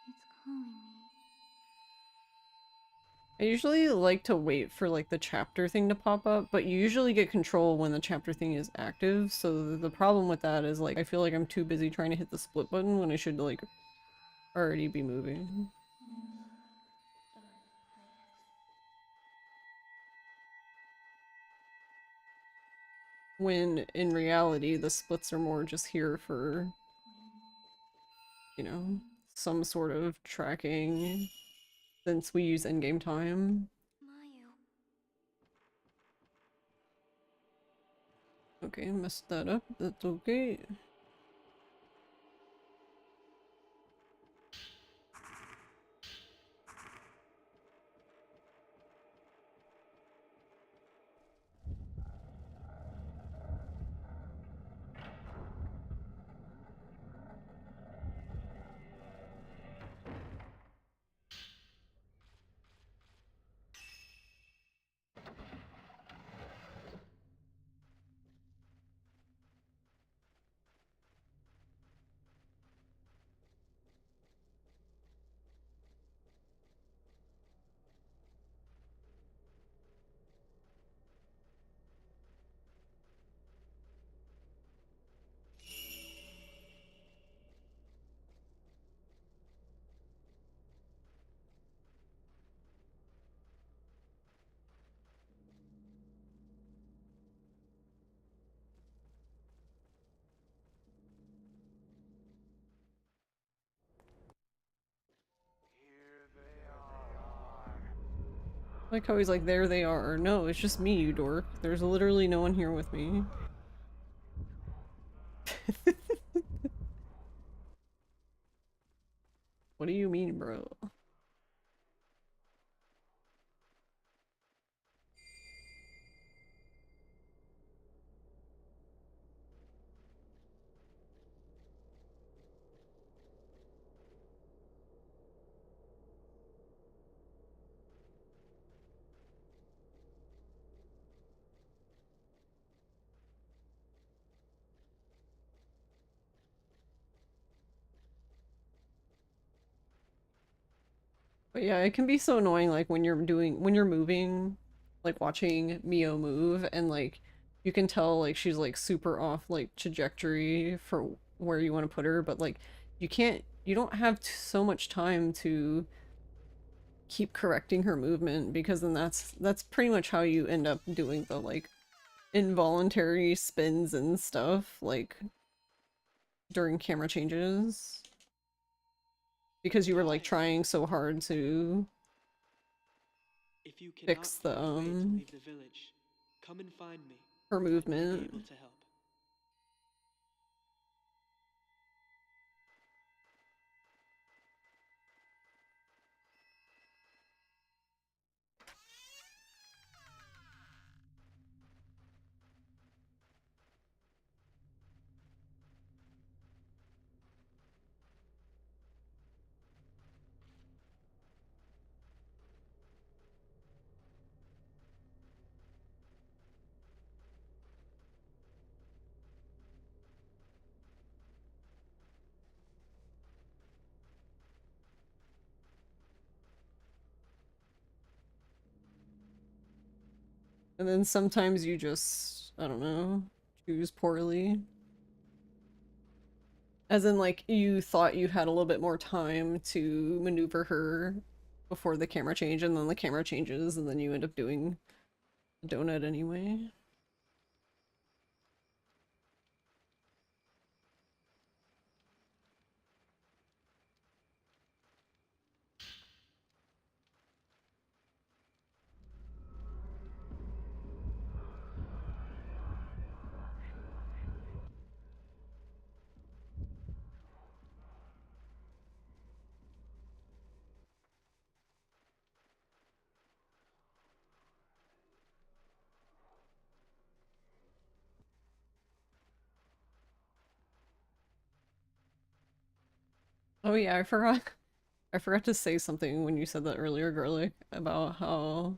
It's calling me. I usually like to wait for like the chapter thing to pop up, but you usually get control when the chapter thing is active, so the problem with that is like I feel like I'm too busy trying to hit the split button when I should like already be moving. When in reality the splits are more just here for, you know, some sort of tracking since we use endgame time. Mayu. Okay, messed that up. That's okay. Like how he's like, there they are. No, it's just me, you dork. There's literally no one here with me. What do you mean, bro? But yeah, it can be so annoying like when you're moving, like watching Mio move and like you can tell like she's like super off like trajectory for where you want to put her, but like you don't have so much time to keep correcting her movement because then that's pretty much how you end up doing the like involuntary spins and stuff like during camera changes because you were like trying so hard to If you cannot fix the find a way to leave the village, come and find me. her I may be movement. able to help. And then sometimes you just, I don't know, choose poorly. As in, like, you thought you had a little bit more time to maneuver her before the camera change, and then the camera changes, and then you end up doing the donut anyway. Oh yeah, I forgot. I forgot to say something when you said that earlier, Garlic, about how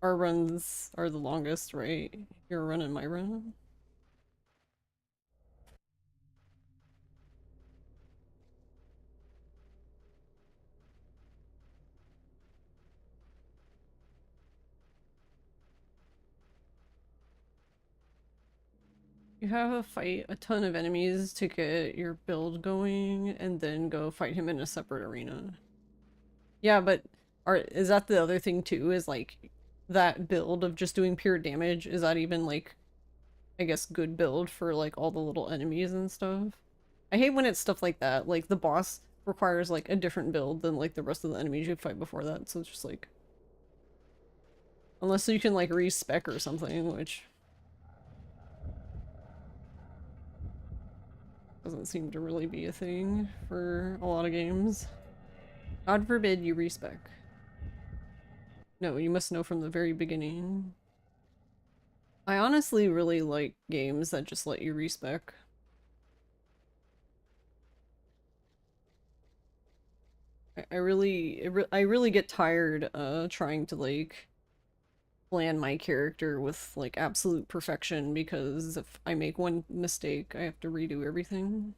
our runs are the longest, right? Your run and my run. You have to fight a ton of enemies to get your build going, and then go fight him in a separate arena. Yeah, but is that the other thing too? Is like that build of just doing pure damage, is that even like I guess good build for like all the little enemies and stuff? I hate when it's stuff like that. Like the boss requires like a different build than like the rest of the enemies you fight before that, so it's just like unless you can like respec or something, which doesn't seem to really be a thing for a lot of games. God forbid you respec. No, you must know from the very beginning. I honestly really like games that just let you respec. I really get tired trying to like plan my character with like absolute perfection because if I make one mistake, I have to redo everything.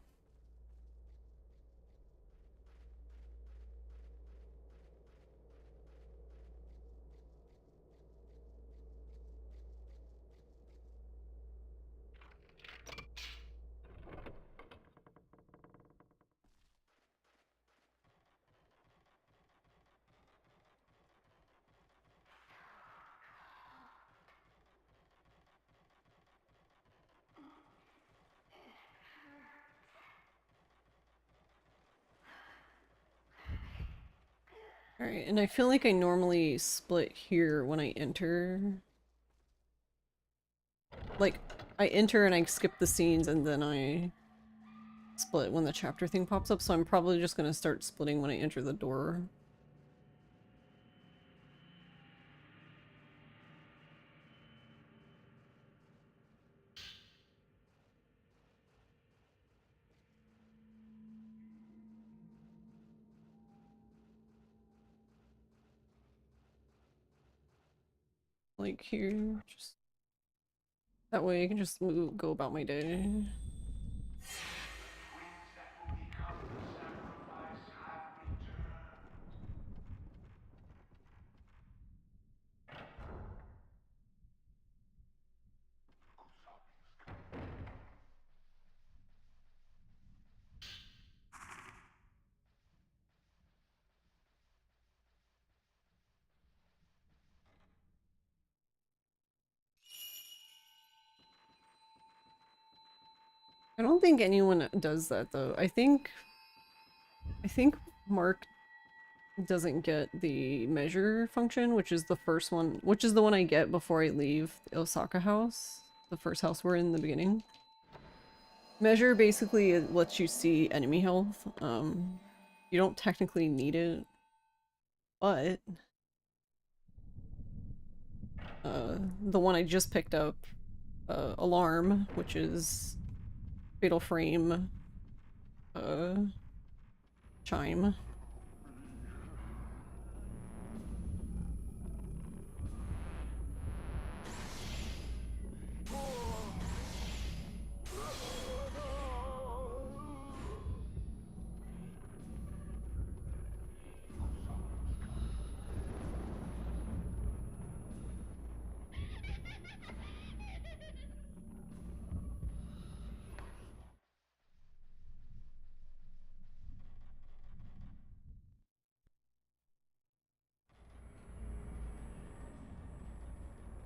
Alright, and I feel like I normally split here when I enter. Like, I enter and I skip the scenes and then I split when the chapter thing pops up, so I'm probably just gonna start splitting when I enter the door. Like here, just that way I can just go about my day. Twins that will become the sacrifice have returned. I don't think anyone does that though. I think Mark doesn't get the measure function, which is the first one, which is the one I get before I leave the Osaka house, the first house we're in the beginning. Measure basically it lets you see enemy health. You don't technically need it, but the one I just picked up, Alarm, which is Fatal Frame, Chime.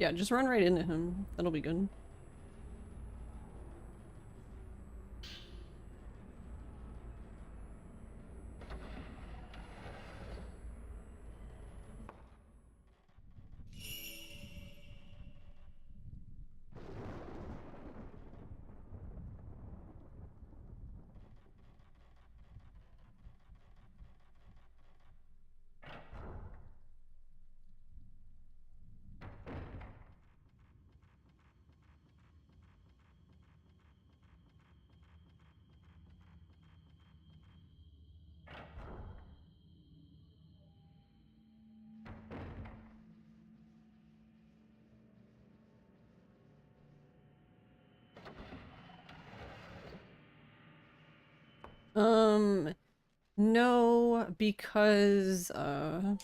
Yeah, just run right into him. That'll be good. No, because, the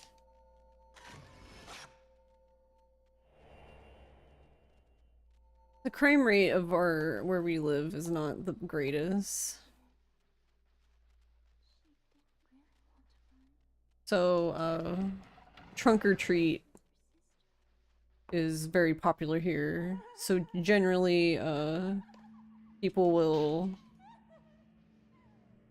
crime rate of where we live is not the greatest. So, Trunk or Treat is very popular here. So generally, people will...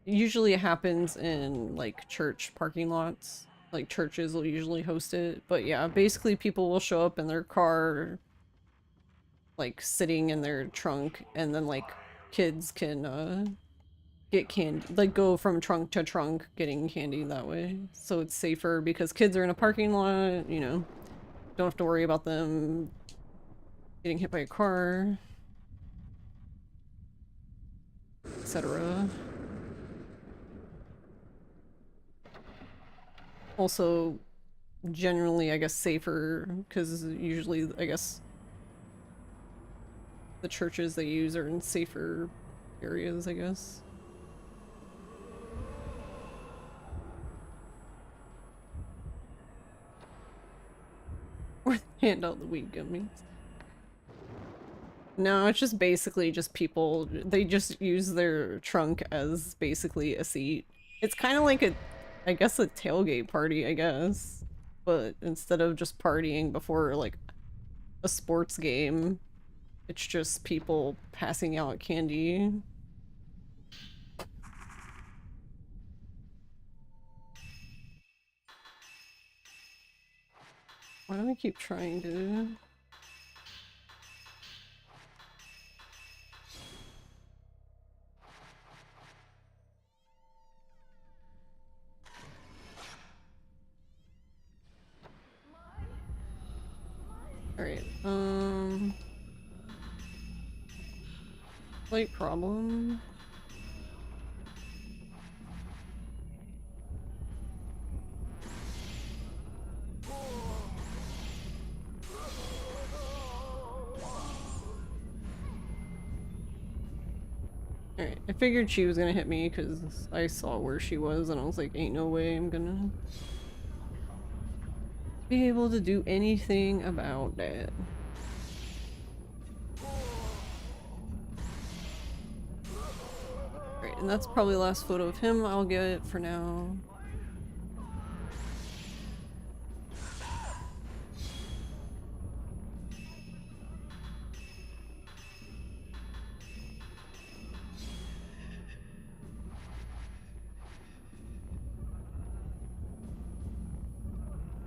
Usually it happens in, like, church parking lots. Like, churches will usually host it. But yeah, basically people will show up in their car, like, sitting in their trunk, and then, like, kids can, get candy, like, go from trunk to trunk getting candy that way. So it's safer because kids are in a parking lot, you know, don't have to worry about them getting hit by a car, etc. Also, generally, I guess, safer, because usually, I guess, the churches they use are in safer areas, I guess. Or they hand out the weed gummies. No, it's just basically just people, they just use their trunk as basically a seat. It's kind of like I guess a tailgate party, I guess. But instead of just partying before, like, a sports game, it's just people passing out candy. Why do I keep trying to... Alright, slight problem. Alright, I figured she was gonna hit me because I saw where she was and I was like, ain't no way I'm gonna be able to do anything about that. Alright, and that's probably the last photo of him I'll get for now.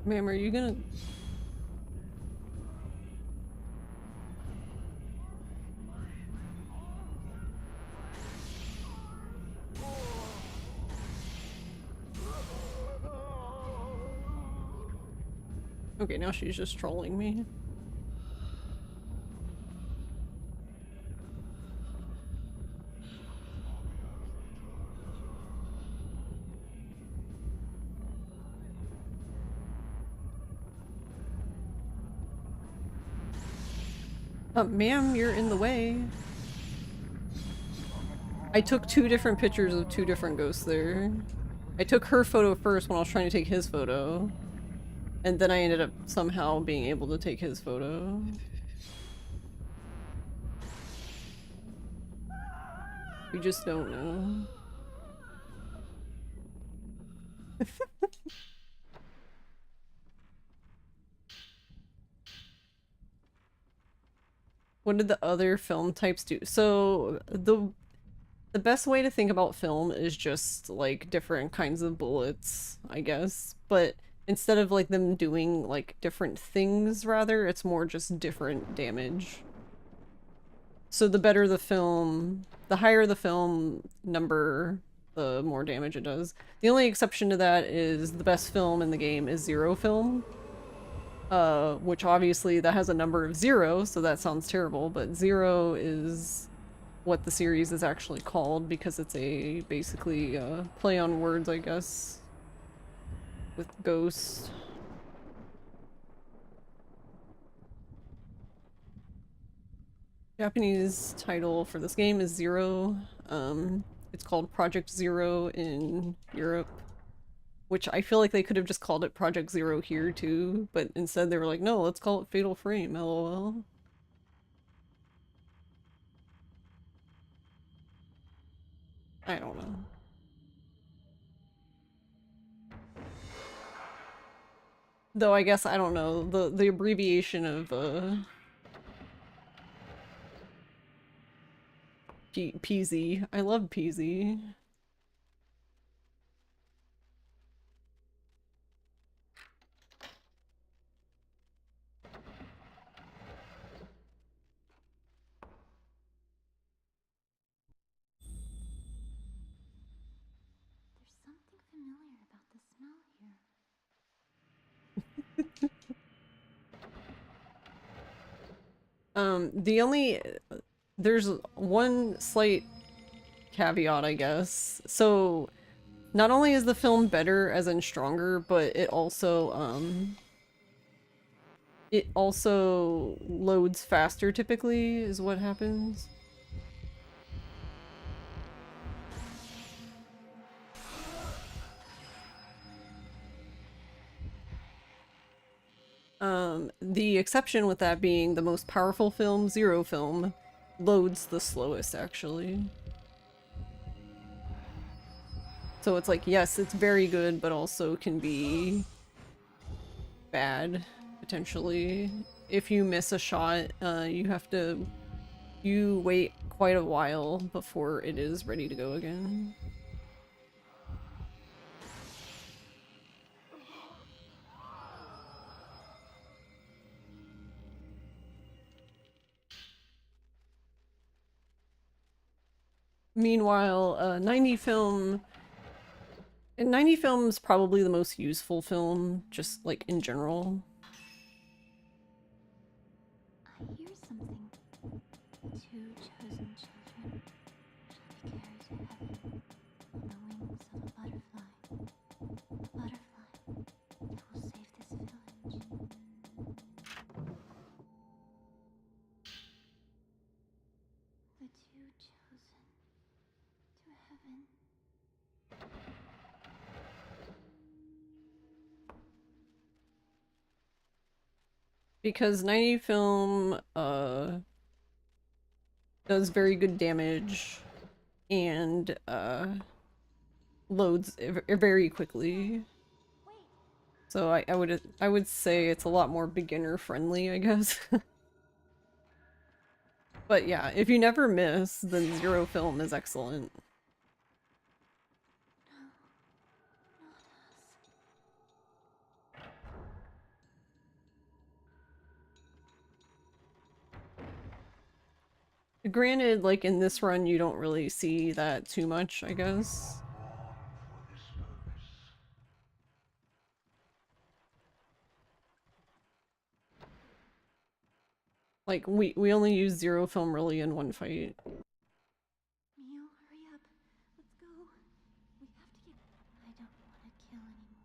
Ma'am, are you gonna... Okay, now she's just trolling me. Ma'am, you're in the way. I took two different pictures of two different ghosts there. I took her photo first when I was trying to take his photo. And then I ended up somehow being able to take his photo. We just don't know. What did the other film types do? So the best way to think about film is just like different kinds of bullets, I guess. But instead of like them doing like different things, rather, it's more just different damage. So the better the film, the higher the film number, the more damage it does. The only exception to that is the best film in the game is Zero Film. Which obviously that has a number of 0, so that sounds terrible, but 0 is what the series is actually called because it's a basically play on words, I guess, with ghost. Japanese title for this game is Zero. It's called Project Zero in Europe, which I feel like they could have just called it Project Zero here too, but instead they were like, no, let's call it Fatal Frame, lol. I don't know. Though I guess, I don't know, the abbreviation of PZ. I love PZ. There's something familiar about the smell here. There's one slight caveat, I guess. So, not only is the film better, as in stronger, but it also loads faster typically, is what happens. The exception with that being the most powerful film, Zero Film, loads the slowest, actually. So it's like, yes, it's very good, but also can be bad, potentially. If you miss a shot, you wait quite a while before it is ready to go again. Meanwhile, 90 film... And 90 film's probably the most useful film, just like in general. I hear something. The two chosen children shall be carried to heaven on the wings of a butterfly. A butterfly that will save this village. The two chosen to heaven. Because 90 film, does very good damage and, loads very quickly. So I would say it's a lot more beginner friendly, I guess. But yeah, if you never miss, then zero film is excellent. Granted, like in this run, you don't really see that too much, I guess. Born for this purpose. Like, we only use zero film really in one fight. Mio, hurry up. Let's go. We have to get... I don't want to kill anymore.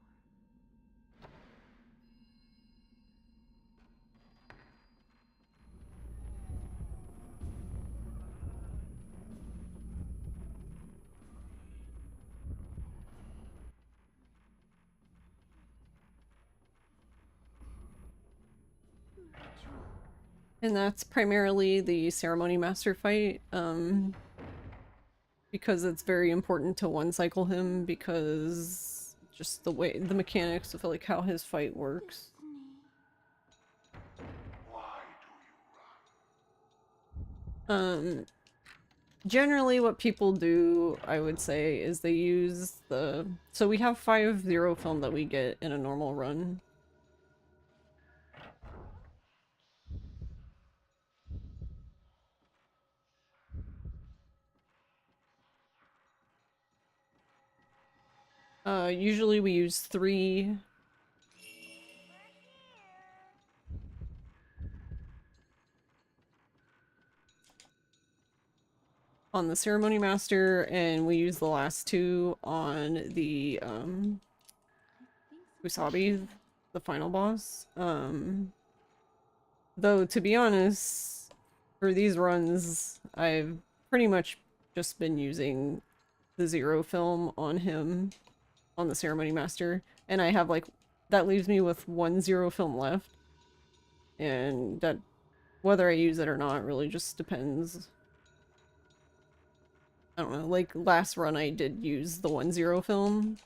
Ritual. And that's primarily the Ceremony Master fight, because it's very important to one cycle him, because just the way, the mechanics of like how his fight works. Why do you run? Generally what people do, I would say, is they use the... So we have 5 zero film that we get in a normal run. Usually we use 3. On the Ceremony Master, and we use the last 2 on the, Kusabi, the final boss. Though, to be honest, for these runs, I've pretty much just been using the zero film on him, on the Ceremony Master, and I have, like, that leaves me with 1 zero film left, and that, whether I use it or not, really just depends. I don't know, like, last run I did use the 1 zero film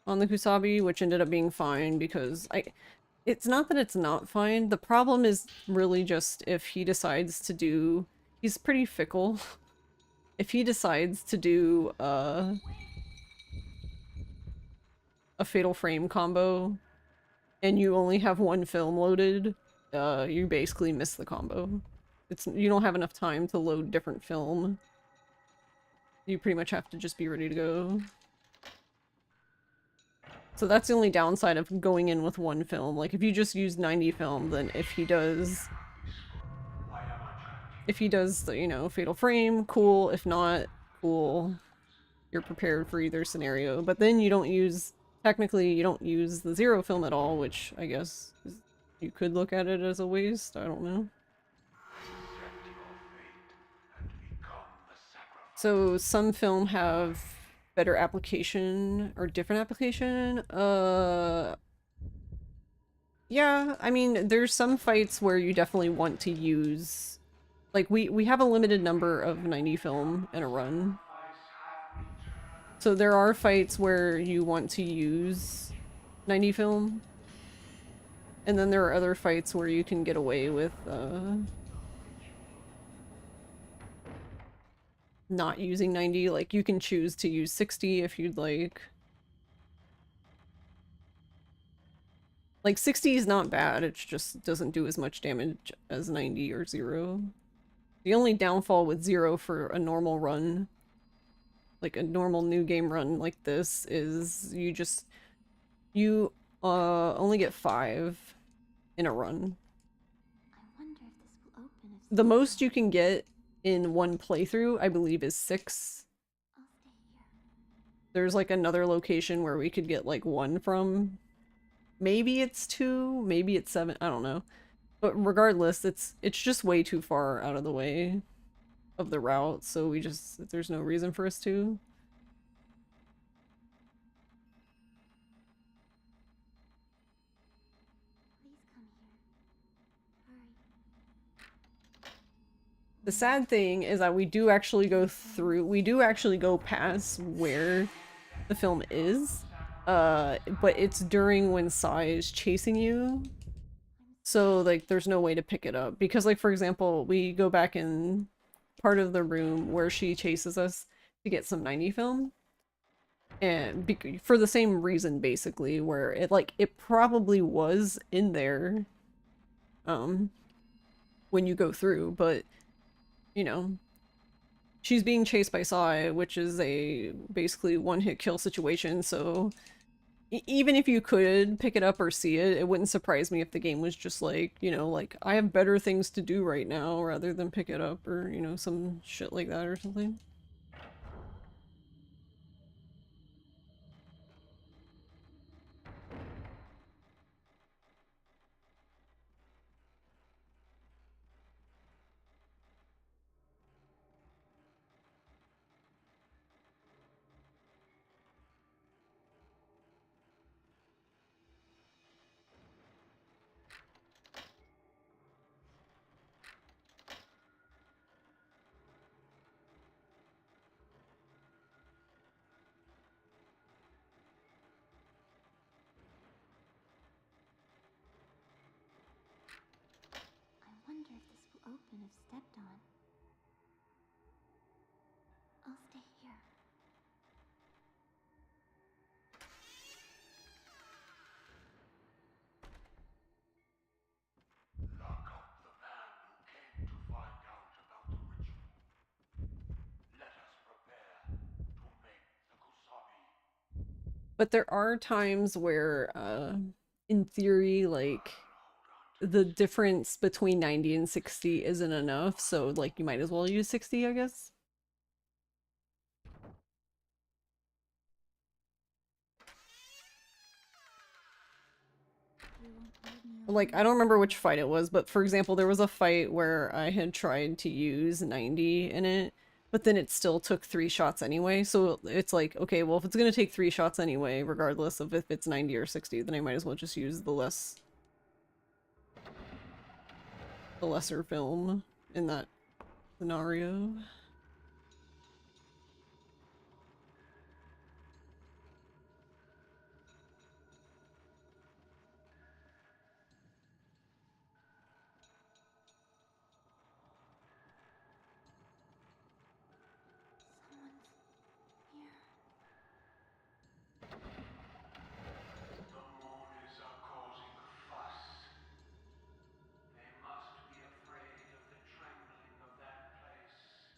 on the Kusabi, which ended up being fine, because it's not that it's not fine, the problem is really just if he decides to do... He's pretty fickle. If he decides to do, a Fatal Frame combo, and you only have 1 film loaded, you basically miss the combo. You don't have enough time to load different film. You pretty much have to just be ready to go. So that's the only downside of going in with 1 film. Like, if you just use 90 film, then if he does, the, you know, Fatal Frame, cool. If not, cool. You're prepared for either scenario. But then you don't use, technically, you don't use the zero film at all, which I guess you could look at it as a waste. I don't know. Accept your fate and become the sacrifice. So some film have better application or different application. Yeah, I mean, there's some fights where you definitely want to use, like, we have a limited number of 90 film in a run. So there are fights where you want to use 90 film. And then there are other fights where you can get away with, not using 90. Like, you can choose to use 60 if you'd like. Like, 60 is not bad, it just doesn't do as much damage as 90 or 0. The only downfall with 0 for a normal run like a normal new game run like this is you only get 5 in a run. I wonder if this will open if The most stepped you can get in one playthrough, I believe, is 6. on. I'll stay here. There's like another location where we could get like 1 from. Maybe it's 2, maybe it's 7, I don't know. But regardless, it's just way too far out of the way of the route, so there's no reason for us to. Please come here. Hurry. The sad thing is that we do actually go past where the film is, but it's during when Sai is chasing you, so like there's no way to pick it up. Because like for example, we go back in part of the room where she chases us to get some 90 film, and for the same reason basically, where it probably was in there when you go through, but you know, she's being chased by Sai, which is a basically one-hit kill situation, so even if you could pick it up or see it, it wouldn't surprise me if the game was just like, you know, like, I have better things to do right now rather than pick it up, or, you know, some shit like that or something. I wonder if this will open if stepped on. I'll stay here. Lock up the man who came to find out about the ritual. Let us prepare to make the Kusami. But there are times where, in theory, like, the difference between 90 and 60 isn't enough, so, like, you might as well use 60, I guess. You won't leave me Like, I alone. don't remember which fight it was, but for example, there was a fight where I had tried to use 90 in it, but then it still took 3 shots anyway, so it's like, okay, well, if it's gonna take 3 shots anyway, regardless of if it's 90 or 60, then I might as well just use the lesser film in that scenario. Someone's here. The Moonies are causing a fuss. They must be afraid of the trembling of that place.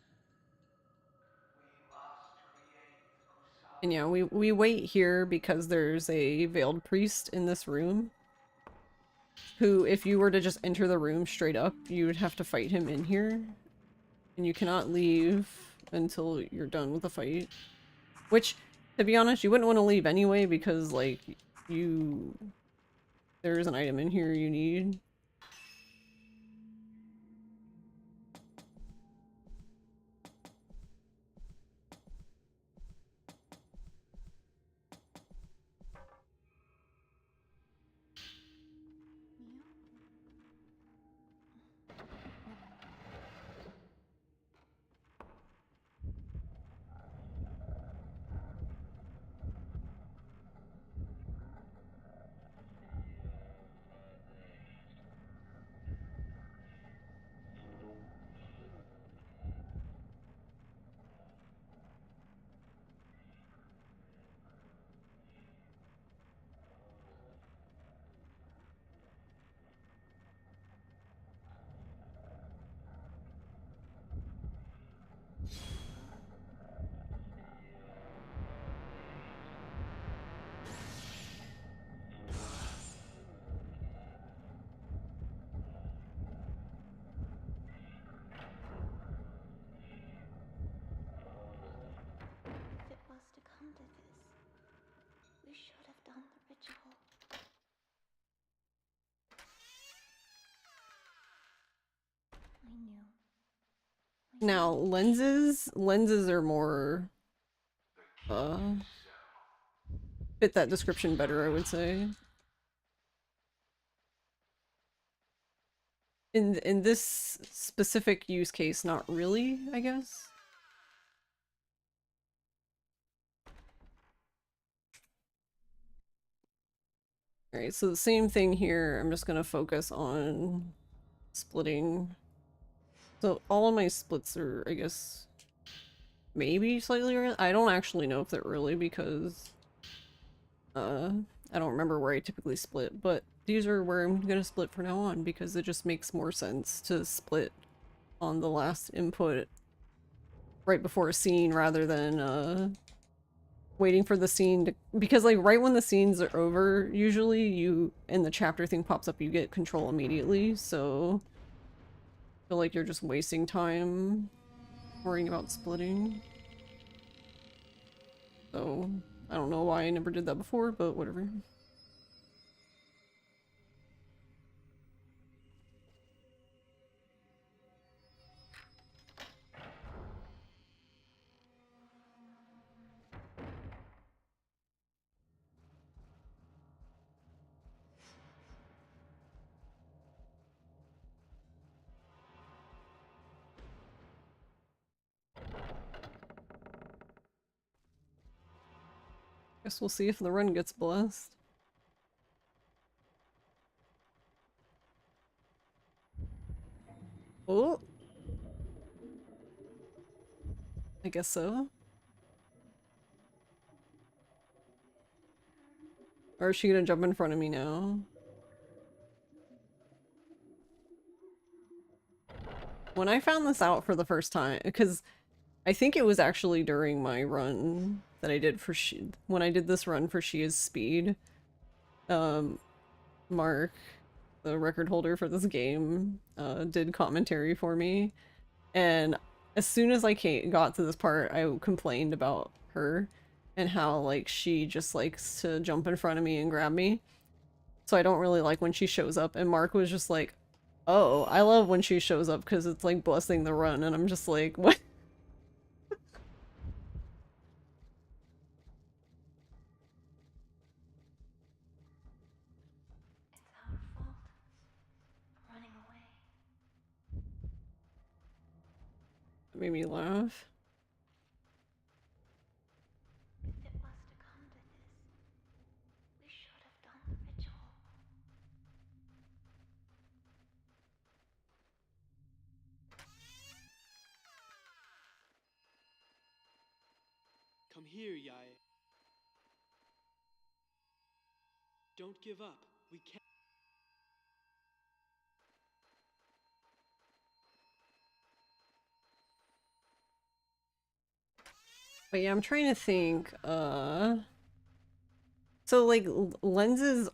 We must create the Kusami. And yeah, we wait here because there's a veiled priest in this room who, if you were to just enter the room straight up, you would have to fight him in here. And you cannot leave until you're done with the fight. Which, to be honest, you wouldn't want to leave anyway because, like, there's an item in here you need. Mio? Now, lenses are more, fit that description better, I would say. In this specific use case, not really, I guess. Alright, so the same thing here. I'm just gonna focus on splitting. So all of my splits are, I guess, maybe slightly early. I don't actually know if they're early because I don't remember where I typically split, but these are where I'm gonna split from now on because it just makes more sense to split on the last input right before a scene rather than waiting for the scene to, because like right when the scenes are over, usually you and the chapter thing pops up, you get control immediately, so I feel like you're just wasting time worrying about splitting. So I don't know why I never did that before, but whatever. Guess we'll see if the run gets blessed. Oh! I guess so. Or is she gonna jump in front of me now? When I found this out for the first time, because I think it was actually during my run that I did for when I did this run for She Is Speed, Mark, the record holder for this game, did commentary for me, and as soon as I got to this part, I complained about her and how like she just likes to jump in front of me and grab me. So I don't really like when she shows up, and Mark was just like, "Oh, I love when she shows up because it's like blessing the run," and I'm just like, "What?" It's our fault for running away. It made me laugh. If it was to come to this, we should have done the ritual. Come here, Yae. Don't give up. We can't. But yeah, I'm trying to think, so like lenses,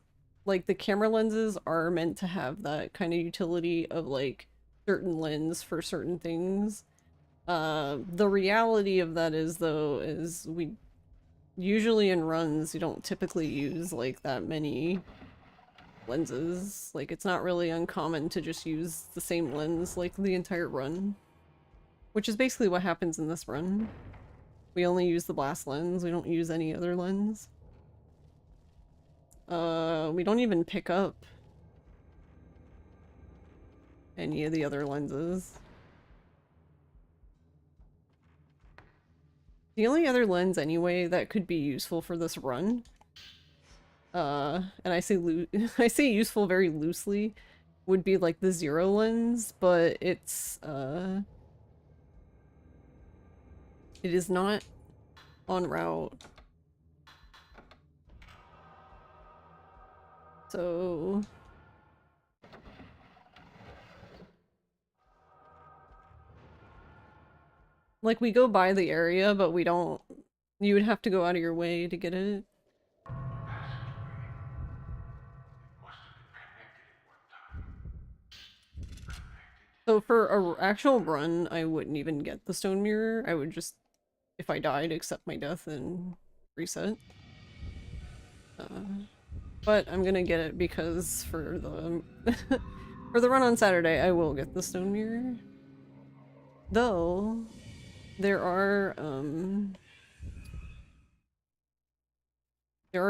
like the camera lenses are meant to have that kind of utility of like certain lens for certain things. The reality of that is though, is we usually in runs, you don't typically use like that many lenses. Like it's not really uncommon to just use the same lens like the entire run, which is basically what happens in this run. We only use the blast lens, we don't use any other lens. We don't even pick up any of the other lenses. The only other lens anyway that could be useful for this run, and I say I say useful very loosely, would be like the zero lens, but it's it is not on route. So like we go by the area, but we don't, you would have to go out of your way to get it. Passageway. It must have been connected at one time. Connected. So for a actual run, I wouldn't even get the stone mirror. I would just, if I died, accept my death and reset. But I'm gonna get it because for the for the run on Saturday, I will get the stone mirror. Though, there are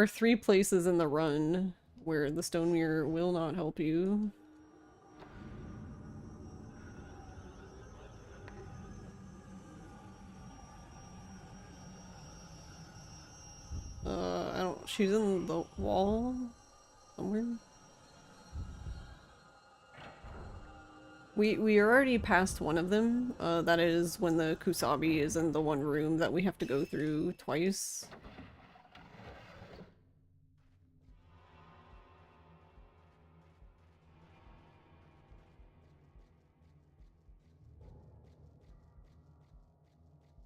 3 places in the run where the stone mirror will not help you. I don't- she's in the wall somewhere. We are already past one of them. That is when the Kusabi is in the one room that we have to go through twice.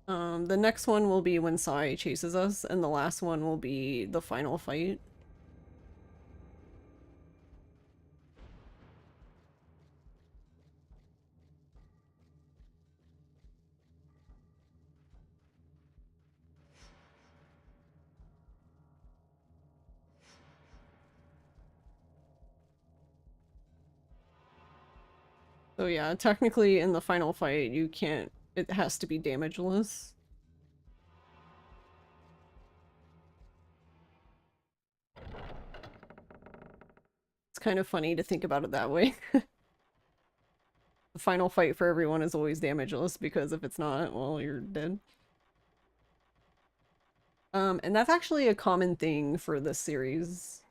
The next one will be when Sai chases us, and the last one will be the final fight. So yeah, technically in the final fight you can't, it has to be damageless. It's kind of funny to think about it that way. The final fight for everyone is always damageless because if it's not, well, you're dead. And that's actually a common thing for this series.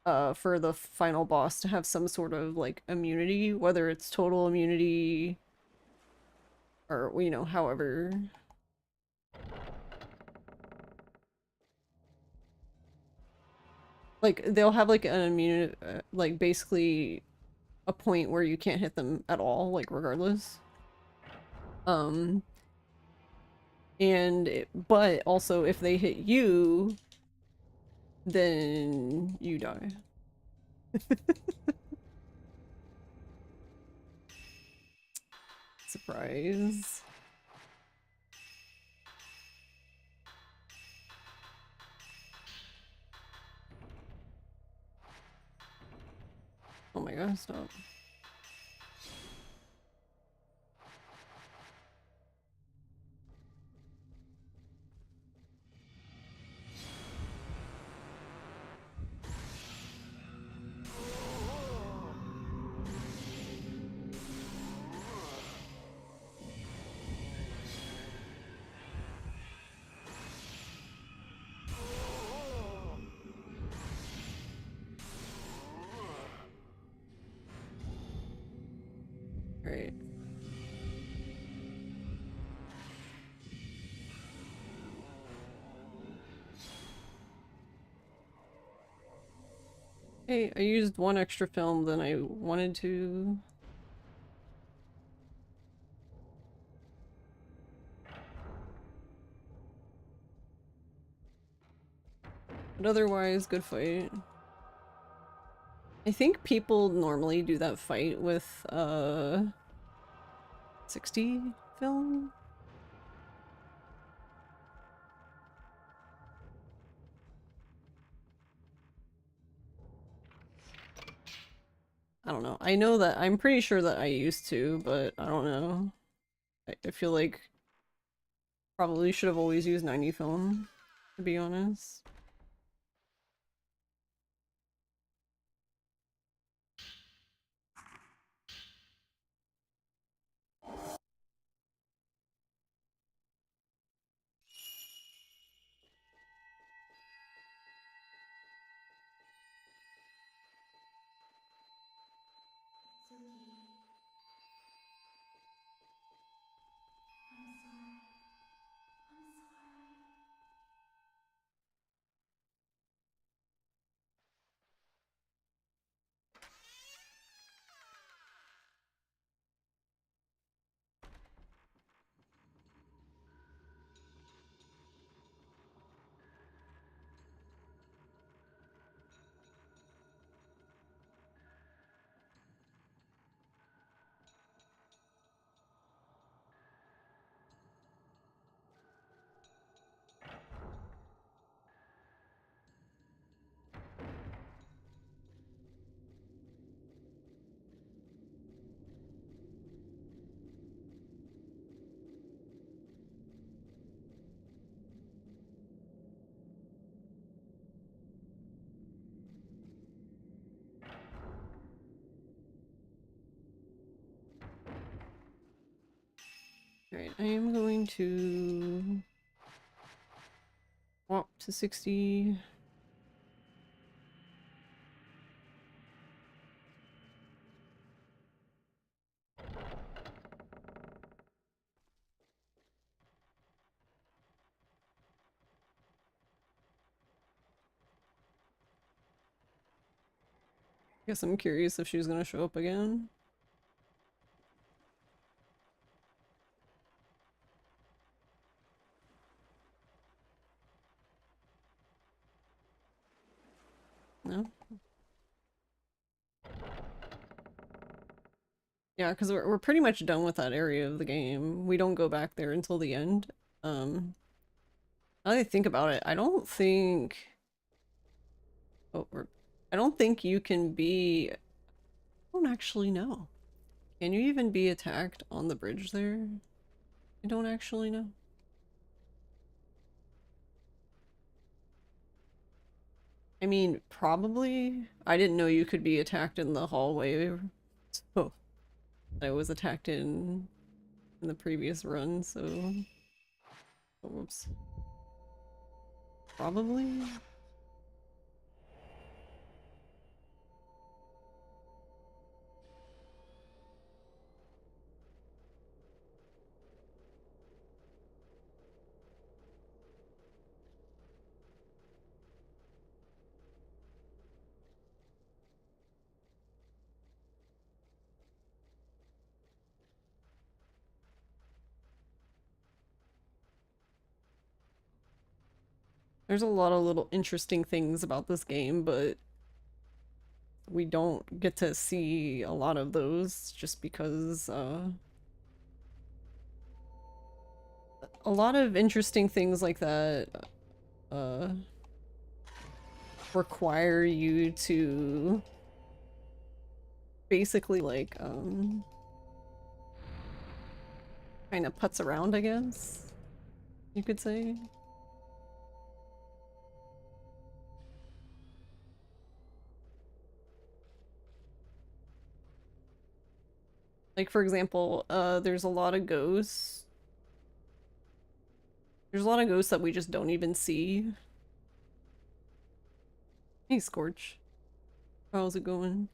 For the final boss to have some sort of like immunity, whether it's total immunity or, you know, however. Like, they'll have like an immunity, like basically a point where you can't hit them at all, like regardless. Um, but also if they hit you, then you die. Surprise. Oh my god, stop. Right. Hey, I used one extra film than I wanted to. But otherwise, good fight. I think people normally do that fight with 60 film? I don't know. I know that I'm pretty sure that I used to, but I don't know. I feel like probably should have always used 90 film, to be honest. It's okay. I'm sorry. I'm sorry. Alright, I am going to swap to 60. Guess I'm curious if she's gonna show up again. No? Yeah, because we're pretty much done with that area of the game. We don't go back there until the end. Now that I think about it, I don't think... Oh, I don't think you can be... I don't actually know. Can you even be attacked on the bridge there? I don't actually know. I mean, probably. I didn't know you could be attacked in the hallway. So I was attacked in the previous run, so... Oh, whoops. Probably? There's a lot of little interesting things about this game, but we don't get to see a lot of those just because, a lot of interesting things like that, uh, require you to basically, like, kind of putz around, I guess, you could say. Like, for example, there's a lot of ghosts. There's a lot of ghosts that we just don't even see. Hey, Scorch. How's it going?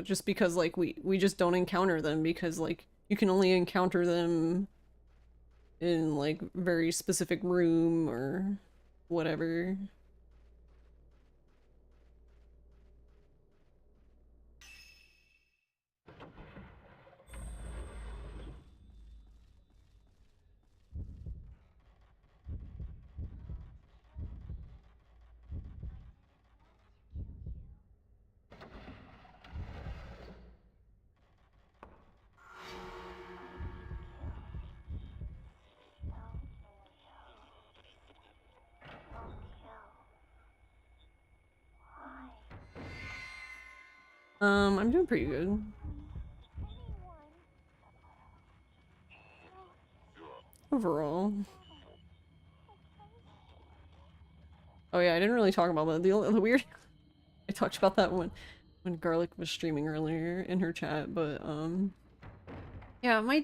Just because, like, we just don't encounter them because, like, you can only encounter them in, like, very specific room or whatever. I'm doing pretty good. Overall. Oh yeah, I didn't really talk about that. The weird... I talked about that when Garlic was streaming earlier in her chat, but, yeah, my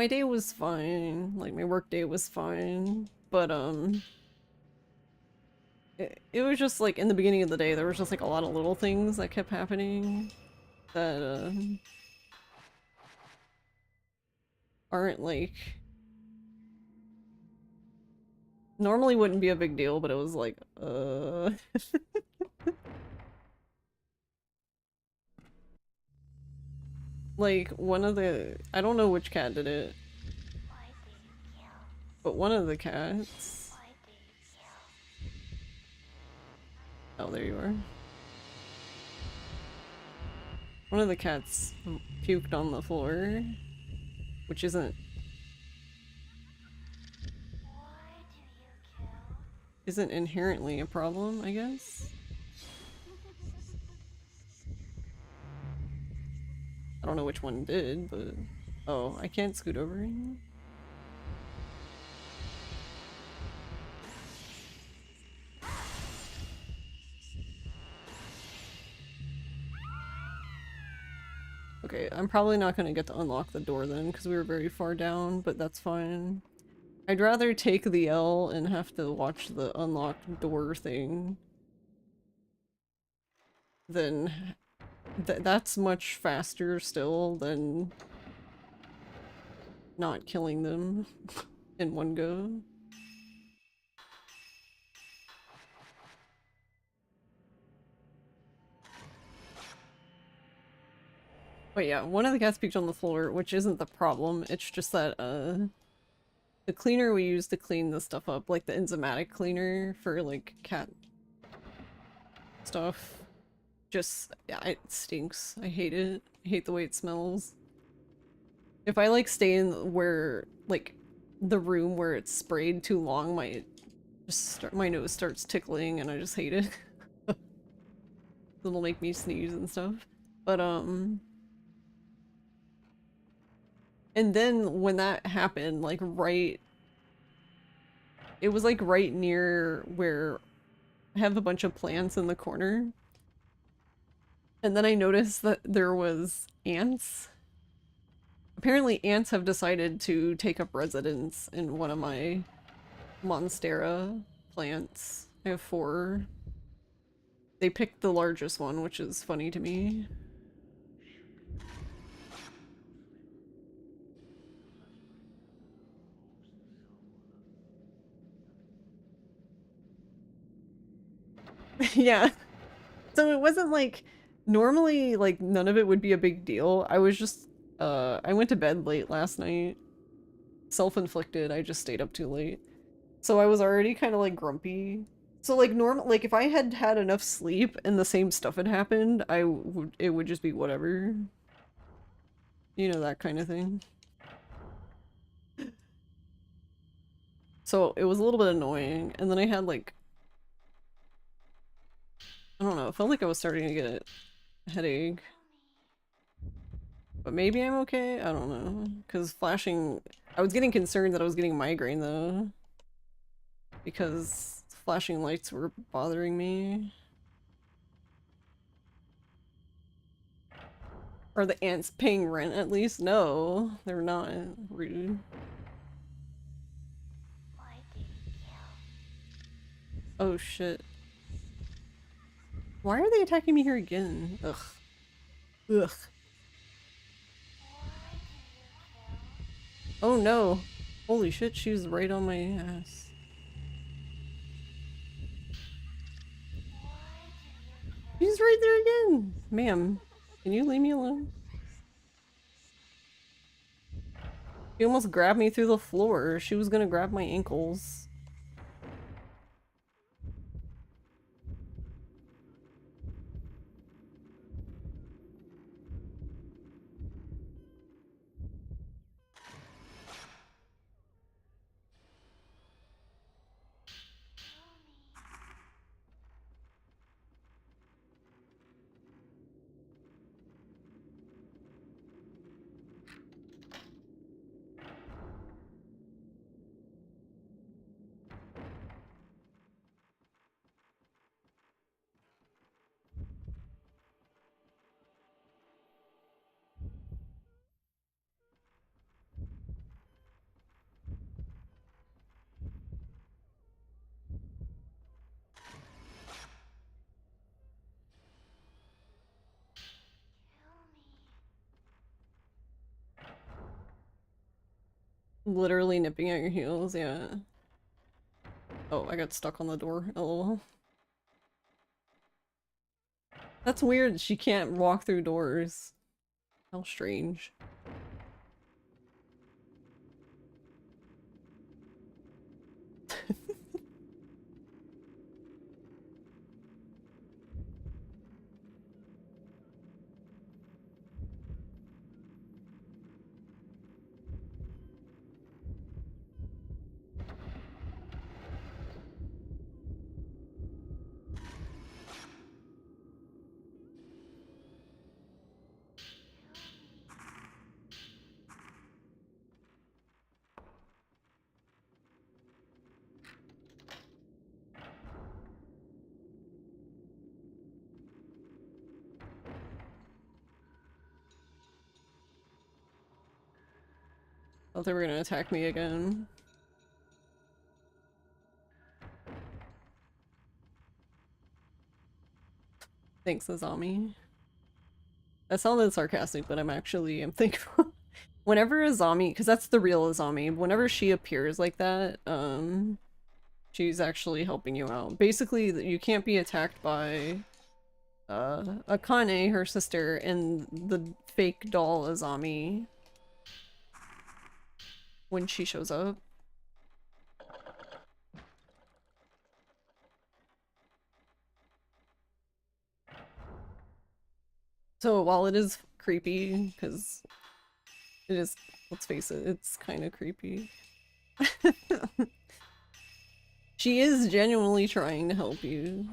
day was fine. Like, my work day was fine, but, it was just, like, in the beginning of the day, there was just, like, a lot of little things that kept happening that, aren't, like... Normally wouldn't be a big deal, but it was like, Like, one of the... I don't know which cat did it, but one of the cats... Oh, there you are. One of the cats puked on the floor, which isn't inherently a problem, I guess. I don't know which one did, but... Oh, I can't scoot over anymore? Okay, I'm probably not gonna get to unlock the door then, because we were very far down, but that's fine. I'd rather take the L and have to watch the unlocked door thing than... that's much faster still than not killing them in one go. But yeah, one of the cats peeked on the floor, which isn't the problem. It's just that, the cleaner we use to clean this stuff up, like the enzymatic cleaner for, like, cat stuff, just, yeah, it stinks. I hate it. I hate the way it smells. If I, like, stay in where, like, the room where it's sprayed too long, my nose starts tickling and I just hate it. It'll make me sneeze and stuff. But, and then when that happened, like, it was, like, right near where I have a bunch of plants in the corner. And then I noticed that there was ants. Apparently ants have decided to take up residence in one of my Monstera plants. I have 4. They picked the largest one, which is funny to me. Yeah. So it wasn't like, normally, like, none of it would be a big deal. I was just, I went to bed late last night. Self-inflicted, I just stayed up too late. So I was already kind of, like, grumpy. So, like, like, if I had had enough sleep and the same stuff had happened, it would just be whatever. You know, that kind of thing. So it was a little bit annoying, and then I had, like, I don't know, it felt like I was starting to get a headache. But maybe I'm okay? I don't know. Because flashing... I was getting concerned that I was getting migraine, though. Because flashing lights were bothering me. Are the ants paying rent, at least? No, they're not. Rude. Oh, shit. Why are they attacking me here again? Ugh. Ugh. Oh no. Holy shit, she was right on my ass. She's right there again! Ma'am, can you leave me alone? She almost grabbed me through the floor. She was gonna grab my ankles. Literally nipping at your heels, yeah. Oh, I got stuck on the door. Oh. That's weird, she can't walk through doors. How strange. thought they were gonna attack me again. Thanks, Azami. That sounded sarcastic, but I'm thankful. Whenever Azami, because that's the real Azami, whenever she appears like that, she's actually helping you out. Basically, you can't be attacked by Akane, her sister, and the fake doll Azami when she shows up. So while it is creepy, because it is, let's face it, it's kind of creepy. She is genuinely trying to help you.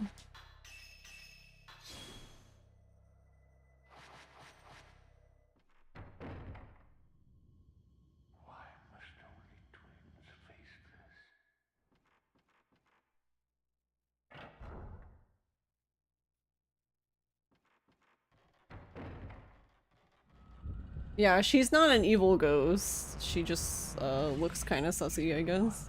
Why must only twins face this? Yeah, she's not an evil ghost. She just looks kind of sussy, I guess.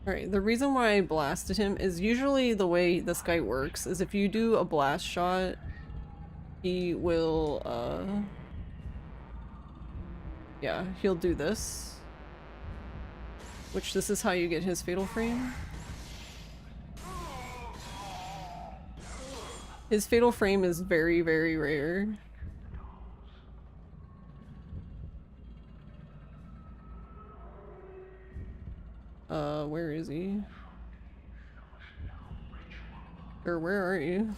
Alright, the reason why I blasted him is usually the way this guy works is if you do a blast shot, he will, yeah, he'll do this. Which this is how you get his Fatal Frame. His Fatal Frame is very, very rare. Where is he? Or where are you?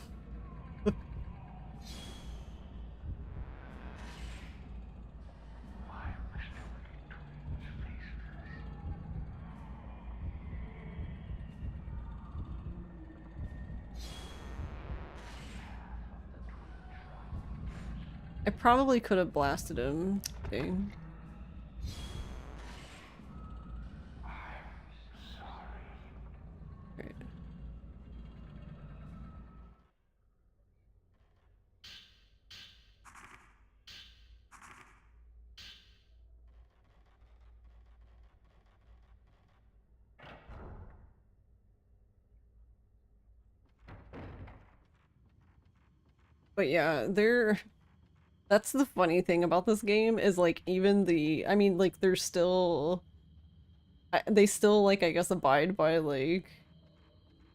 I probably could have blasted him. Dang. Right. But yeah, that's the funny thing about this game is like even the I mean like they're still they still like I guess abide by like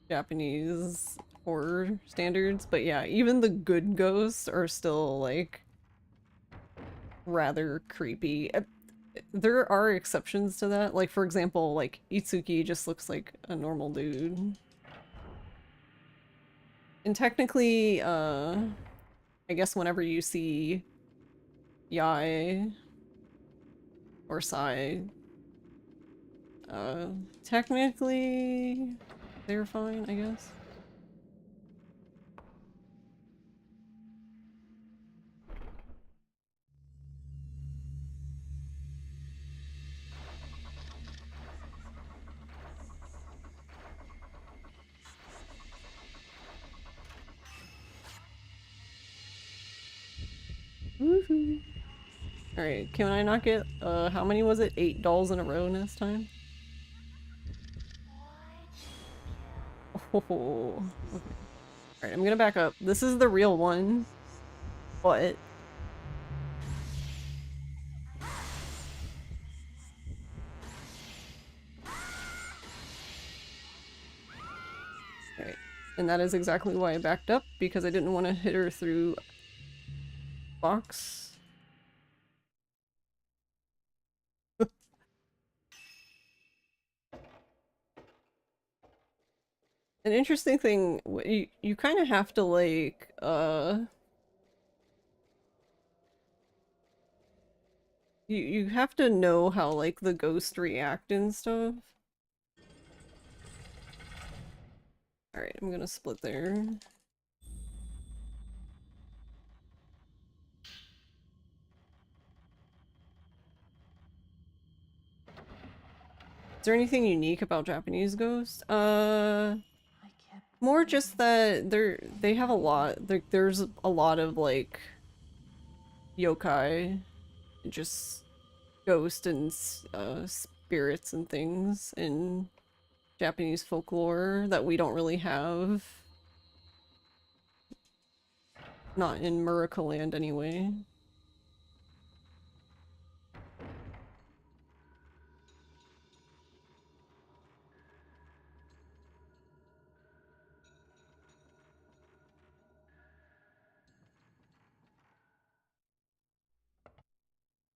Japanese horror standards, but yeah, even the good ghosts are still like rather creepy. There are exceptions to that. Like for example, like Itsuki just looks like a normal dude. And technically, I guess whenever you see Yae or Sai, technically they're fine, I guess. Woohoo! Alright, can I not get, how many was it? 8 dolls in a row next time? Oh, okay. Alright, I'm gonna back up. This is the real one, but... Alright, and that is exactly why I backed up, because I didn't want to hit her through box. An interesting thing, you kind of have to like, you have to know how like the ghost react and stuff. Alright, I'm gonna split there. Is there anything unique about Japanese ghosts? More just that they have a lot. There's a lot of like yokai, just ghosts and spirits and things in Japanese folklore that we don't really have. Not in Murakuland anyway.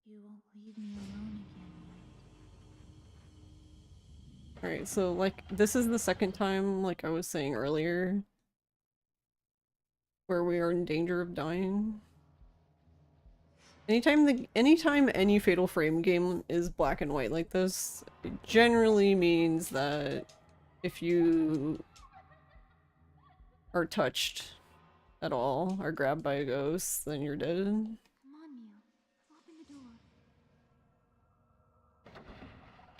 You won't leave me alone again, right? Alright, so like this is the second time, like I was saying earlier, where we are in danger of dying. Anytime any Fatal Frame game is black and white like this, it generally means that if you are touched at all or grabbed by a ghost, then you're dead. Come on, Mew. Open the door.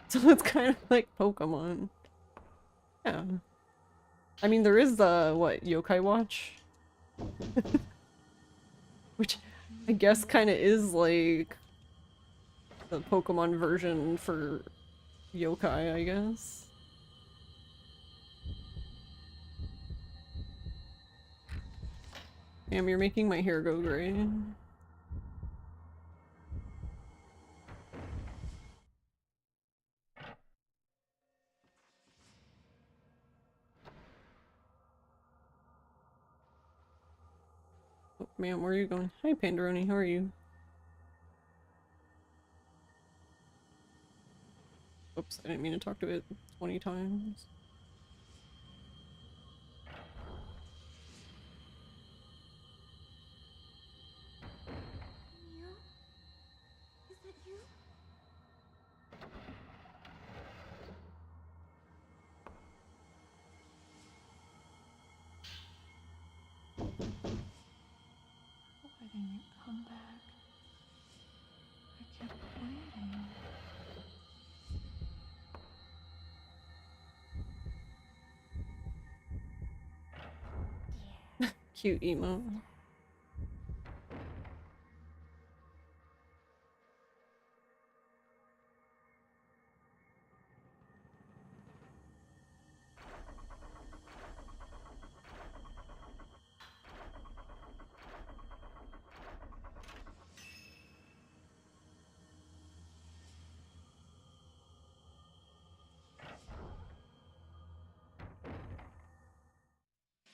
So it's kind of like Pokemon. Yeah. I mean, there is the, what, Yokai Watch? Which I guess kind of is like the Pokemon version for yokai, I guess. Damn, you're making my hair go gray. Oh, man, where are you going? Hi, Pandaroni, how are you? Oops, I didn't mean to talk to it 20 times. Mew? Is that you? Why didn't you come back? I kept waiting. Cute emo. Don't go.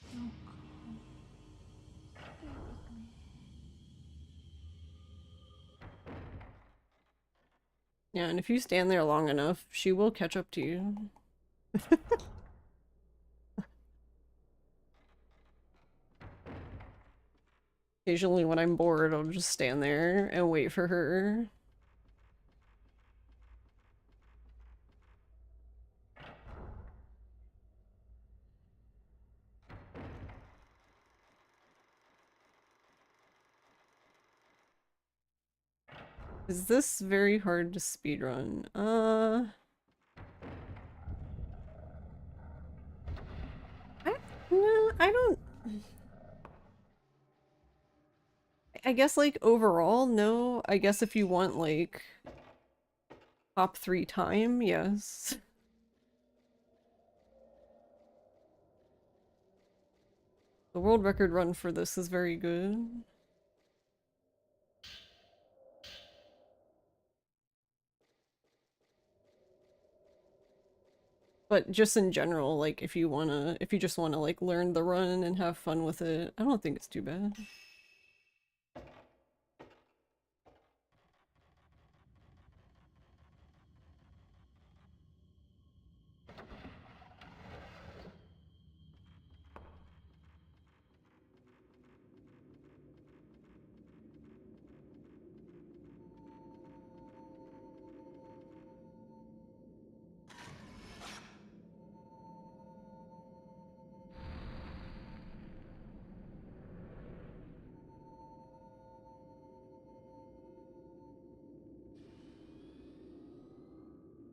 Stay with me. Yeah, and if you stand there long enough, she will catch up to you. Occasionally when I'm bored, I'll just stand there and wait for her. Is this very hard to speedrun? No, I don't. I guess like overall, no. I guess if you want like top 3 time, yes. The world record run for this is very good. But just in general, like if you just wanna like learn the run and have fun with it, I don't think it's too bad.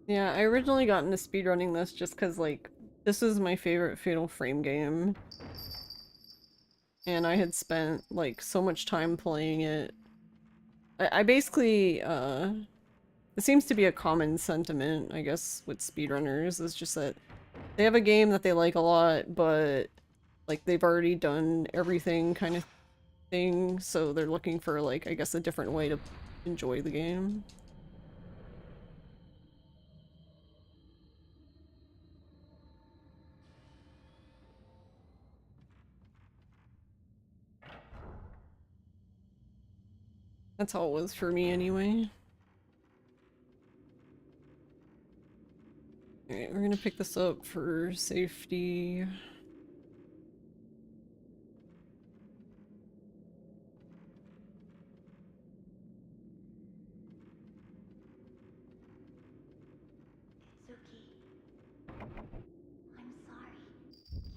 Yeah, I originally got into speedrunning this just because like This is my favorite Fatal Frame game. And I had spent, like, so much time playing it. I basically, it seems to be a common sentiment, I guess, with speedrunners, is just that they have a game that they like a lot, but, like, they've already done everything kind of thing, so they're looking for, like, I guess a different way to enjoy the game. That's how it was for me anyway. Alright, we're gonna pick this up for safety. It's okay. I'm sorry.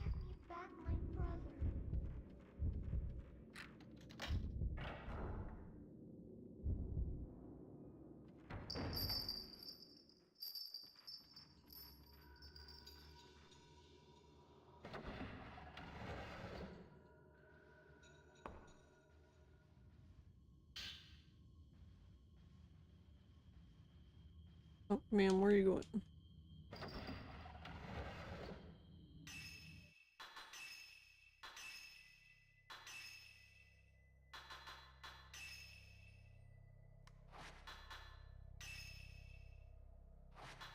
Give me back my brother. Oh man, where are you going?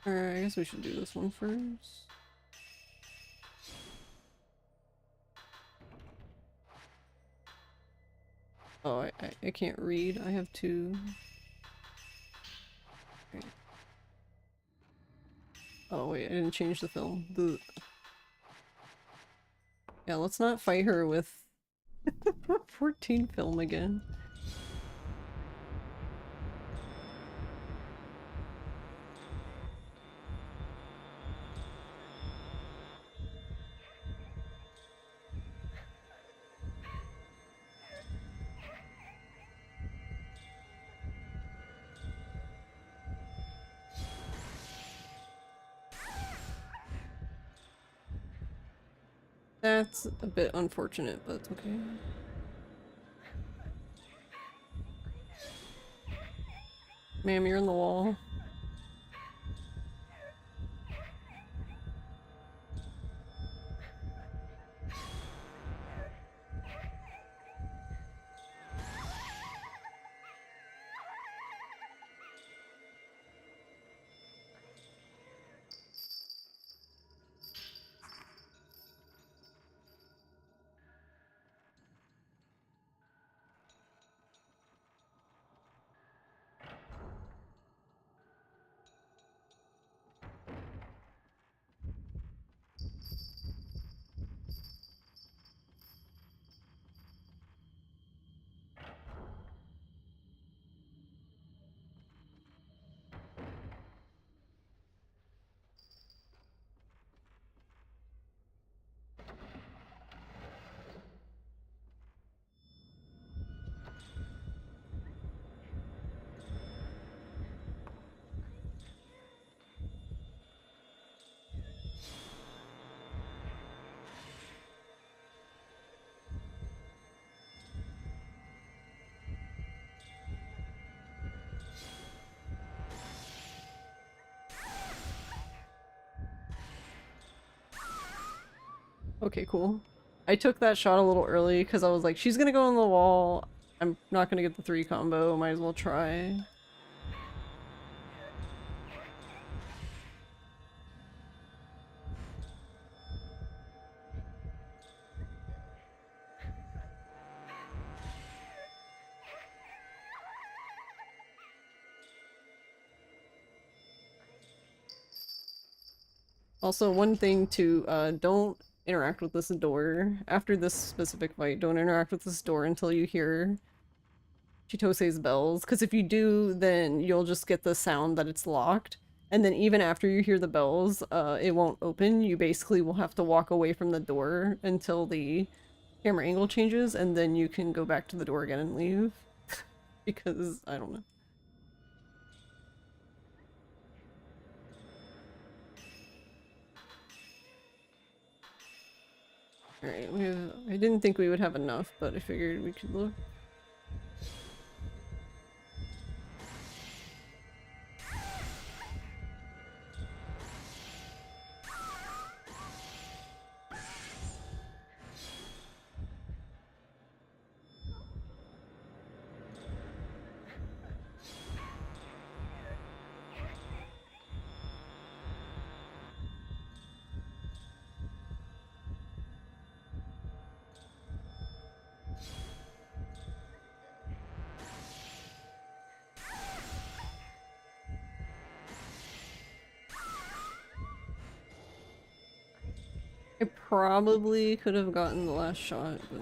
Alright, I guess we should do this one first. Oh, I can't read. I have two. Okay. Oh wait, I didn't change the film. Yeah, let's not fight her with 14 film again. That's a bit unfortunate, but it's okay. Ma'am, you're in the wall. Okay, cool. I took that shot a little early because I was like, she's gonna go in the wall. I'm not gonna get the 3 combo, might as well try. Also, one thing to, don't interact with this door. After this specific fight, don't interact with this door until you hear Chitose's bells, because if you do, then you'll just get the sound that it's locked. And then even after you hear the bells, it won't open. You basically will have to walk away from the door until the camera angle changes, and then you can go back to the door again and leave. Because, I don't know. Alright, we have, I didn't think we would have enough, but I figured we could look. I probably could have gotten the last shot, but...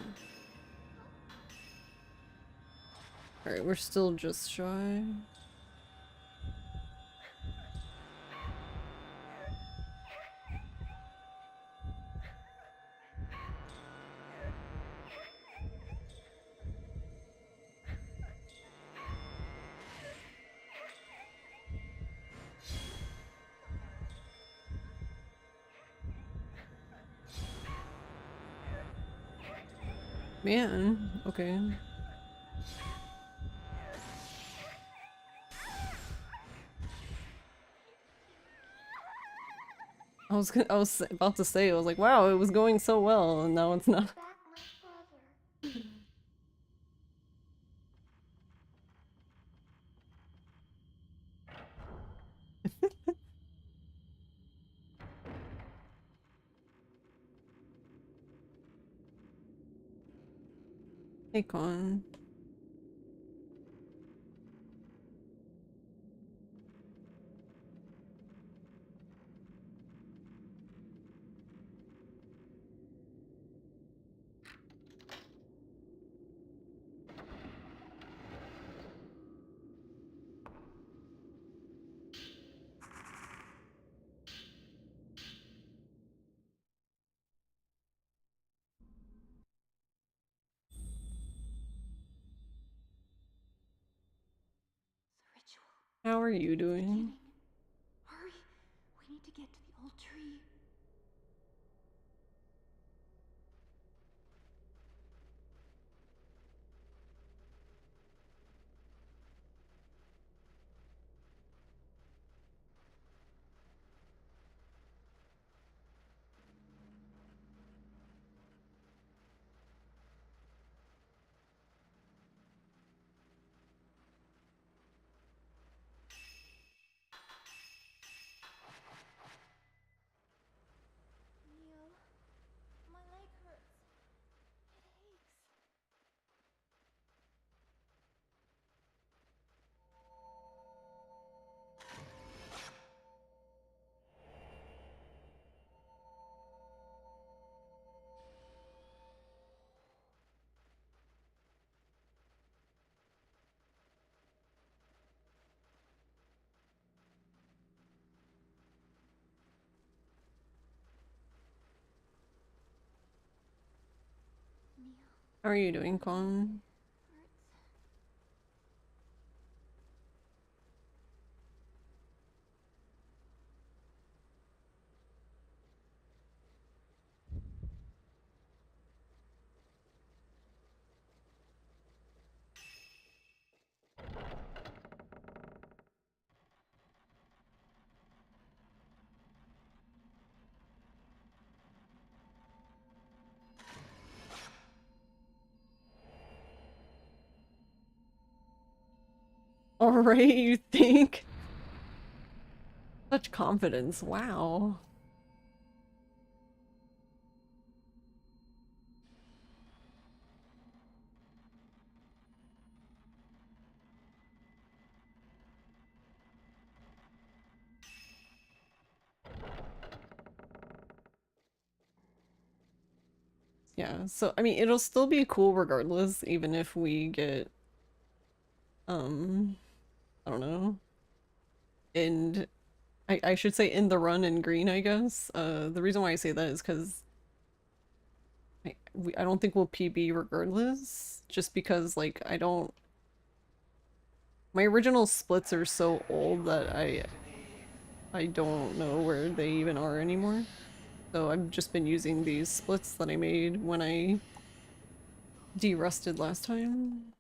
Alright, we're still just shy. Man, okay. I was about to say, I was like, wow, it was going so well, and now it's not. Back my brother. Hey, Con. The ritual. How are you doing? Beginning. Hurry. We need to get to the old tree. Neo, my leg hurts. It aches. Neo, How are you doing, Con? hurts. Alright, you think? Such confidence, wow. Yeah, so, I mean, it'll still be cool regardless, even if we get, I don't know, and I should say in the run in green, I guess. The reason why I say that is because I don't think we'll PB regardless, just because, like, my original splits are so old that I don't know where they even are anymore. So I've just been using these splits that I made when I derusted last time.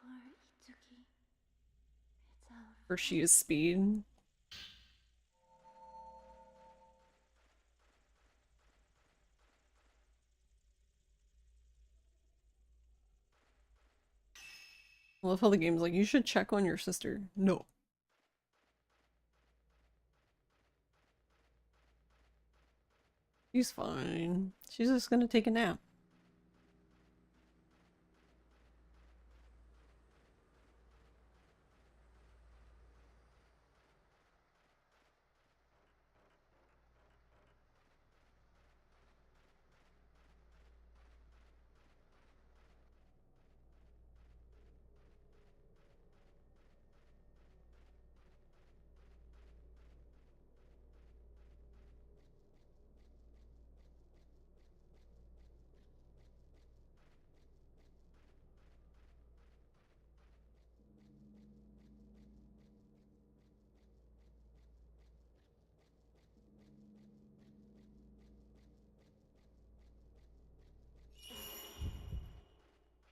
Poor Itsuki. It's our Or she is speed. I love how the game's like, you should check on your sister. No. She's fine. She's just gonna take a nap.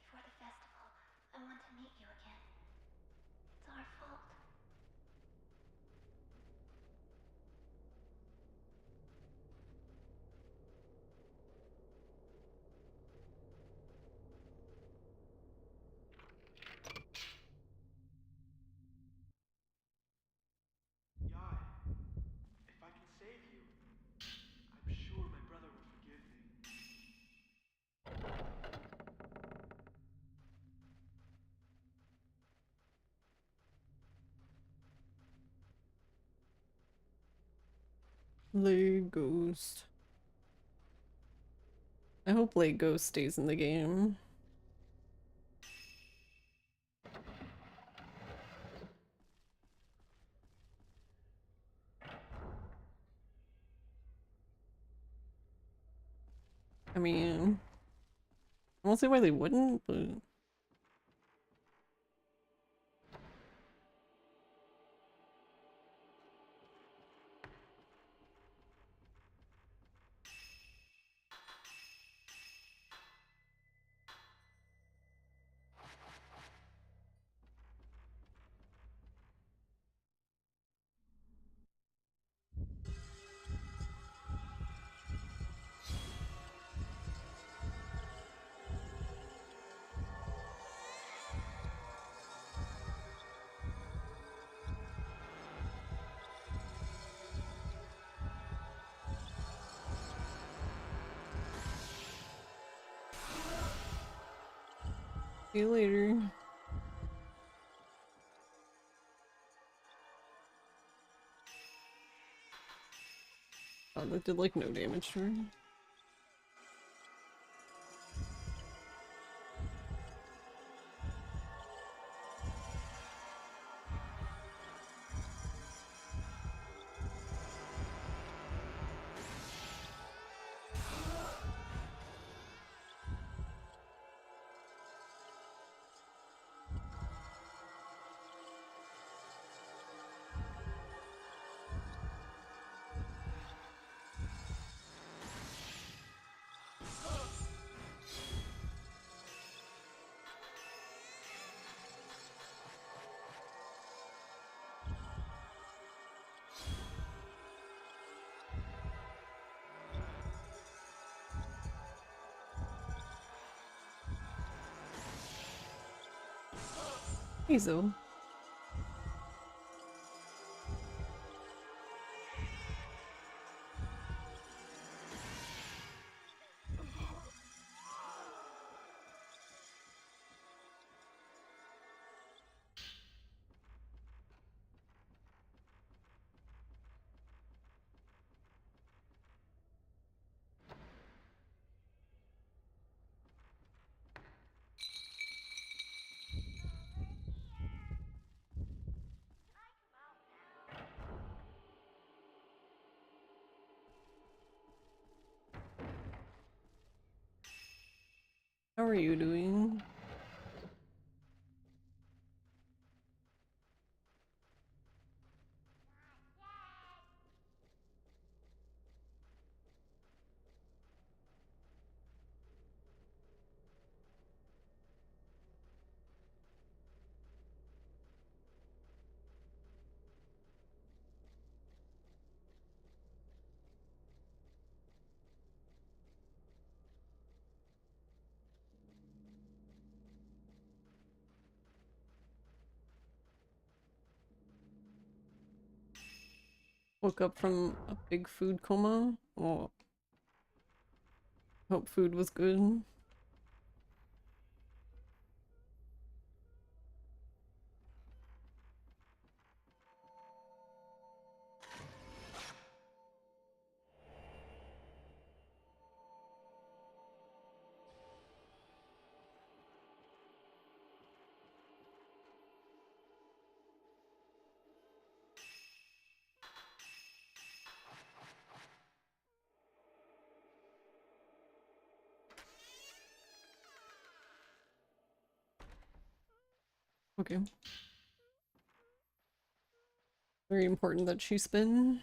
Before the festival, I want to meet you again. It's our fault. Yai, if I can save you, I'm sure my brother will forgive me. Lake Ghost. I hope Lake Ghost stays in the game. I mean, I won't say why they wouldn't, but see you later. Oh, that did like no damage to her. Hey, Zoe. How are you doing? Woke up from a big food coma. Oh, hope food was good. Okay. Very important that she spin.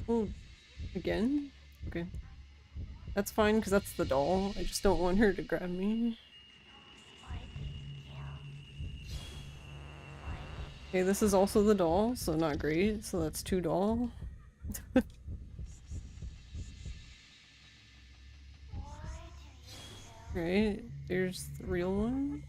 Oh, again? Okay. That's fine, because that's the doll. I just don't want her to grab me. Okay, this is also the doll, so not great. So that's 2 doll. Right, there's the real one.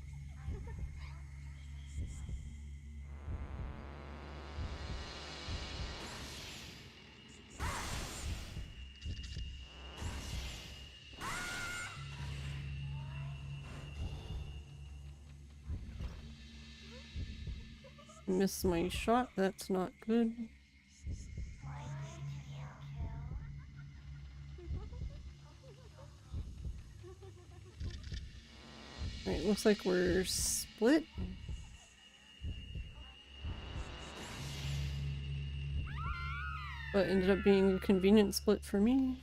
Miss my shot, that's not good. Alright, looks like we're split. But ended up being a convenient split for me.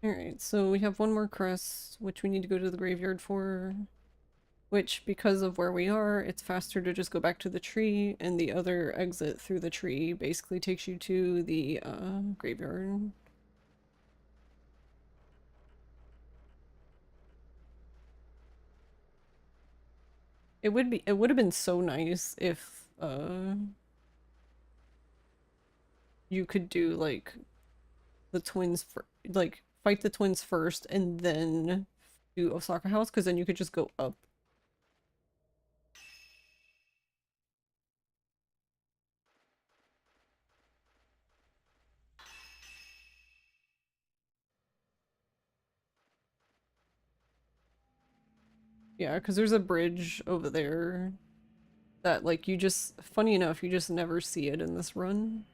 Alright, so we have one more crest, which we need to go to the graveyard for. Which, because of where we are, it's faster to just go back to the tree, and the other exit through the tree basically takes you to the graveyard. It would have been so nice if you could do like the twins like fight the twins first and then do Osaka House, because then you could just go up. Yeah, because there's a bridge over there that like you just, funny enough, you just never see it in this run.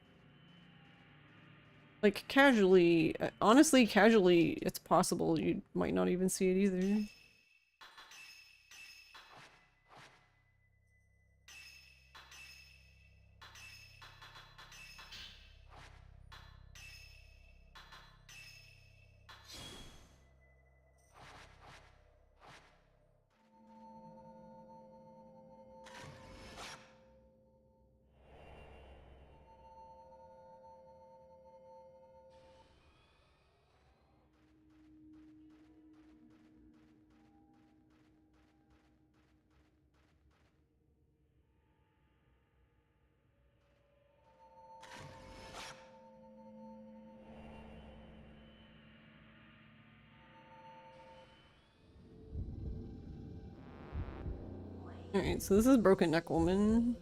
Like casually, honestly, casually, it's possible you might not even see it either. Alright, so this is Broken Neck Woman.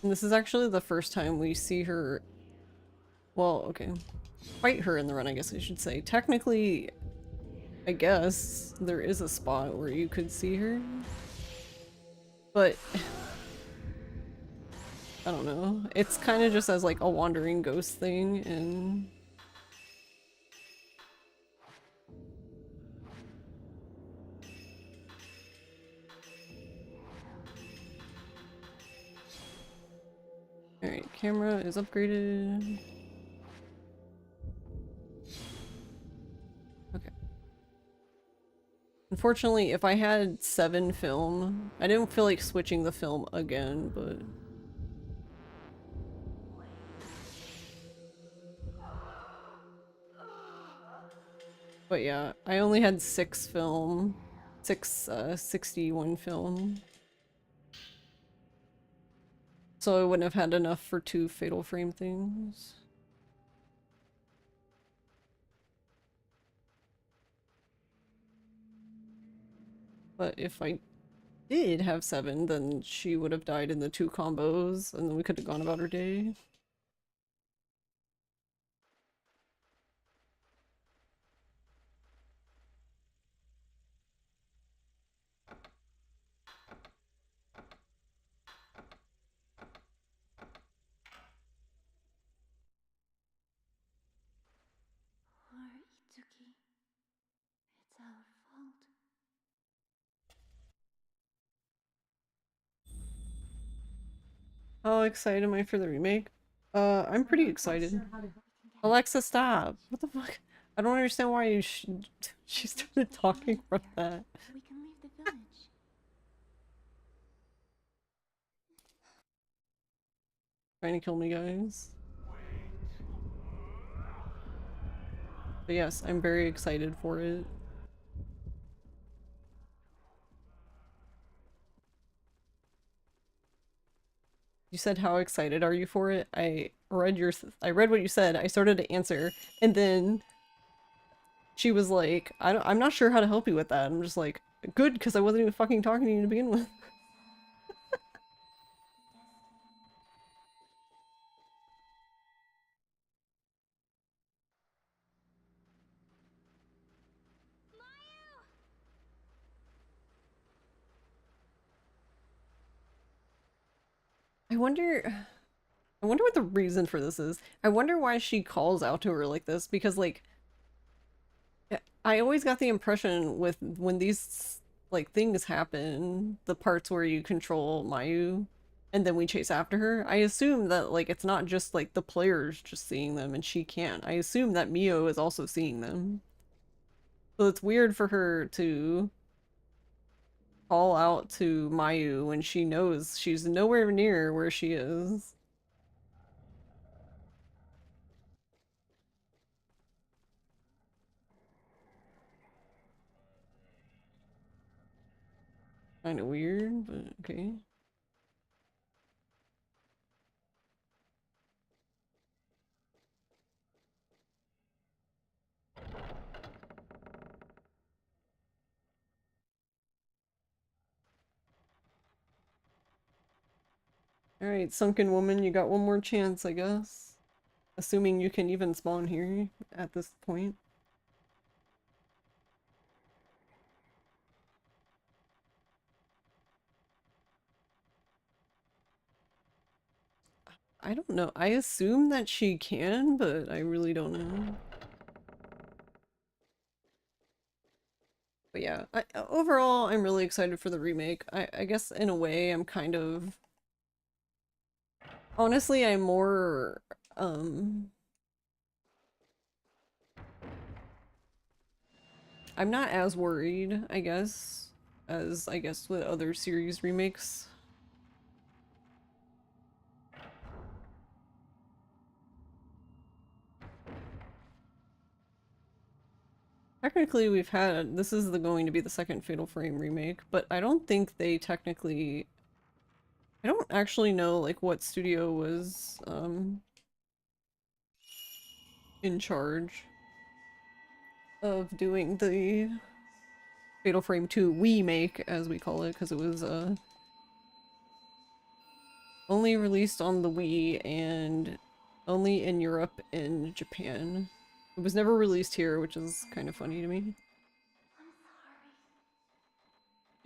And this is actually the first time we see her. Well, okay. Fight her in the run, I guess I should say. Technically, I guess there is a spot where you could see her. But I don't know. It's kind of just as like a wandering ghost thing, and camera is upgraded. Okay. Unfortunately, if I had 7 film, I didn't feel like switching the film again, but... But yeah, I only had 6 film. 61 film. So I wouldn't have had enough for 2 Fatal Frame things. But if I did have 7, then she would have died in the 2 combos, and then we could have gone about our day. Poor Itsuki. It's our fault. How excited am I for the remake? I'm pretty excited. Alexa, stop! What the fuck? I don't understand why you she started talking from that. We can leave the village. Trying to kill me, guys. But yes, I'm very excited for it. You said how excited are you for it? I read what you said. I started to answer, and then she was like, I'm not sure how to help you with that. I'm just like, good, because I wasn't even fucking talking to you to begin with. I wonder what the reason for this is. I wonder why she calls out to her like this, because like I always got the impression with when these like things happen, the parts where you control Mayu and then we chase after her, I assume that like it's not just like the players just seeing them and she can't. I assume that Mio is also seeing them. So it's weird for her to call out to Mayu when she knows she's nowhere near where she is. Kind of weird, but okay. Alright, sunken woman, you got one more chance, I guess. Assuming you can even spawn here at this point. I don't know. I assume that she can, but I really don't know. But yeah, overall, I'm really excited for the remake. I guess in a way, I'm kind of... Honestly, I'm more, I'm not as worried, I guess, as I guess with other series remakes. Technically, we've had, this is going to be the second Fatal Frame remake, but I don't think they technically, I don't actually know like what studio was in charge of doing the Fatal Frame 2 remake, as we call it, because it was only released on the Wii and only in Europe and Japan. It was never released here, which is kind of funny to me. I'm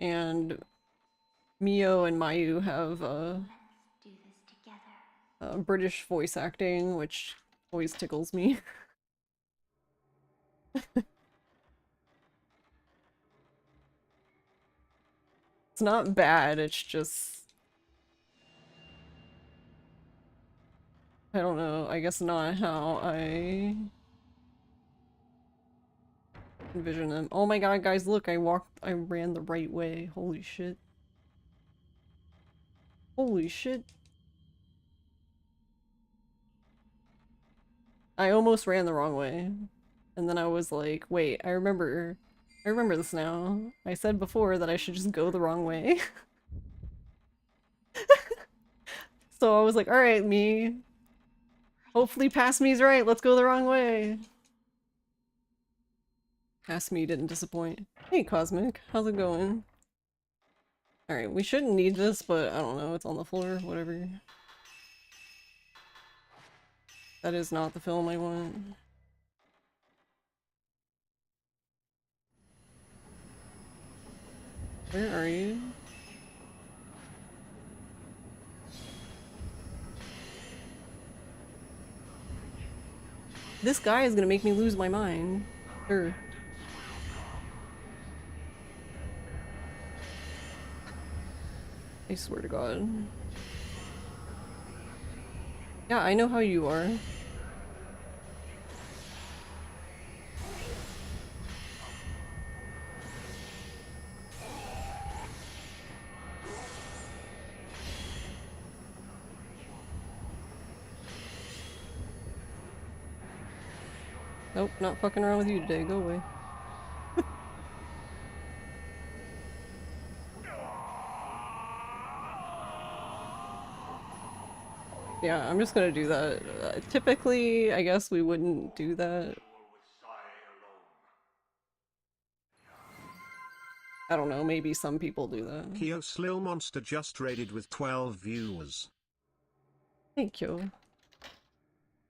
sorry. And Mio and Mayu have Let's do this together. British voice acting, which always tickles me. It's not bad, it's just... I don't know, I guess not how I envision them. Oh my god, guys, look, I ran the right way. Holy shit. Holy shit. I almost ran the wrong way. And then I was like, wait, I remember this now. I said before that I should just go the wrong way. So I was like, alright, me. Hopefully past me's right, let's go the wrong way. Past me didn't disappoint. Hey, Cosmic, how's it going? Alright, we shouldn't need this, but I don't know, it's on the floor, whatever. That is not the film I want. Where are you? This guy is gonna make me lose my mind. Sure. I swear to God. Yeah, I know how you are. Nope, not fucking around with you today. Go away. Yeah, I'm just gonna do that. Typically, I guess we wouldn't do that. I don't know, maybe some people do that. Kyo Slil Monster just raided with 12 viewers. Thank you.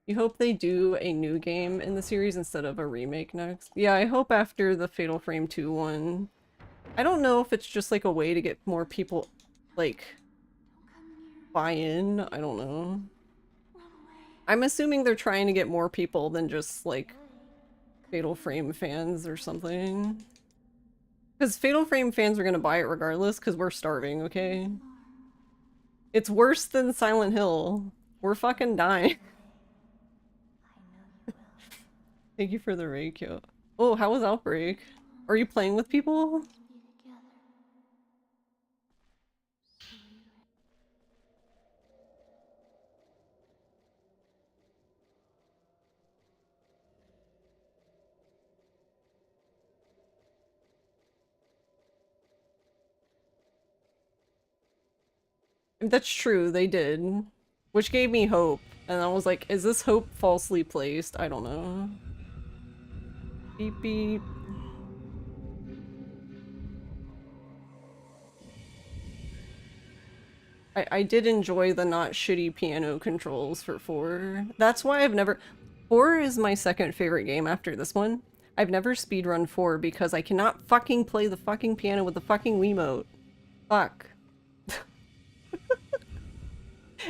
You hope they do a new game in the series instead of a remake next? Yeah, I hope after the Fatal Frame 2 one. I don't know if it's just like a way to get more people, like, buy in. I don't know. I'm assuming they're trying to get more people than just, like, Fatal Frame fans or something. Because Fatal Frame fans are gonna buy it regardless, because we're starving, okay? It's worse than Silent Hill. We're fucking dying. Thank you for the raid, Kyo. Oh, how was Outbreak? Are you playing with people? That's true, they did. Which gave me hope. And I was like, is this hope falsely placed? I don't know. Beep beep. I did enjoy the not shitty piano controls for 4. That's why I've never... 4 is my second favorite game after this one. I've never speedrun 4 because I cannot fucking play the fucking piano with the fucking Wiimote. Fuck.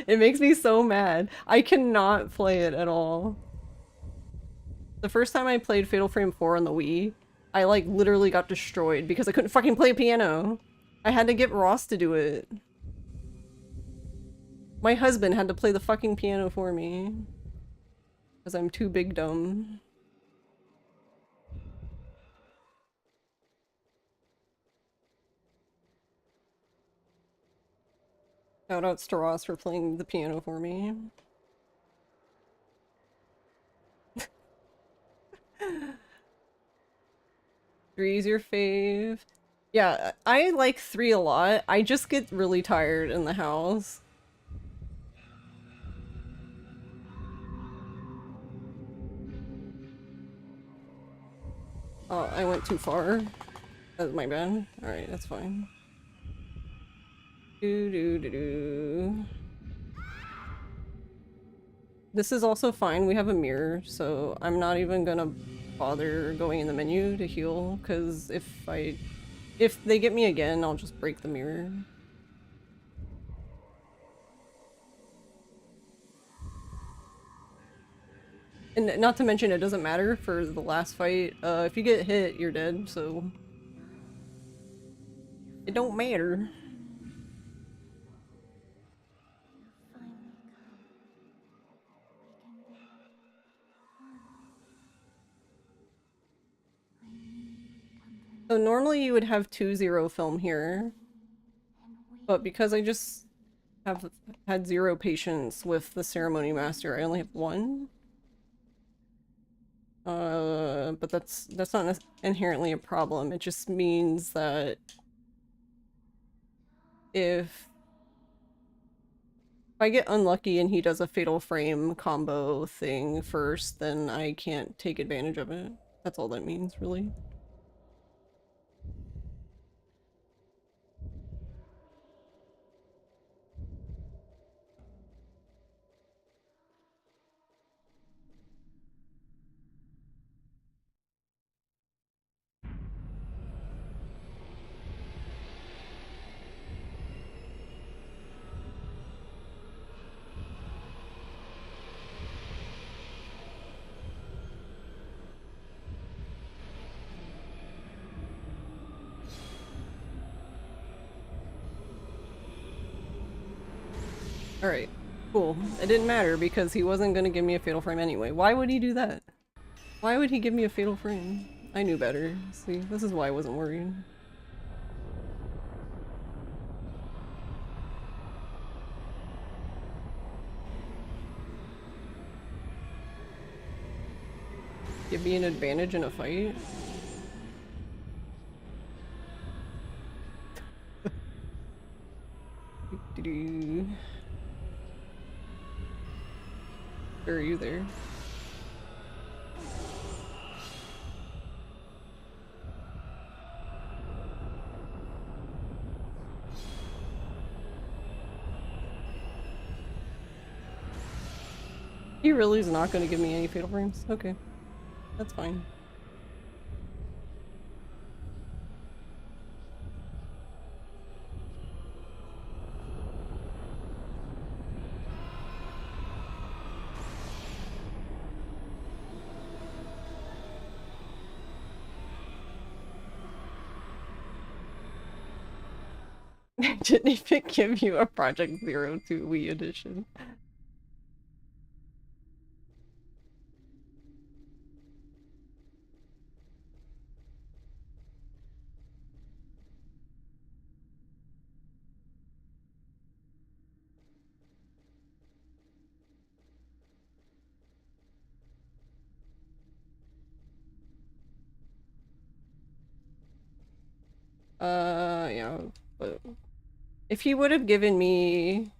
It makes me so mad. I cannot play it at all. The first time I played Fatal Frame 4 on the Wii, I like literally got destroyed because I couldn't fucking play piano. I had to get Ross to do it. My husband had to play the fucking piano for me. Because I'm too big dumb. Shoutouts to Ross for playing the piano for me. Three's your fave. Yeah, I like 3 a lot. I just get really tired in the house. Oh, I went too far. That's my bad. Alright, that's fine. Do. This is also fine. We have a mirror, so I'm not even gonna bother going in the menu to heal, because if they get me again, I'll just break the mirror. And not to mention, it doesn't matter for the last fight. If you get hit, you're dead, so... It don't matter. So normally you would have 2-0 film here, And we but because I just have had 0 patience with the ceremony master, I only have 1. But that's not inherently a problem. It just means that if I get unlucky and he does a Fatal Frame combo thing first, then I can't take advantage of it. That's all that means, really. Alright, cool. It didn't matter because he wasn't gonna give me a Fatal Frame anyway. Why would he do that? Why would he give me a Fatal Frame? I knew better. See, this is why I wasn't worried. Give me an advantage in a fight? Doo-doo. Are you there? He really is not going to give me any Fatal Frames? Okay. That's fine. Didn't even give you a Project Zero 2 Wii edition. Yeah, but if he would have given me...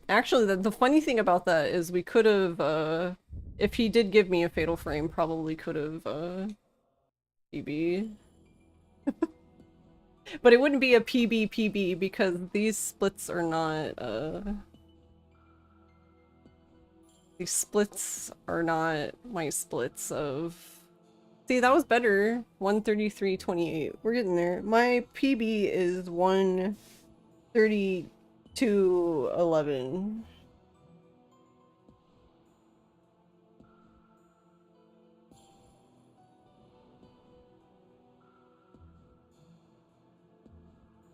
Actually, the funny thing about that is we could have, if he did give me a Fatal Frame, probably could have, PB. But it wouldn't be a PB because these splits are not, these splits are not my splits of... See, that was better. 133.28. We're getting there. My PB is 132.11.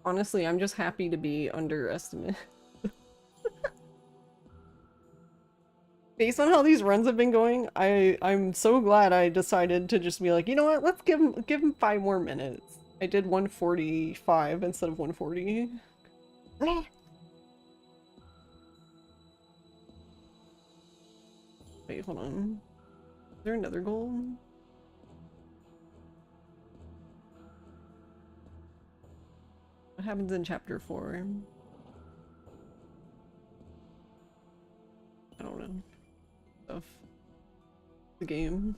Honestly, I'm just happy to be underestimated. Based on how these runs have been going, I'm so glad I decided to just be like, you know what, let's give him 5 more minutes. I did 145 instead of 140. Wait, hold on. Is there another goal? What happens in chapter 4? I don't know. Stuff. The game.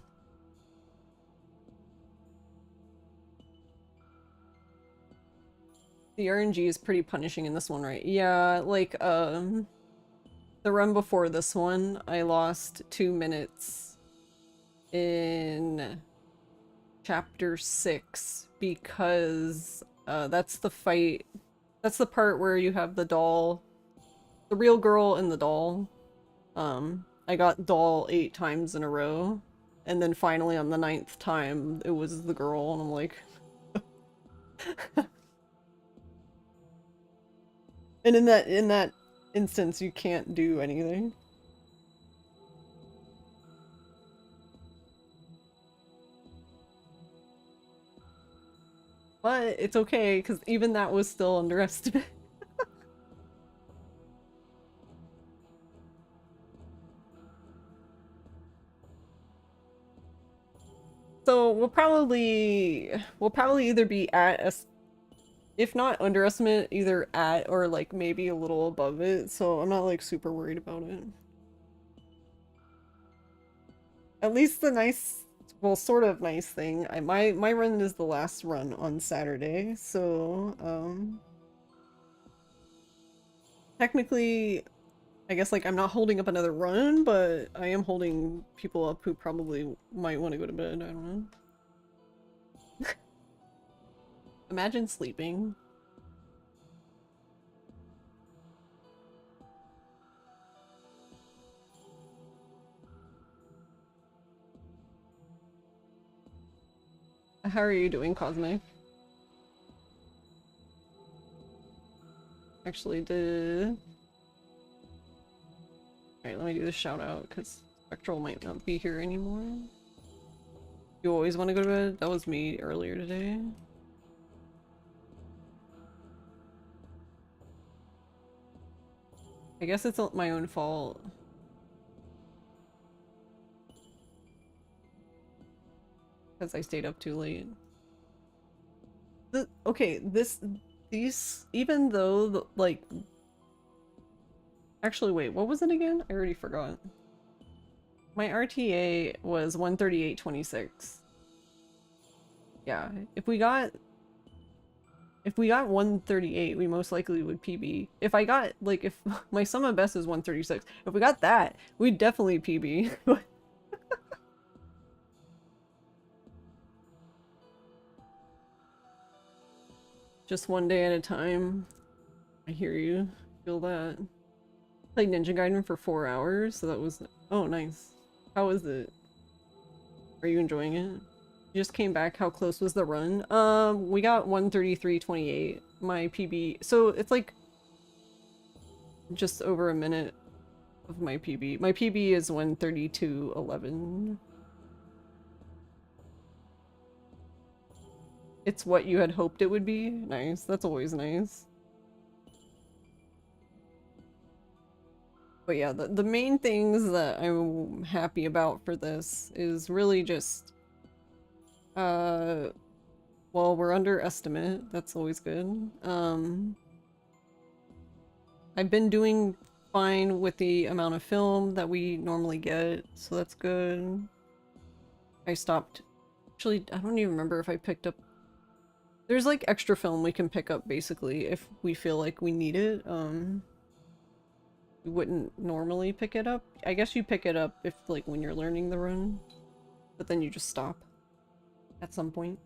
The RNG is pretty punishing in this one, right? Yeah, like, the run before this one, I lost 2 minutes in chapter 6 because, that's the fight. That's the part where you have the doll, the real girl and the doll. I got doll 8 times in a row, and then finally on the 9th time, it was the girl, and I'm like... And in that instance, you can't do anything. But it's okay, because even that was still underestimate. So we'll probably either be at if not underestimate, either at or like maybe a little above it. So I'm not like super worried about it. At least the nice, well, sort of nice thing. My run is the last run on Saturday, so technically, I guess like I'm not holding up another run, but I am holding people up who probably might want to go to bed. I don't know. Imagine sleeping. How are you doing, Cosmic? Actually, did... Alright, let me do the shout out, because Spectral might not be here anymore. You always want to go to bed? That was me earlier today. I guess it's not my own fault. Because I stayed up too late. Okay, these, even though, like... Actually, wait, what was it again? I already forgot. My RTA was 138.26. Yeah, if we got 138, we most likely would PB. If I got, like, if my sum of best is 136, if we got that, we'd definitely PB. Just one day at a time. I hear you. Feel that. Played Ninja Gaiden for 4 hours, so that was... Oh, nice. How is it? Are you enjoying it? You just came back. How close was the run? We got 133.28. My PB... So, it's like... just over a minute of my PB. My PB is 132.11. It's what you had hoped it would be? Nice. That's always nice. But yeah, the main things that I'm happy about for this is really just... well, we're under estimate. That's always good. I've been doing fine with the amount of film that we normally get, so that's good. I stopped... Actually, I don't even remember if I picked up... There's like extra film we can pick up basically if we feel like we need it. We wouldn't normally pick it up. I guess you pick it up if like when you're learning the run, but then you just stop at some point.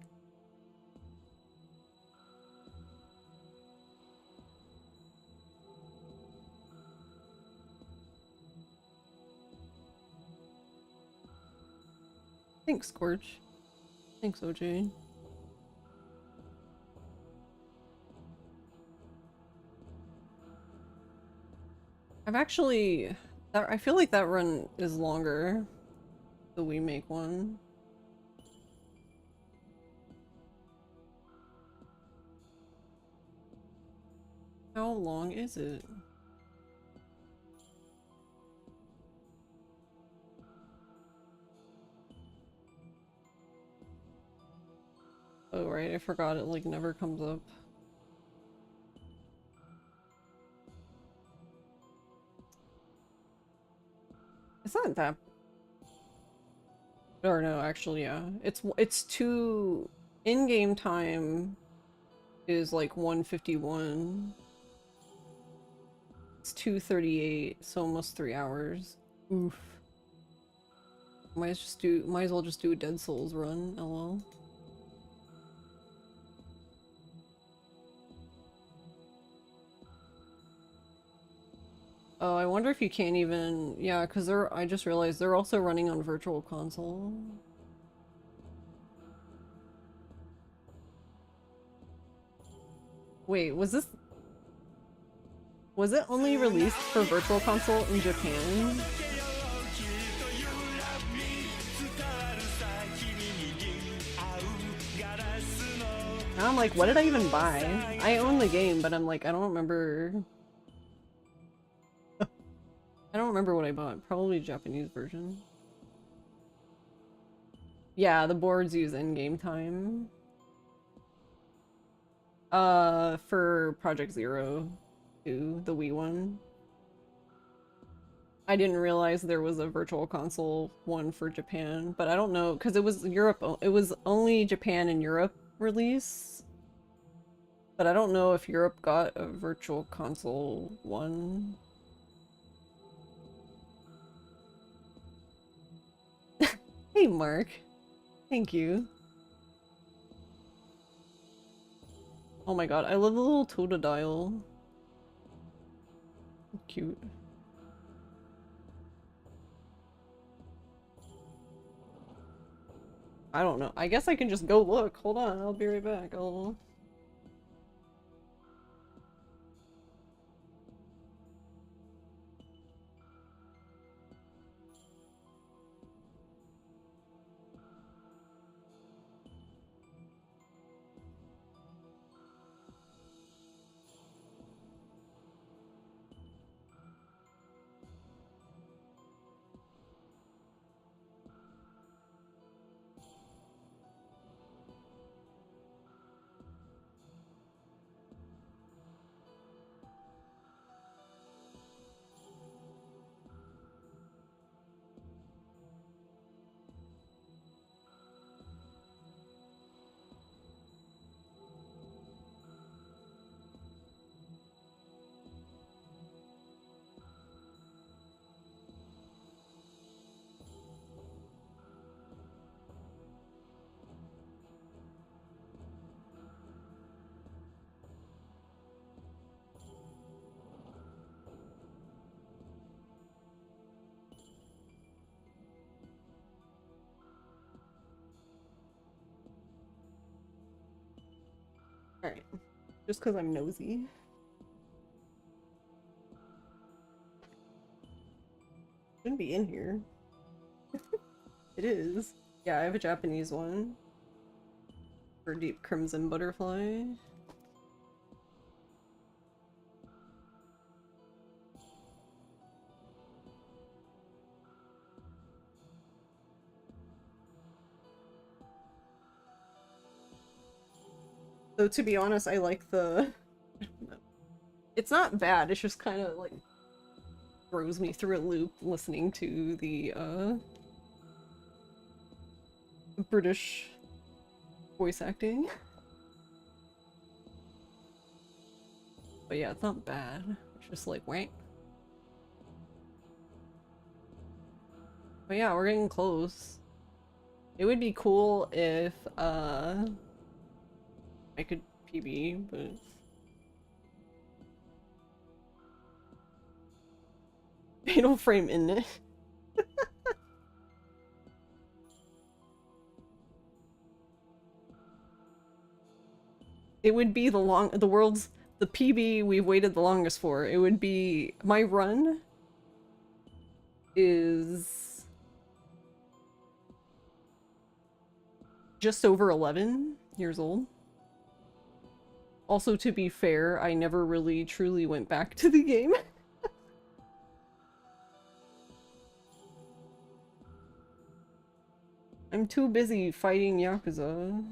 Thanks, Scorch. Thanks, OJ. I've actually... I feel like that run is longer. The we make one. How long is it? Oh right, I forgot it like never comes up. It's not that... Or no, actually, yeah. It's two... In-game time is like 1:51. It's 2:38, so almost 3 hours. Oof. Might as well just do a Dead Souls run, lol. Oh, I wonder if you can't even... Yeah, because I just realized they're also running on Virtual Console. Wait, was it only released for Virtual Console in Japan? Now I'm like, what did I even buy? I own the game, but I'm like, I don't remember. I don't remember what I bought. Probably Japanese version. Yeah, the boards use in-game time. For Project Zero 2, the Wii one. I didn't realize there was a Virtual Console one for Japan, but I don't know, because it was Europe, it was only Japan and Europe release. But I don't know if Europe got a Virtual Console one. Hey Mark, thank you. Oh my god, I love the little Totodile. Cute. I don't know. I guess I can just go look. Hold on, I'll be right back. I'll... Alright. Just because I'm nosy. Shouldn't be in here. It is. Yeah, I have a Japanese one. For Deep Crimson Butterfly. So to be honest, I like the... It's not bad, it's just kind of like throws me through a loop listening to the British voice acting. But yeah, it's not bad. It's just like wank. But yeah, we're getting close. It would be cool if I could PB, but Fatal Frame in it. It would be the world's the PB we've waited the longest for. It would be my run is just over 11 years old. Also, to be fair, I never really truly went back to the game. I'm too busy fighting Yakuza.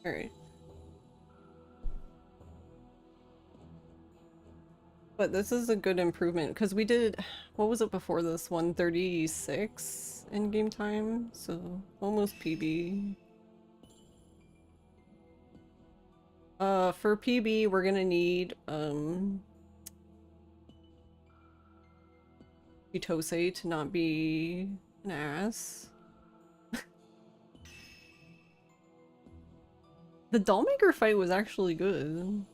Alright. But this is a good improvement, because we did, what was it before this? 136 in game time, so almost PB. For PB, we're gonna need, Chitose to not be an ass. The Dollmaker fight was actually good.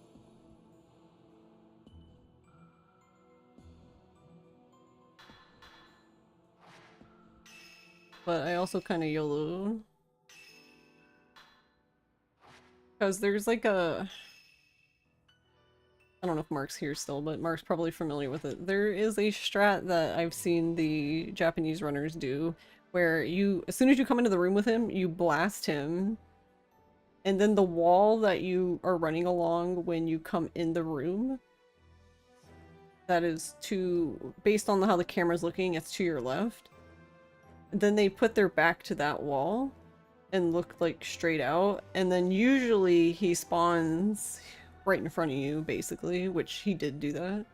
But I also kind of YOLO. Because there's like a I don't know if Mark's here still, but Mark's probably familiar with it. There is a strat that I've seen the Japanese runners do where you, as soon as you come into the room with him, you blast him, and then the wall that you are running along when you come in the room, that is to, based on how the camera's looking, it's to your left. Then they put their back to that wall and look like straight out, and then usually he spawns right in front of you, basically, which he did do that.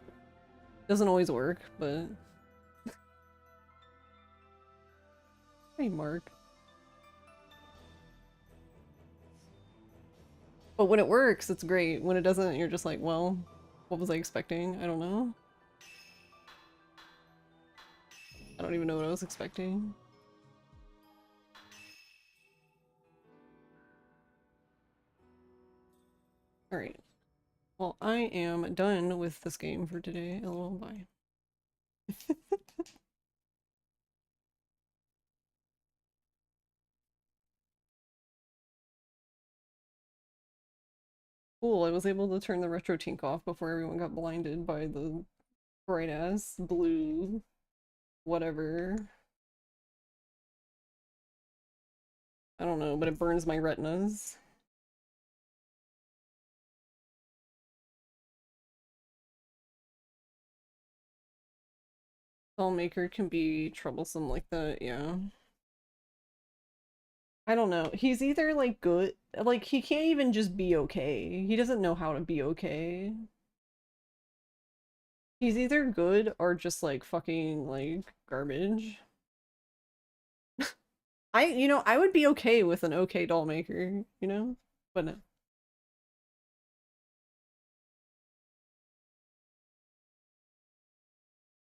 Doesn't always work, but... Hey, Mark. But when it works, it's great. When it doesn't, you're just like, well, what was I expecting? I don't know. I don't even know what I was expecting. Alright. Well, I am done with this game for today. LOL, bye. Cool, I was able to turn the retro tink off before everyone got blinded by the bright ass blue whatever. I don't know, but it burns my retinas. Filmmaker can be troublesome like that, yeah. I don't know. He's either like good, like he can't even just be okay. He doesn't know how to be okay. He's either good or just like fucking like garbage. I would be okay with an okay doll maker, you know? But no.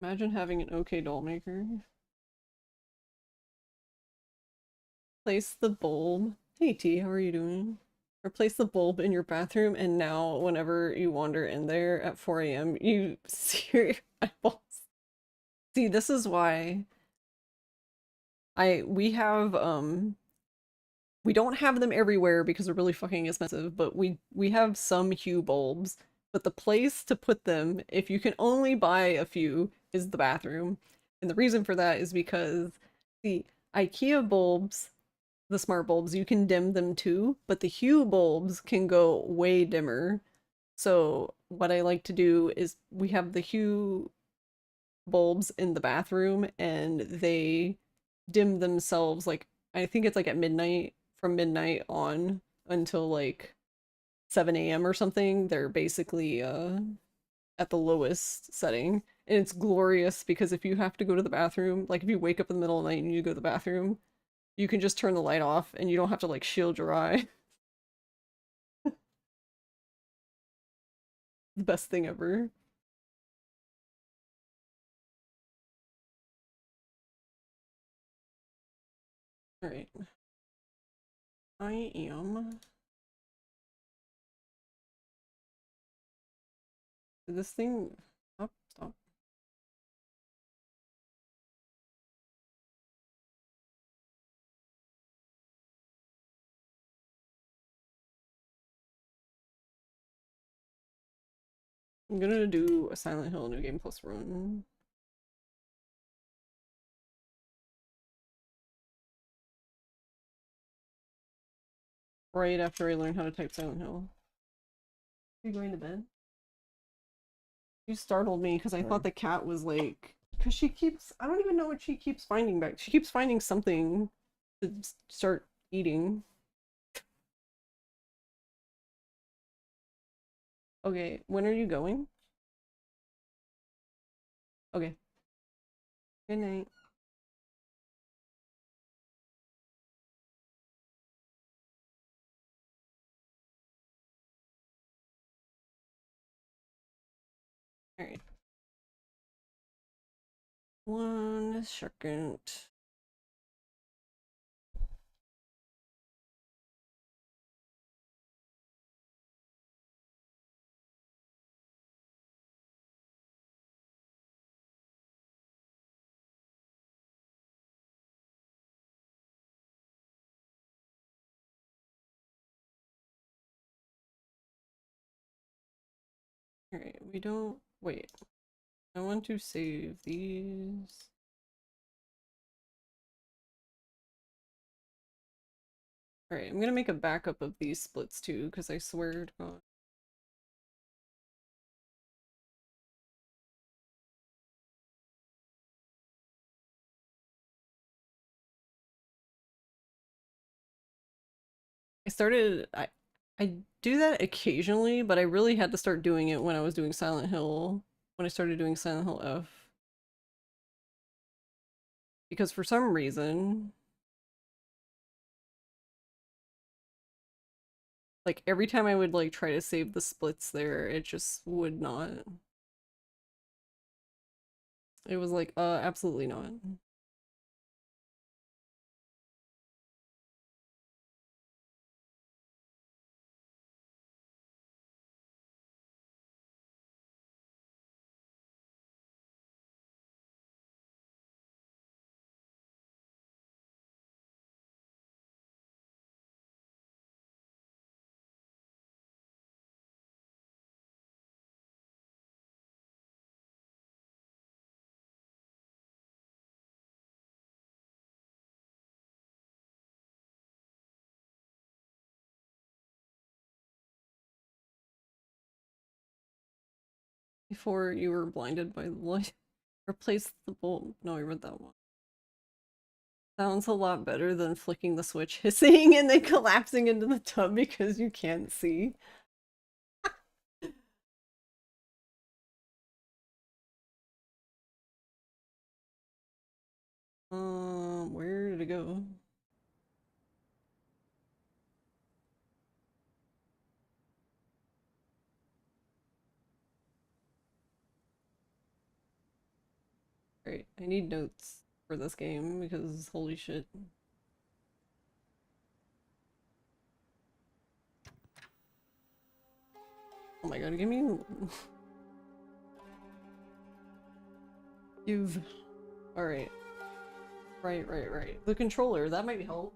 Imagine having an okay doll maker. Place the bulb. Hey T, how are you doing? Replace the bulb in your bathroom, and now whenever you wander in there at 4 a.m., you see your eyeballs. See, this is why we have we don't have them everywhere because they're really fucking expensive, but we have some Hue bulbs. But the place to put them, if you can only buy a few, is the bathroom. And the reason for that is because the IKEA bulbs, the smart bulbs, you can dim them too, but the Hue bulbs can go way dimmer. So what I like to do is we have the Hue bulbs in the bathroom and they dim themselves, like I think it's like at midnight, from midnight on until like 7 a.m. or something. They're basically at the lowest setting. And it's glorious because if you have to go to the bathroom, like if you wake up in the middle of the night and you go to the bathroom, you can just turn the light off and you don't have to like shield your eye. The best thing ever. Alright. I am... Did this thing... Stop, stop. I'm gonna do a Silent Hill New Game Plus run. Right after I learn how to type Silent Hill. Are you going to bed? You startled me because I thought the cat was like... Because she keeps... I don't even know what she keeps finding back. She keeps finding something to start eating. Okay, when are you going? Okay. Good night. Alright. 1 second. Alright, we don't... Wait. I want to save these. Alright, I'm gonna make a backup of these splits too, because I swear to God. I do that occasionally, but I really had to start doing it when I was doing Silent Hill, when I started doing Silent Hill F. Because for some reason, like every time I would like try to save the splits there, it just would not. It was like, absolutely not. Before you were blinded by the light. Replace the bulb. No, I read that one. Sounds a lot better than flicking the switch, hissing, and then collapsing into the tub because you can't see. Where did it go? Right, I need notes for this game because holy shit. Oh my god, give me... You've... Alright. Right. The controller, that might help.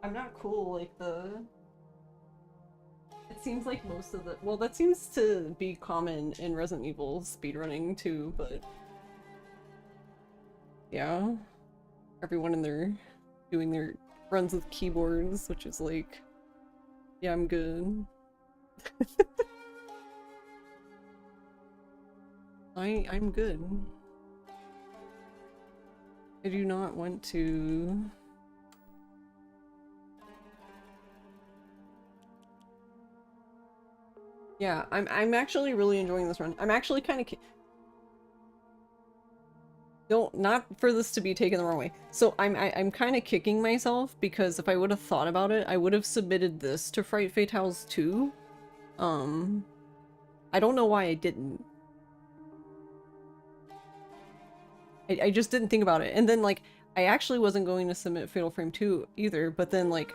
I'm not cool like the... It seems like most of the... Well, that seems to be common in Resident Evil speedrunning too, but... Yeah. Everyone in there doing their runs with keyboards, which is like... Yeah, I'm good. I'm good. I do not want to... Yeah, I'm actually really enjoying this run. I'm actually kind of... Don't, not for this to be taken the wrong way. So I'm kind of kicking myself because if I would have thought about it, I would have submitted this to Fright Fatales too. I don't know why I didn't. I just didn't think about it. And then like, I actually wasn't going to submit Fatal Frame 2 either, but then like,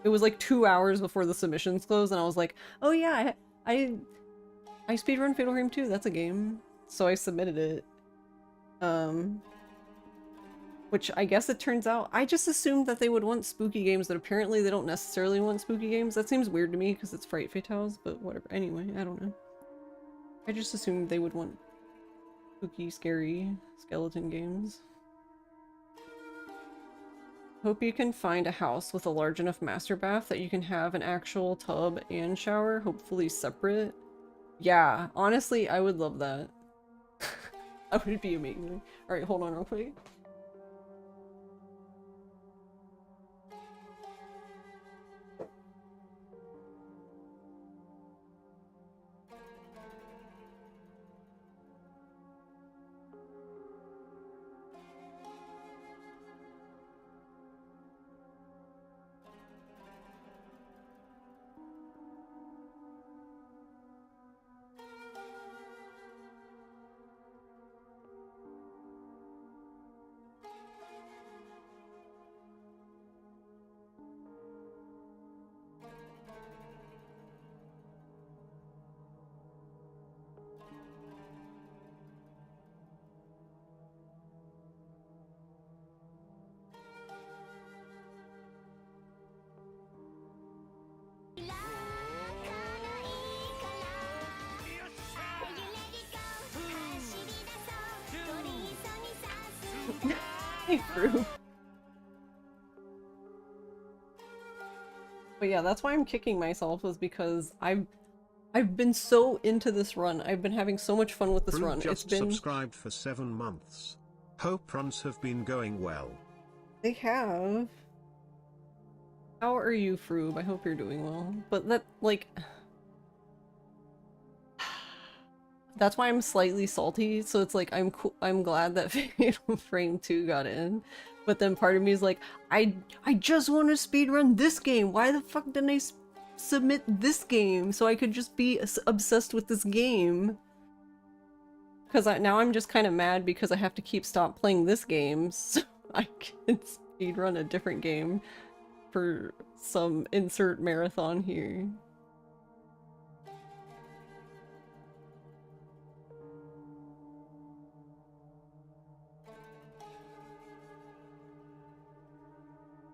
it was like 2 hours before the submissions closed and I was like, oh yeah, I speedrun Fatal Frame 2, that's a game. So I submitted it. Which I guess it turns out, I just assumed that they would want spooky games, but apparently they don't necessarily want spooky games. That seems weird to me because it's Fright Fatales, but whatever. Anyway, I don't know. I just assumed they would want spooky, scary skeleton games. Hope you can find a house with a large enough master bath that you can have an actual tub and shower, hopefully separate. Yeah, honestly, I would love that. That would be amazing. Alright, hold on real quick. Hey, Fruit. But yeah, that's why I'm kicking myself, is because I've been so into this run. I've been having so much fun with this Brew run. It's just been... subscribed for 7 months. Hope runs have been going well. They have. How are you, Froob? I hope you're doing well. But that, like... That's why I'm slightly salty, so it's like I'm glad that Fatal Frame 2 got in. But then part of me is like, I just want to speedrun this game. Why the fuck didn't I submit this game so I could just be obsessed with this game? Because now I'm just kind of mad because I have to stop playing this game so I can speedrun a different game for some insert marathon here.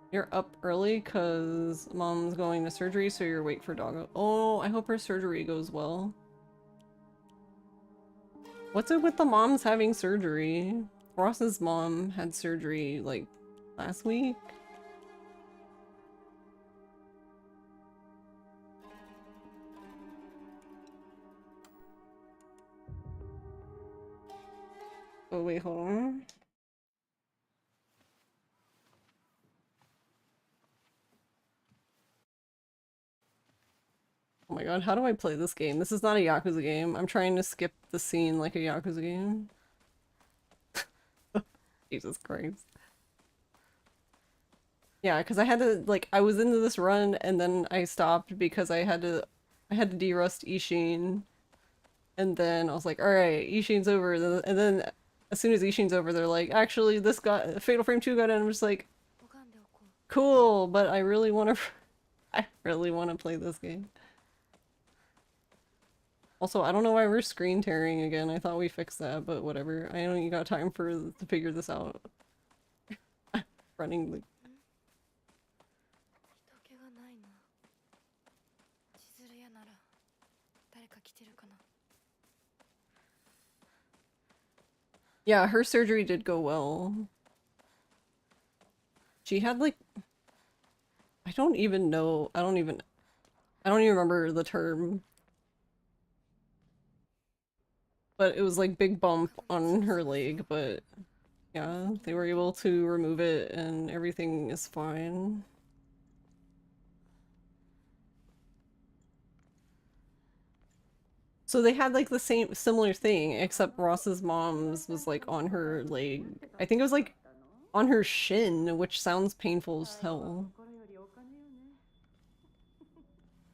You're up early because mom's going to surgery, so you're wait for doggo. Oh, I hope her surgery goes well. What's it with the moms having surgery? Ross's mom had surgery, like, last week? Oh, wait, hold on. Oh my god, how do I play this game? This is not a Yakuza game. I'm trying to skip the scene like a Yakuza game. Jesus Christ. Yeah, because I had to, like, I was into this run and then I stopped because I had to derust Ishin. And then I was like, alright, Ishin's over. And then as soon as Ishin's over, they're like, actually, this got Fatal Frame 2 got in. I'm just like, cool, but I really want to I really want to play this game. Also, I don't know why we're screen tearing again. I thought we fixed that, but whatever. I don't even got time to figure this out. Running the... Yeah, her surgery did go well. She had like... I don't even know. I don't even remember the term. But it was like big bump on her leg, but yeah, they were able to remove it and everything is fine. So they had like the similar thing, except Ross's mom's was like on her leg. I think it was like on her shin, which sounds painful as hell.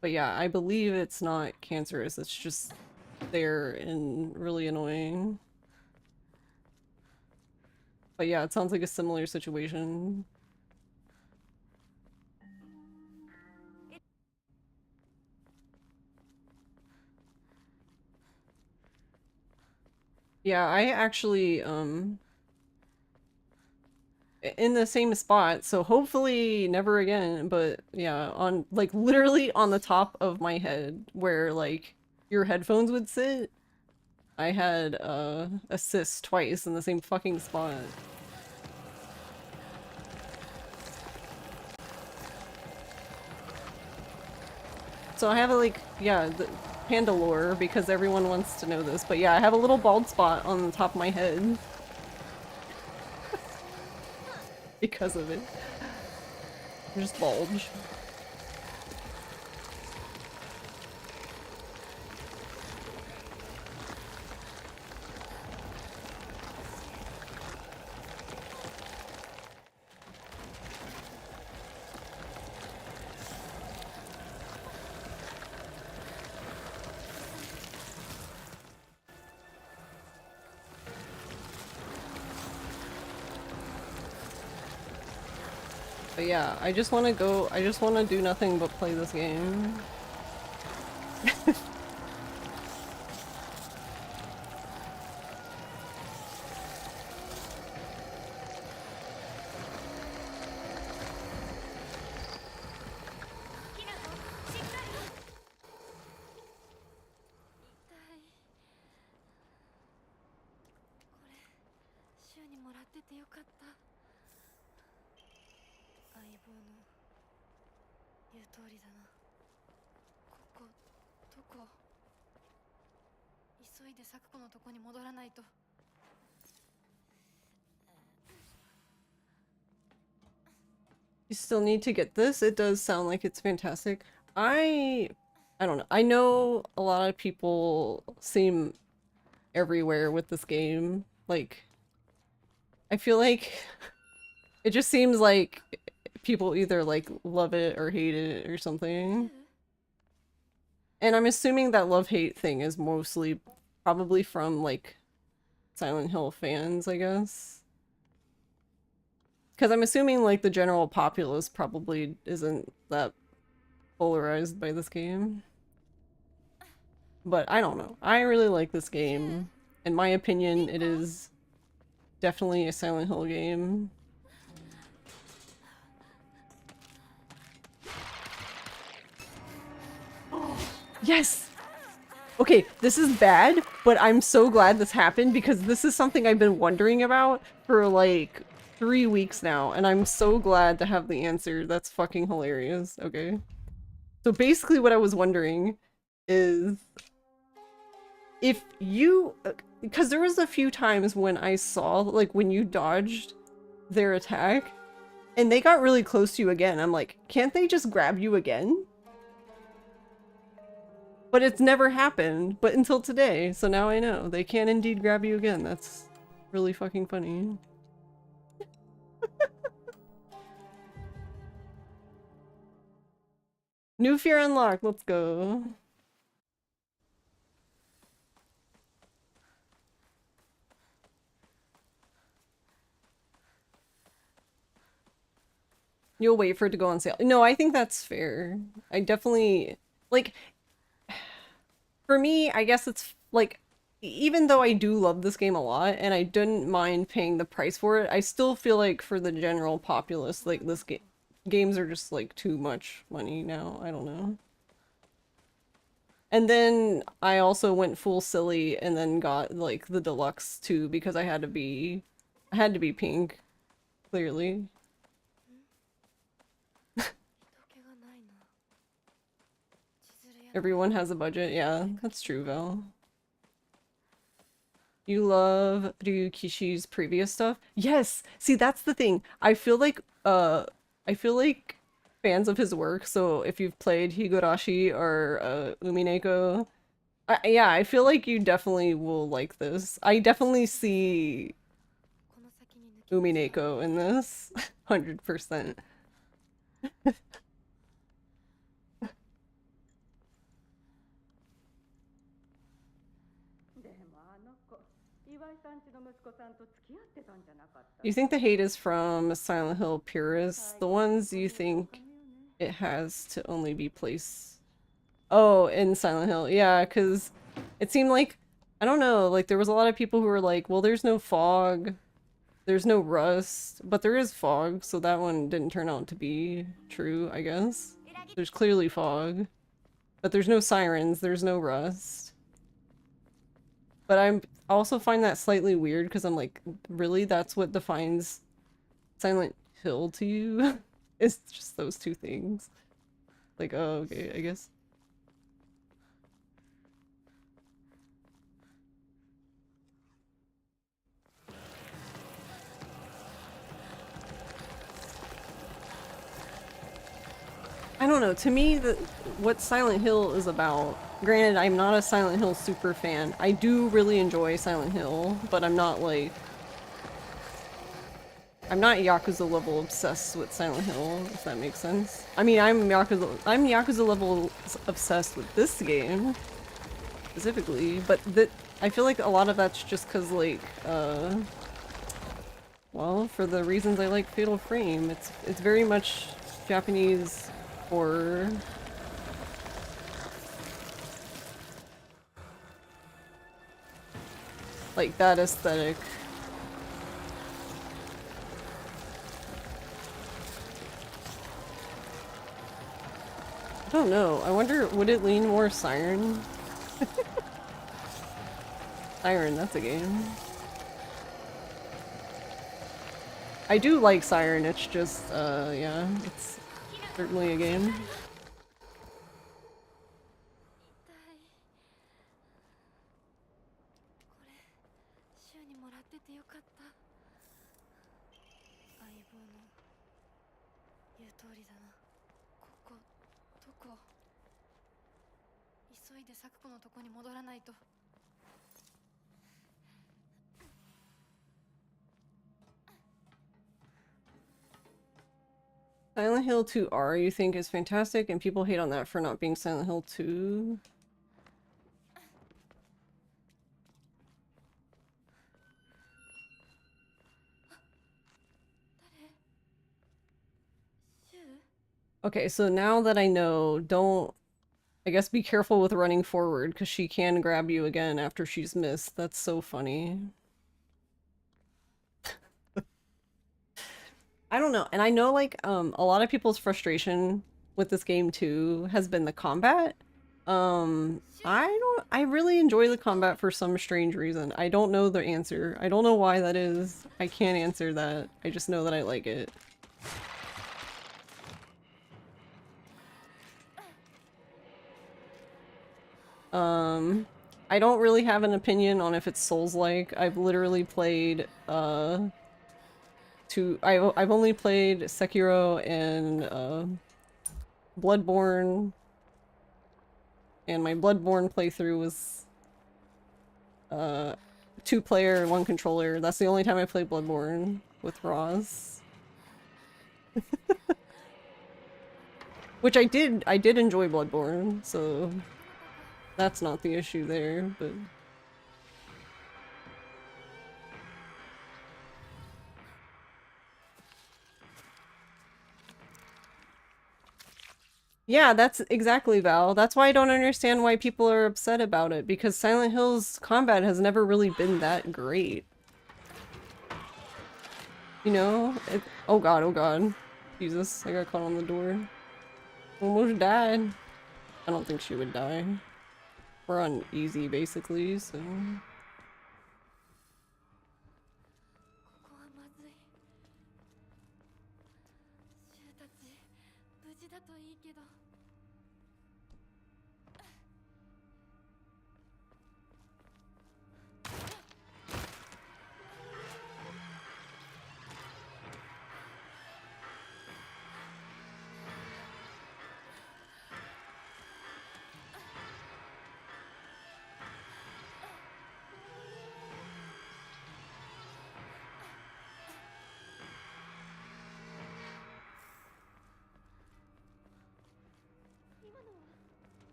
But yeah, I believe it's not cancerous, it's just there and really annoying. But yeah, it sounds like a similar situation. Yeah, I actually, in the same spot, so hopefully never again, but yeah, on, like, literally on the top of my head, where, like, your headphones would sit, I had, a cyst twice in the same fucking spot. So I have a, like, yeah, the panda lore, because everyone wants to know this, but yeah, I have a little bald spot on the top of my head. Because of it. Just bulge. But yeah, I just want to do nothing but play this game. っててよかった。相棒の言う通りだな。ここどこ？急いで咲子のとこに戻らないと。You still need to get this? It does sound like it's fantastic. I don't know. I know a lot of people seem everywhere with this game. Like, I feel like it just seems like people either like love it or hate it or something. And I'm assuming that love-hate thing is mostly probably from like Silent Hill fans, I guess. Because I'm assuming like the general populace probably isn't that polarized by this game. But I don't know. I really like this game. In my opinion, it is definitely a Silent Hill game. Yes! Okay, this is bad, but I'm so glad this happened because this is something I've been wondering about for like 3 weeks now, and I'm so glad to have the answer. That's fucking hilarious. Okay. So basically what I was wondering is if you, because there was a few times when I saw, like, when you dodged their attack and they got really close to you again, I'm like, can't they just grab you again? But it's never happened, but until today, so now I know. They can indeed grab you again. That's really fucking funny. New fear unlocked, let's go. You'll wait for it to go on sale. No, I think that's fair. I definitely, like, for me, I guess it's, like, even though I do love this game a lot, and I didn't mind paying the price for it, I still feel like for the general populace, like, this games are just, like, too much money now. I don't know. And then I also went full silly and then got, like, the deluxe, too, because I had to be pink, clearly. Everyone has a budget. Yeah, that's true, Val. You love Ryukishi's previous stuff? Yes! See, that's the thing. I feel like fans of his work, so if you've played Higurashi or Umineko, yeah, I feel like you definitely will like this. I definitely see Umineko in this. 100%. You think the hate is from Silent Hill purists? The ones you think it has to only be placed... Oh, in Silent Hill. Yeah, because it seemed like, I don't know, like there was a lot of people who were like, well, there's no fog, there's no rust, but there is fog, so that one didn't turn out to be true, I guess. There's clearly fog, but there's no sirens, there's no rust. But I also find that slightly weird because I'm like, really? That's what defines Silent Hill to you? It's just those two things. Like, oh, okay, I guess. I don't know, to me, what Silent Hill is about, granted, I'm not a Silent Hill super fan. I do really enjoy Silent Hill, but I'm not like... I'm not Yakuza level obsessed with Silent Hill, if that makes sense. I mean, I'm Yakuza level obsessed with this game, specifically, but I feel like a lot of that's just because, like, well, for the reasons I like Fatal Frame, it's very much Japanese horror. Like, that aesthetic. I don't know. I wonder, would it lean more Siren? Siren, that's a game. I do like Siren, it's just, yeah, it's certainly a game. 週にもらっててよかった。相棒の言う通りだな。ここどこ？急いで咲子のとこに戻らないと。Silent Hill 2R you think is fantastic, and people hate on that for not being Silent Hill 2. Okay, so now that I know, don't... I guess be careful with running forward, because she can grab you again after she's missed. That's so funny. I don't know, and I know, like, a lot of people's frustration with this game, too, has been the combat. I really enjoy the combat for some strange reason. I don't know the answer. I don't know why that is. I can't answer that. I just know that I like it. I don't really have an opinion on if it's Souls-like. I've literally played, I've only played Sekiro and, Bloodborne, and my Bloodborne playthrough was, 2-player and 1 controller. That's the only time I played Bloodborne with Roz. Which I did enjoy Bloodborne, so that's not the issue there, but... Yeah, that's exactly, Val. That's why I don't understand why people are upset about it, because Silent Hill's combat has never really been that great. You know? Oh god, oh god. Jesus, I got caught on the door. Almost died. I don't think she would die. We're on easy, basically, so... ここはまずい。シュウたち無事だといいけど。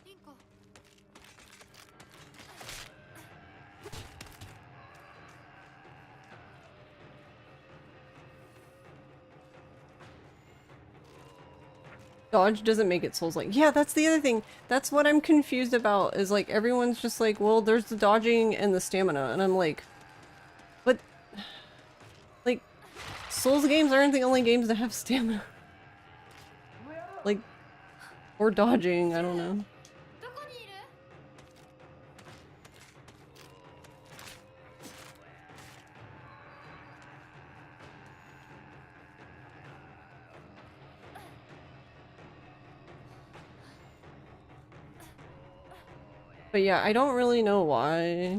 リンコ。Dodge doesn't make it Souls-like. Yeah, that's the other thing. That's what I'm confused about, is like, everyone's just like, well, there's the dodging and the stamina, and I'm like... But... Like, Souls games aren't the only games that have stamina. Like... Or dodging, I don't know. どこにいる？ But yeah, I don't really know why.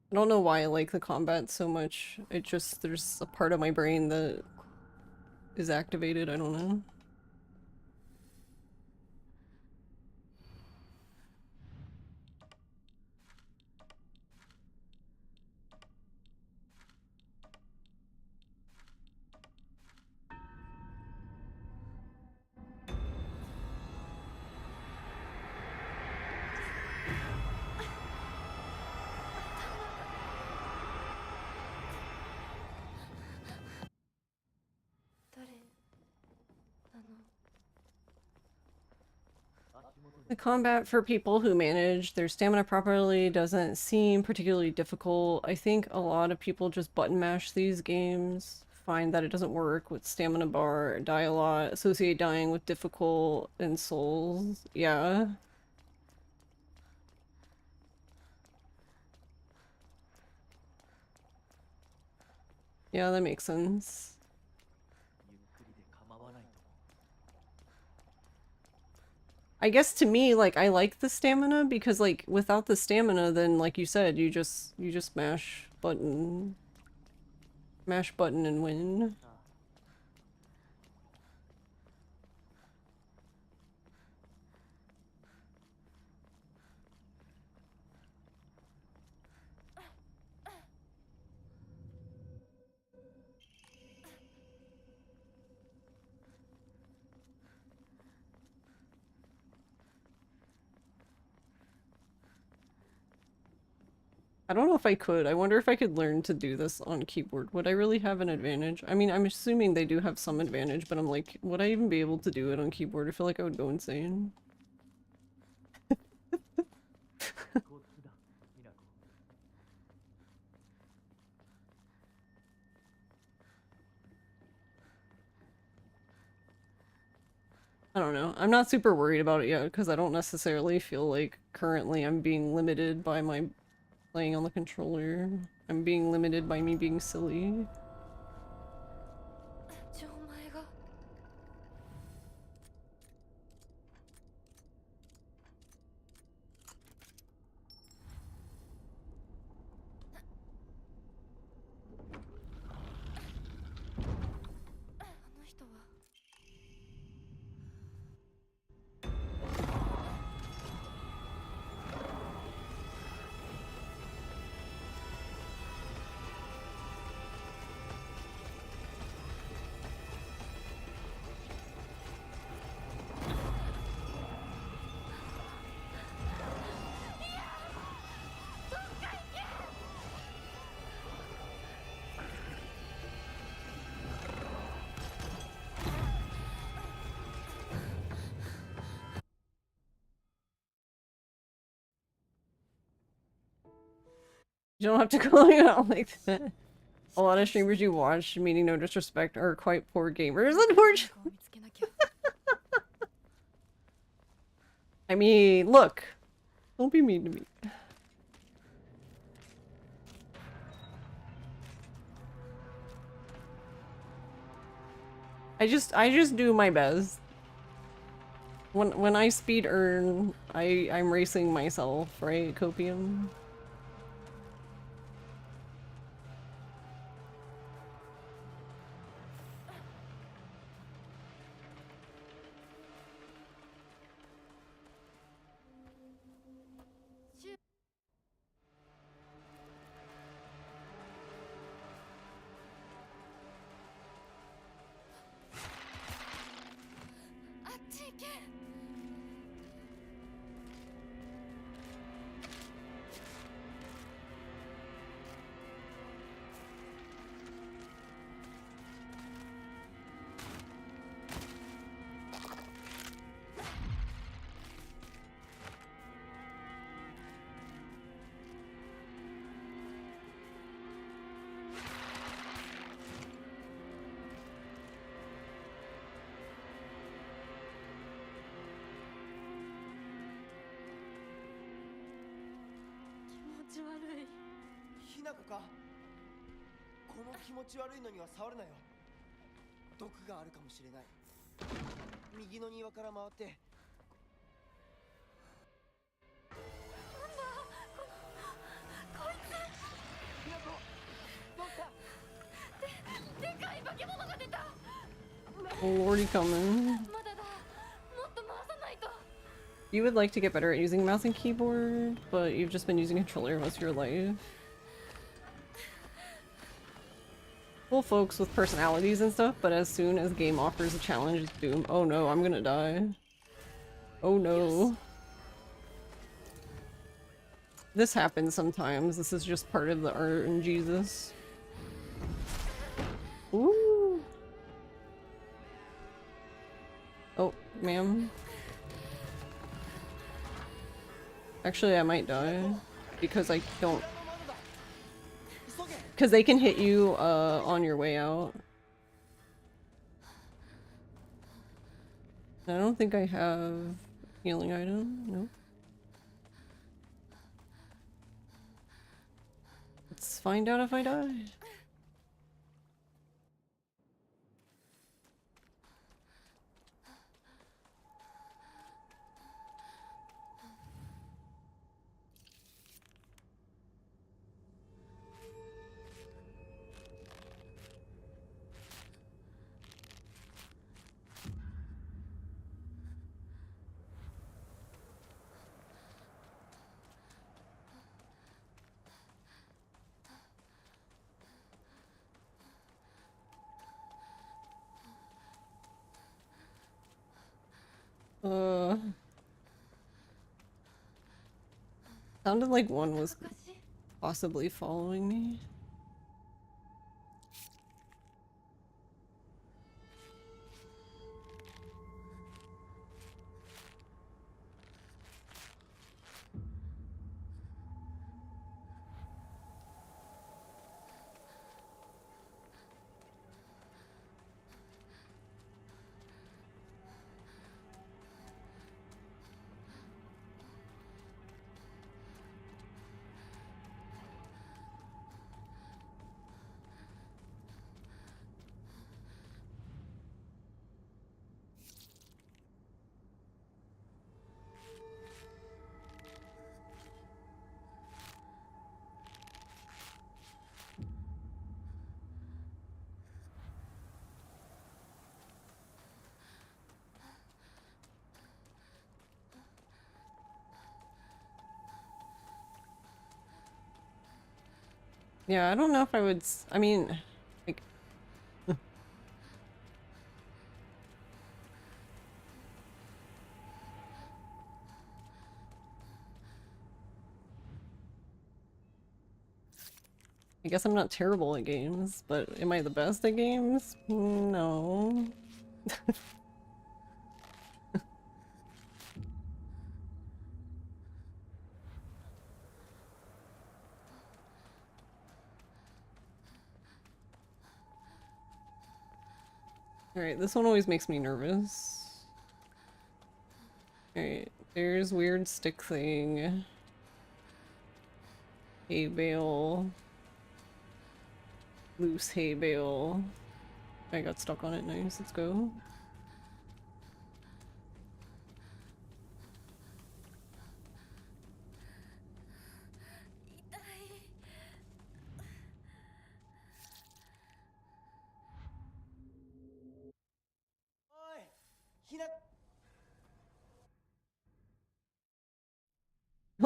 I don't know why I like the combat so much. It just, there's a part of my brain that is activated, I don't know. The combat for people who manage their stamina properly doesn't seem particularly difficult. I think a lot of people just button mash these games. find that it doesn't work with stamina bar, die a lot, associate dying with difficult and souls. Yeah. Yeah, that makes sense. I guess to me, like, I like the stamina because, like, without the stamina, then, like you said, you just mash button and win. I don't know if I could. I wonder if I could learn to do this on keyboard. Would I really have an advantage? I mean, I'm assuming they do have some advantage, but I'm like, would I even be able to do it on keyboard? I feel like I would go insane. I don't know. I'm not super worried about it yet because I don't necessarily feel like currently I'm being limited by my playing on the controller. I'm being limited by me being silly. You don't have to call it out like that. A lot of streamers you watch, meaning no disrespect, are quite poor gamers, unfortunately. I mean, look. Don't be mean to me. I just do my best. When I speed earn, I'm racing myself, right, Copium? Oh, lordy coming. You would like to get better at using mouse and keyboard, but you've just been using a controller most of your life. Cool folks with personalities and stuff, but as soon as game offers a challenge, it's doom. Oh no, I'm gonna die. Oh no. This happens sometimes. This is just part of the art in Jesus. Ooh. Oh, ma'am. Actually, I might die. Because I don't... Because they can hit you on your way out. I don't think I have healing item. Nope. Let's find out if I die. Uh, sounded like one was possibly following me. Yeah, I don't know if I would. I mean, like, I guess I'm not terrible at games, but am I the best at games? No. Alright, this one always makes me nervous. Alright, there's weird stick thing. Hay bale. Loose hay bale. I got stuck on it, nice, let's go.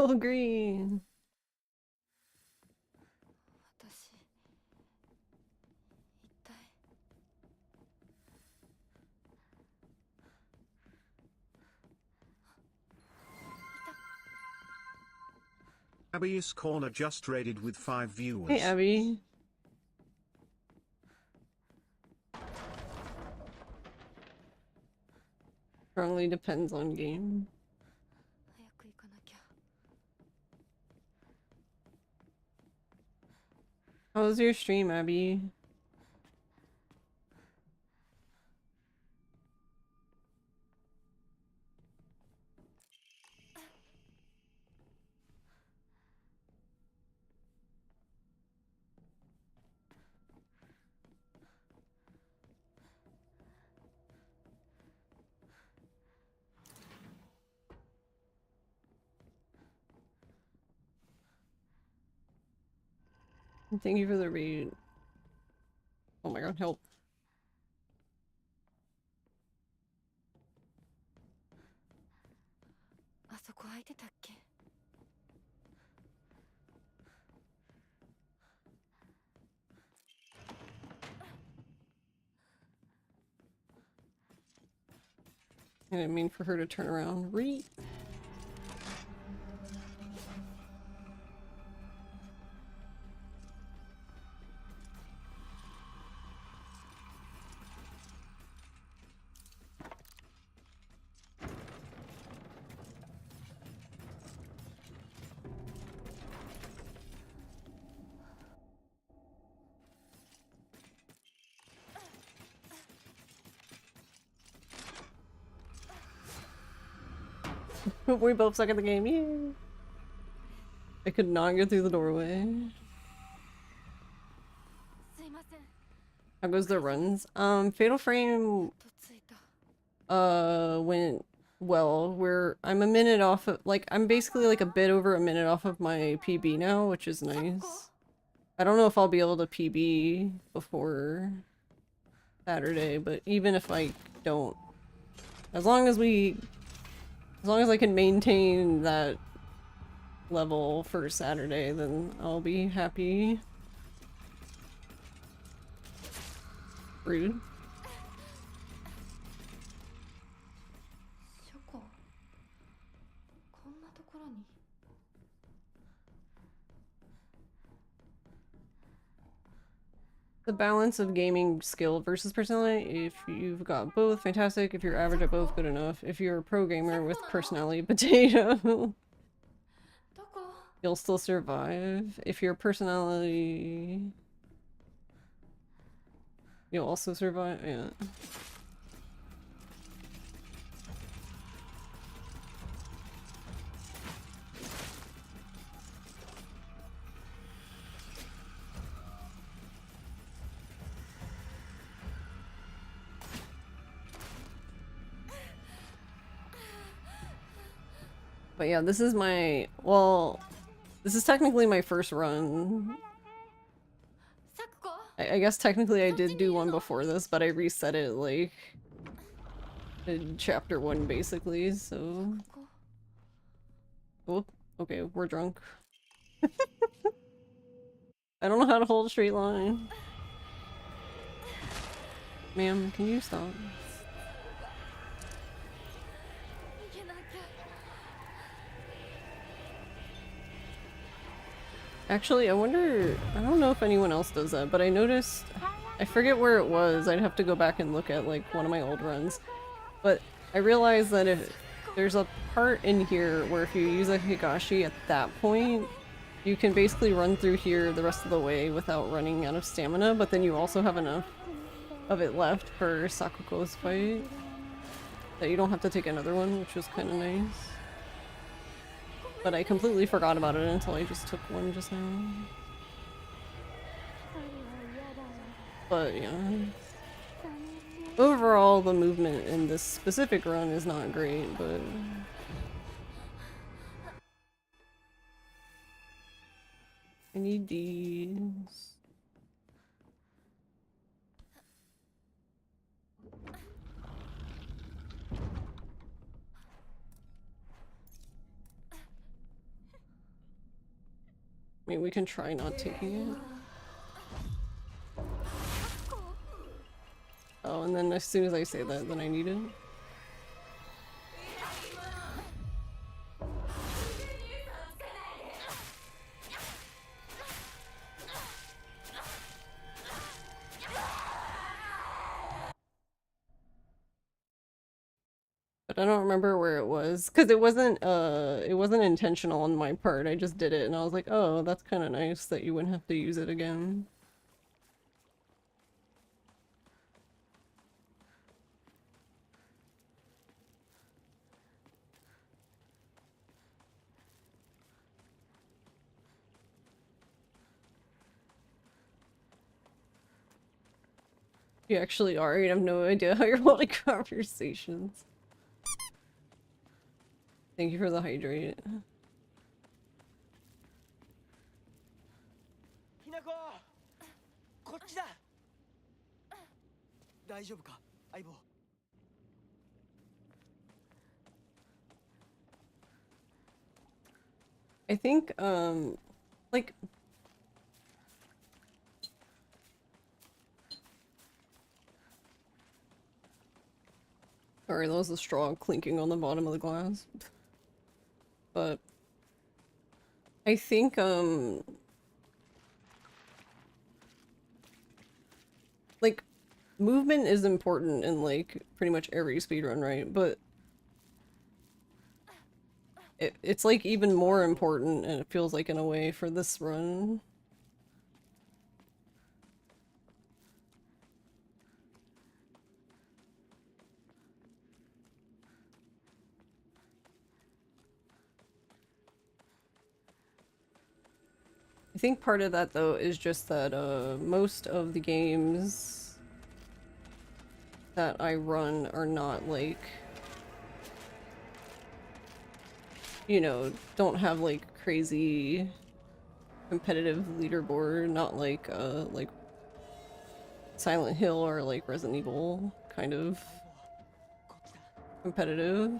Oh, green! 私一体 Abby's Corner just raided with 5 viewers. Hey, Abby. Strongly depends on game. 早く行かなきゃ How was your stream, Abby? Thank you for the read. Oh my god, help. あそこ空いてたっけ I didn't mean for her to turn around. Re. We both suck at the game. Yeah. I could not get through the doorway. How goes the runs? Fatal Frame went well. I'm a minute off of, like, I'm basically like a bit over a minute off of my PB now, which is nice. I don't know if I'll be able to PB before Saturday, but even if I don't, as long as I can maintain that level for Saturday, then I'll be happy. Rude. The balance of gaming skill versus personality. If you've got both, fantastic. If you're average at both, good enough. If you're a pro gamer with personality potato, you'll still survive. If you're personality, you'll also survive. Yeah. But yeah, this is my, well, this is technically my first run. I guess technically I did do one before this, but I reset it like in chapter 1 basically, so... Oh, okay, we're drunk. I don't know how to hold a straight line. Ma'am, can you stop? Actually, I wonder, I don't know if anyone else does that, but I noticed, I forget where it was, I'd have to go back and look at like one of my old runs, but I realized that if there's a part in here where if you use a Higashi at that point, you can basically run through here the rest of the way without running out of stamina, but then you also have enough of it left for Sakuko's fight that you don't have to take another one, which was kind of nice. But I completely forgot about it until I just took one just now. But yeah. Overall, the movement in this specific run is not great, but... I need these. I mean, we can try not taking it. Oh, and then as soon as I say that, then I need it. But I don't remember where it was, because it wasn't intentional on my part. I just did it and I was like, oh, that's kind of nice that you wouldn't have to use it again. You actually are, you have no idea how you're holding conversations. Thank you for the hydrate. I think, like... Sorry, that was the straw clinking on the bottom of the glass. But... I think, like, movement is important in, like, pretty much every speedrun, right? But... It's, like, even more important, and it feels like, in a way, for this run. I think part of that though is just that most of the games that I run are not like, you know, don't have like crazy competitive leaderboard, not like Silent Hill or like Resident Evil kind of competitive.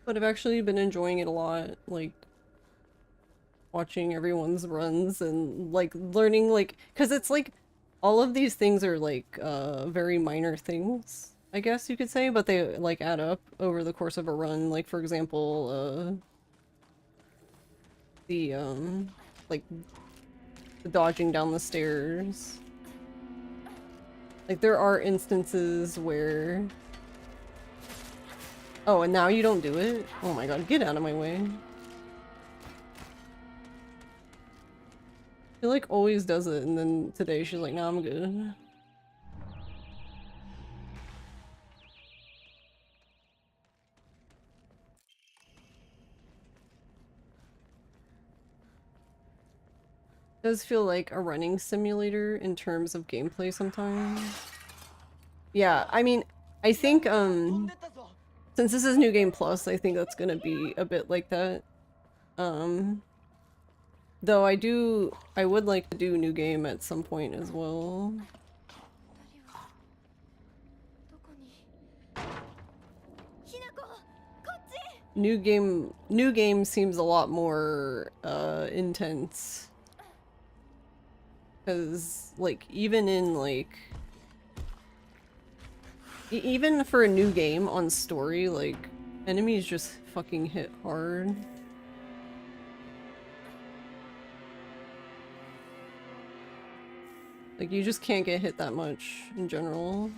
But I've actually been enjoying it a lot, like watching everyone's runs and like learning, like, because it's like all of these things are like very minor things, I guess you could say, but they like add up over the course of a run. Like for example, the like the dodging down the stairs. Like there are instances where, oh, and now you don't do it? Oh my god, get out of my way. She like always does it, and then today she's like, nah, I'm good. It does feel like a running simulator in terms of gameplay sometimes. Yeah, I mean, I think, since this is New Game Plus, I think that's gonna be a bit like that. Though I would like to do New Game at some point as well. New Game seems a lot more intense. Cause like even in like even for a new game on story, like enemies just fucking hit hard. Like you just can't get hit that much in general.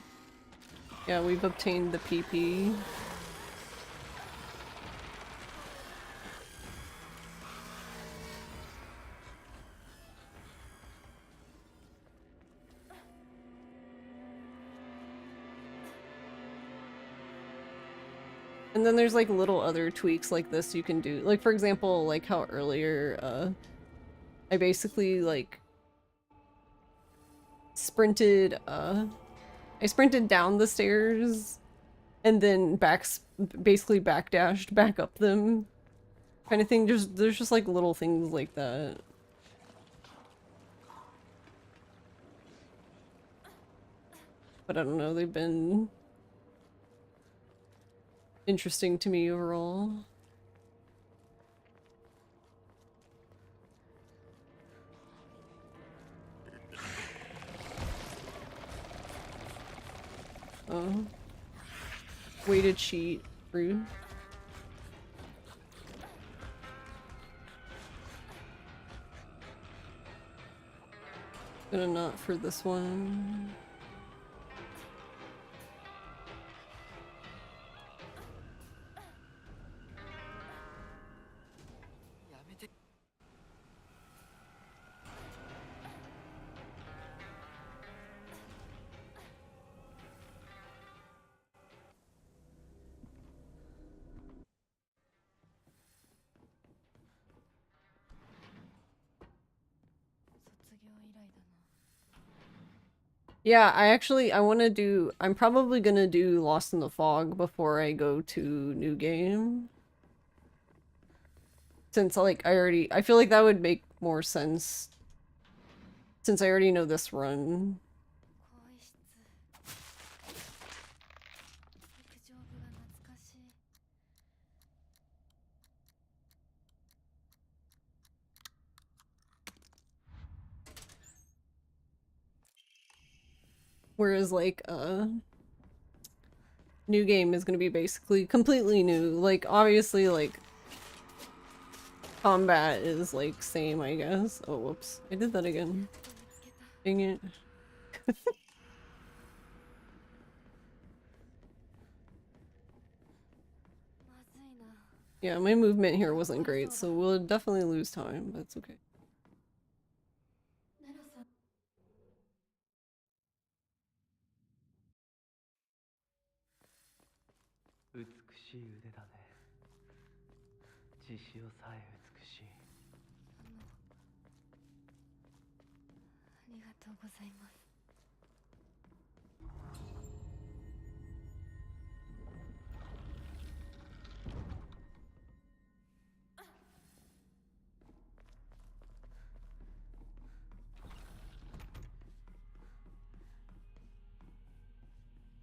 Yeah, we've obtained the PP. And then there's like little other tweaks like this you can do. Like for example, like how earlier I basically like sprinted I sprinted down the stairs and then basically backdashed back up them kind of thing. There's just like little things like that. But I don't know, they've been interesting to me overall. Oh. Way to cheat. Rude. Gonna not for this one. Yeah, I'm probably gonna do Lost in the Fog before I go to New Game. Since like I feel like that would make more sense since I already know this run. Whereas like New Game is gonna be basically completely new. Like obviously like combat is like same, I guess. Oh whoops. I did that again. Dang it. Yeah, my movement here wasn't great, so we'll definitely lose time, but it's okay.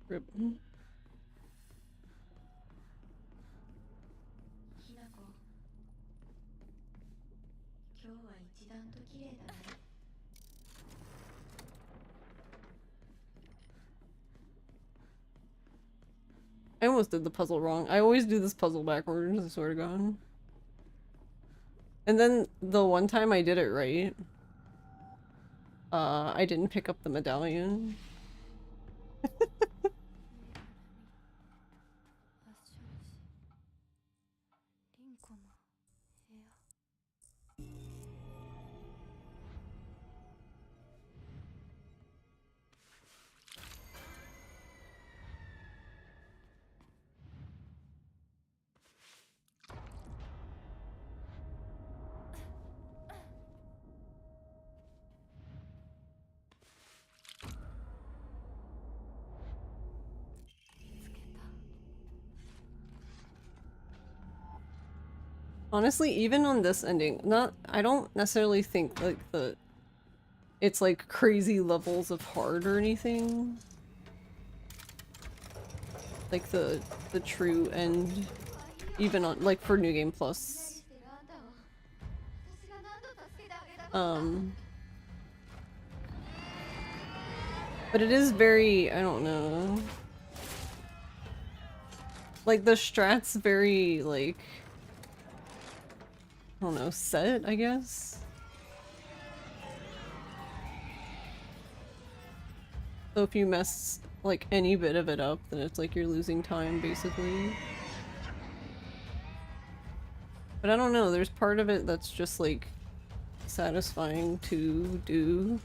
Rip. ひなこ、今日は一段と綺麗だね。I almost did the puzzle wrong. I always do this puzzle backwards, I swear to God. And then the one time I did it right, I didn't pick up the medallion. Honestly, even on this ending, I don't necessarily think like it's like crazy levels of hard or anything. Like the true end, even on like for New Game Plus. But it is very, I don't know. Like the strat's very like, I don't know, set, I guess. So if you mess like any bit of it up, then it's like you're losing time basically. But I don't know, there's part of it that's just like satisfying to do.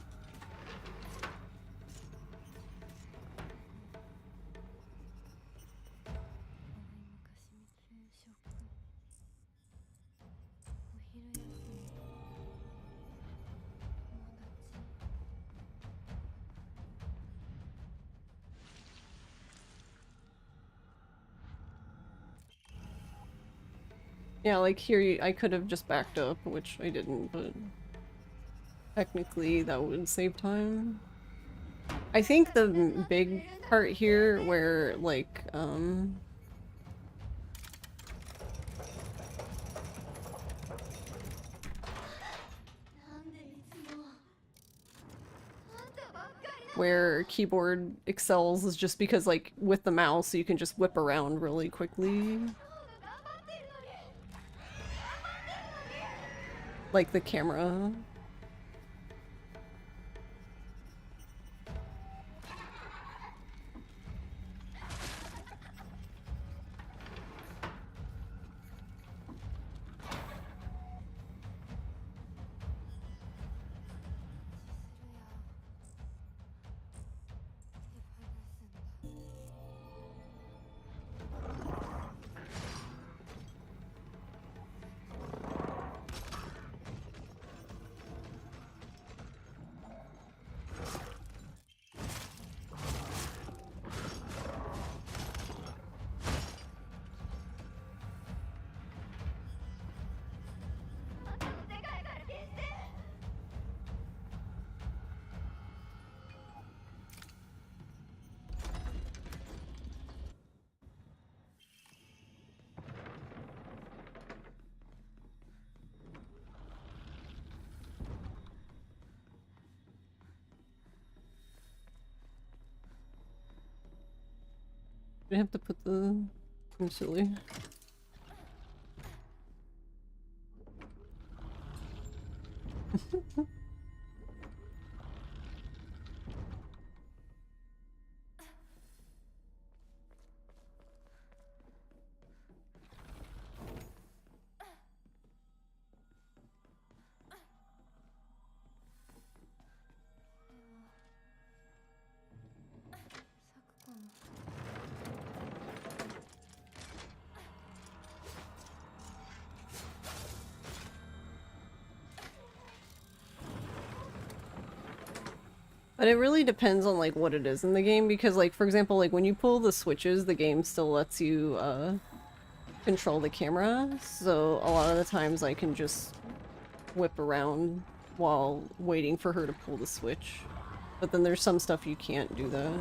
Yeah, like here I could have just backed up, which I didn't, but technically that would save time. I think the big part here where like where keyboard excels is just because like with the mouse you can just whip around really quickly. Like the camera. I have to put the... I'm silly. But it really depends on like what it is in the game, because like for example, like when you pull the switches, the game still lets you control the camera. So a lot of the times I can just whip around while waiting for her to pull the switch. But then there's some stuff you can't do that.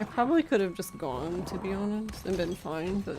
I probably could have just gone, to be honest, and been fine, but...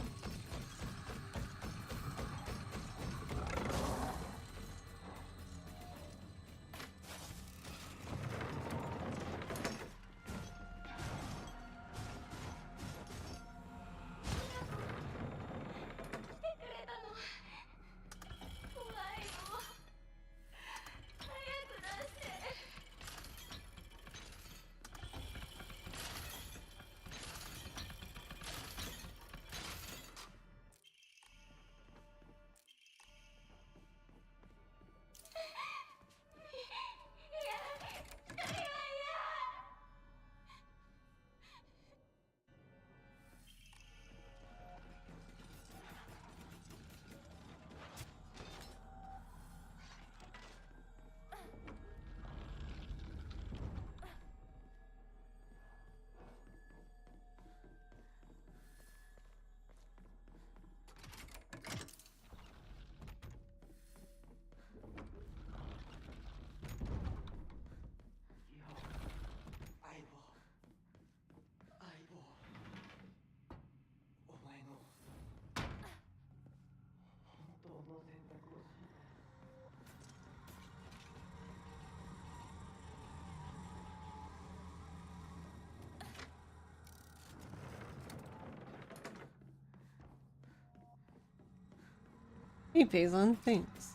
Hey Payson, thanks.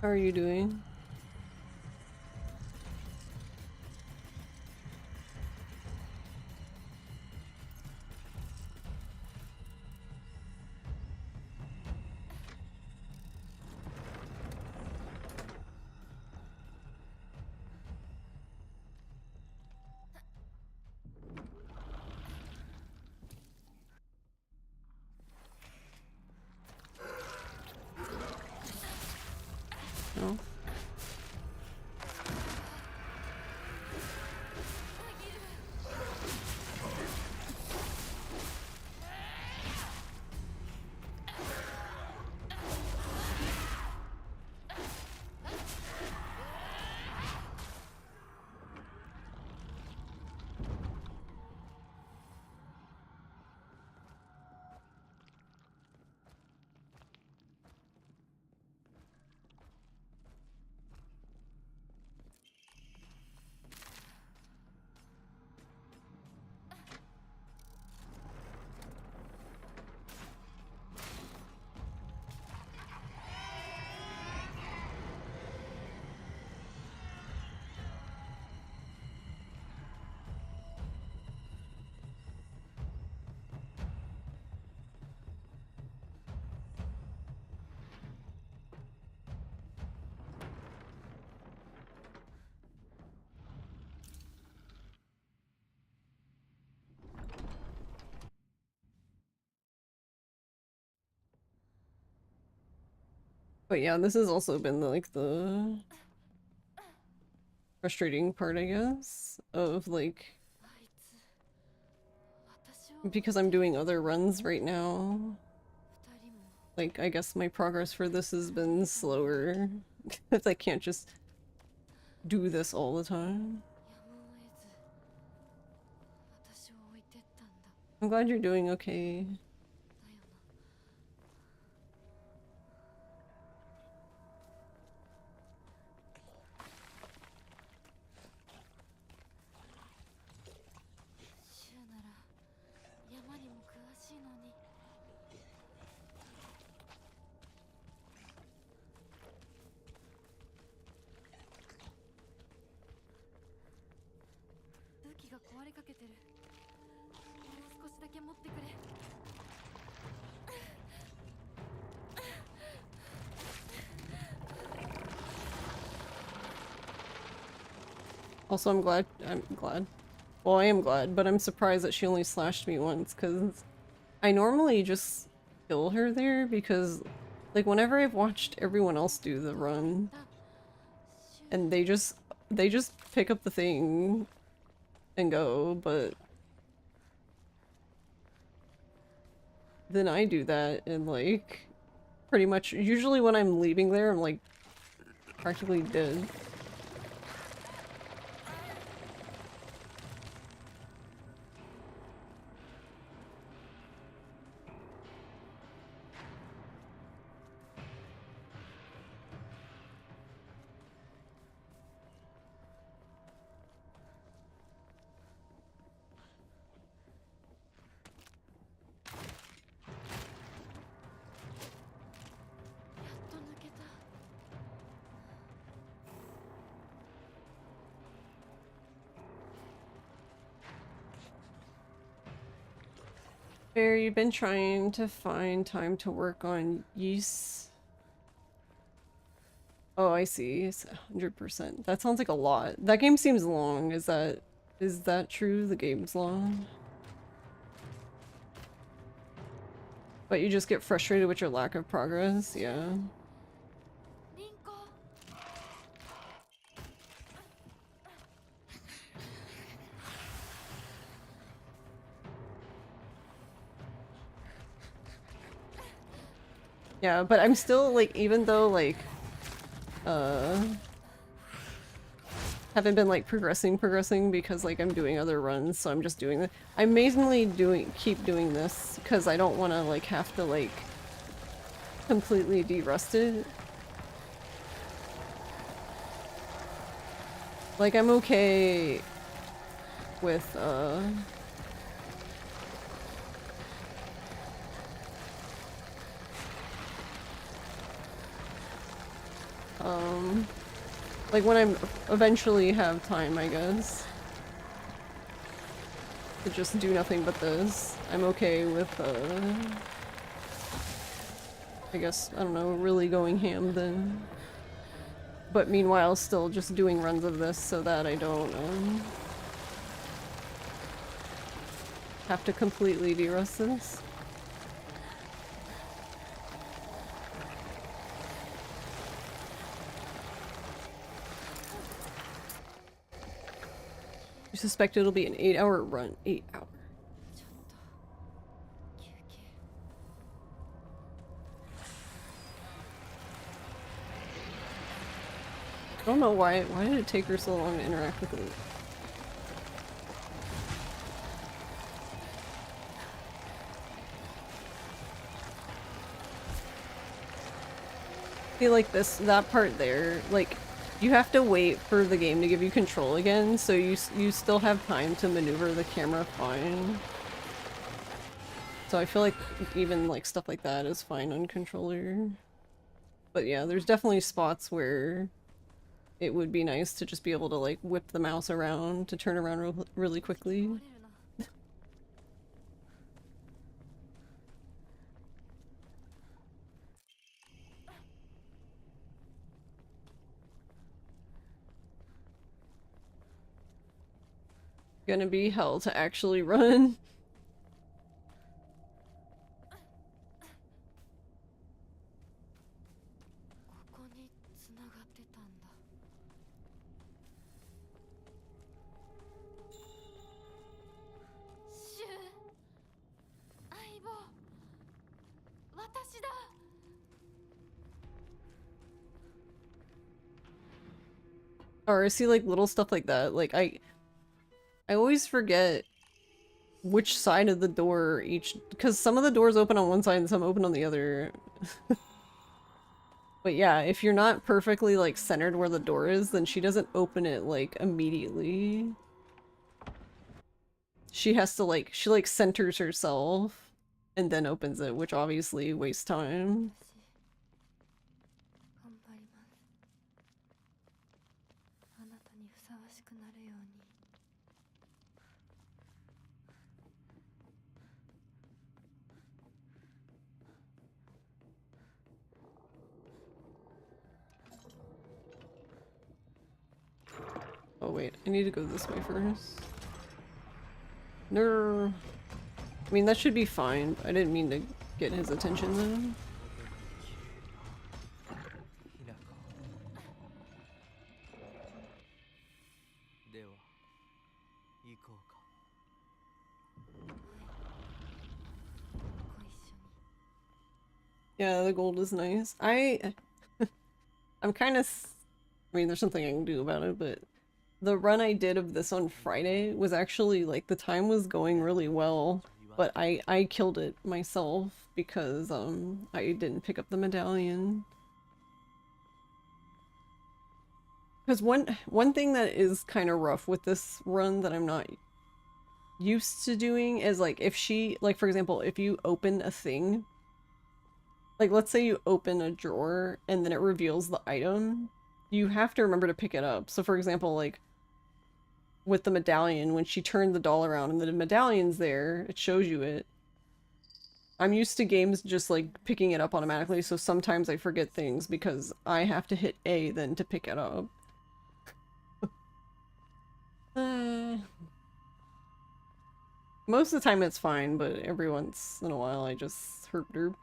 How are you doing? No? But yeah, this has also been like the frustrating part, I guess, of like, because I'm doing other runs right now. Like, I guess my progress for this has been slower, because I can't just do this all the time. I'm glad you're doing okay. 壊れかけてる。もう少しだけ持ってくれ。 Also, I'm glad. Well, I am glad, but I'm surprised that she only slashed me once, because I normally just kill her there, because, like, whenever I've watched everyone else do the run, and they just pick up the thing and go, but then I do that, and, like, pretty much, usually when I'm leaving there, I'm, like, practically dead. Bear, you've been trying to find time to work on Ys. Oh, I see. It's 100%. That sounds like a lot. That game seems long. Is that true? The game's long? But you just get frustrated with your lack of progress? Yeah. Yeah, but I'm still, like, even though, like, haven't been, like, progressing because, like, I'm doing other runs, so I'm just doing that. I'm mainly keep doing this because I don't want to, like, have to, like, completely derust it. Like, I'm okay with, like when I'm eventually have time, I guess, to just do nothing but this. I'm okay with, I guess, I don't know, really going ham then. But meanwhile, still just doing runs of this so that I don't, have to completely derust this. I suspect it'll be an 8-hour run. 8 hours. I don't know why did it take her so long to interact with it? I feel like that part there, like, you have to wait for the game to give you control again, so you still have time to maneuver the camera fine. So I feel like even, like, stuff like that is fine on controller. But yeah, there's definitely spots where it would be nice to just be able to, like, whip the mouse around to turn around really quickly. Gonna be hell to actually run. Or I see, like, little stuff like that. Like, I always forget which side of the door because some of the doors open on one side and some open on the other. But yeah, if you're not perfectly, like, centered where the door is, then she doesn't open it, like, immediately. She has to, like, she, like, centers herself and then opens it, which obviously wastes time. wait, I need to go this way first. No. I mean, that should be fine. I didn't mean to get his attention though. では行こうか。ご一緒に。 Yeah, the gold is nice. I'm kind of, I mean, there's nothing I can do about it, but the run I did of this on Friday was actually, like, the time was going really well, but I killed it myself because, I didn't pick up the medallion. Because one thing that is kind of rough with this run that I'm not used to doing is, like, if she, like, for example, if you open a thing, like, let's say you open a drawer and then it reveals the item, you have to remember to pick it up. So, for example, like, with the medallion, when she turned the doll around and the medallion's there, it shows you it. I'm used to games just, like, picking it up automatically, so sometimes I forget things because I have to hit A then to pick it up. Most of the time it's fine, but every once in a while I just herp derp.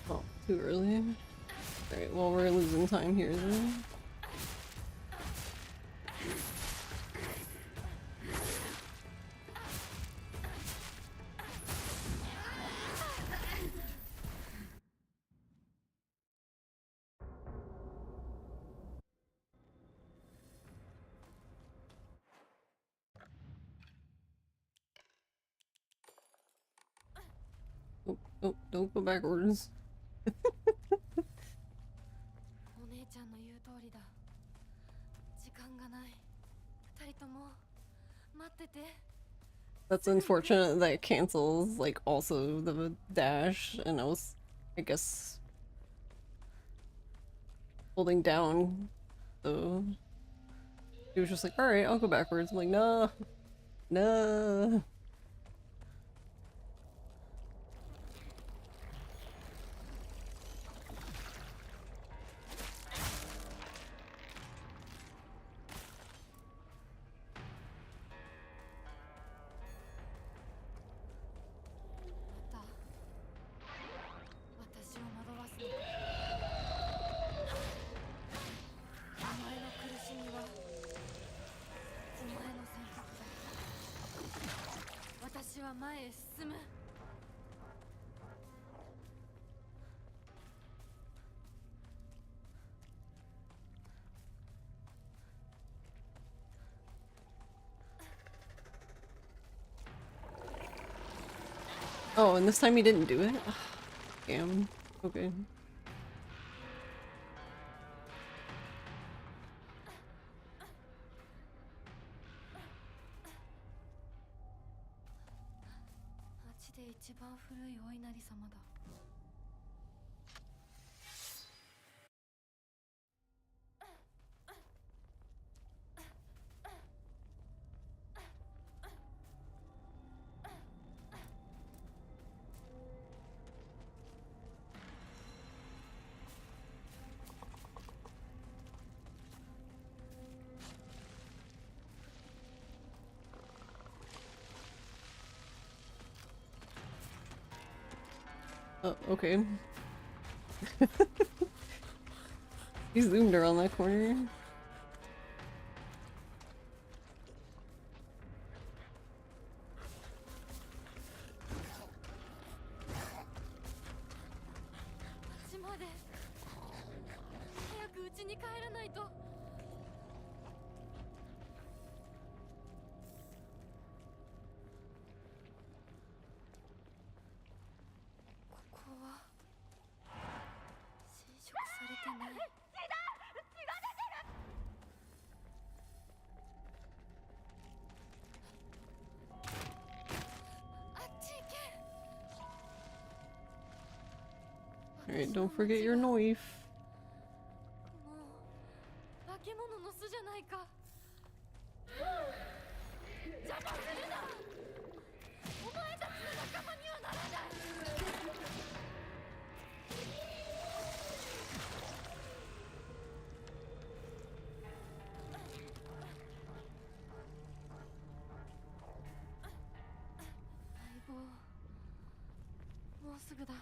Oh, too early? Alright, well, we're losing time here then. Oh, oh, don't go backwards. お姉ちゃんの言う通りだ。時間がない。二人とも待ってて。 That's unfortunate that it cancels, like, also the dash, and I was, I guess, holding down, so he was just like, alright, I'll go backwards. I'm like, no, no. Oh, and this time he didn't do it? Ugh, damn. Okay. Okay. He zoomed around that corner. に帰らないと。ここは侵食されてない。Alright, don't forget your knife. もう化け物の巣じゃないか。邪魔するな。お前たちの仲間にはならない。相棒、もうすぐだ。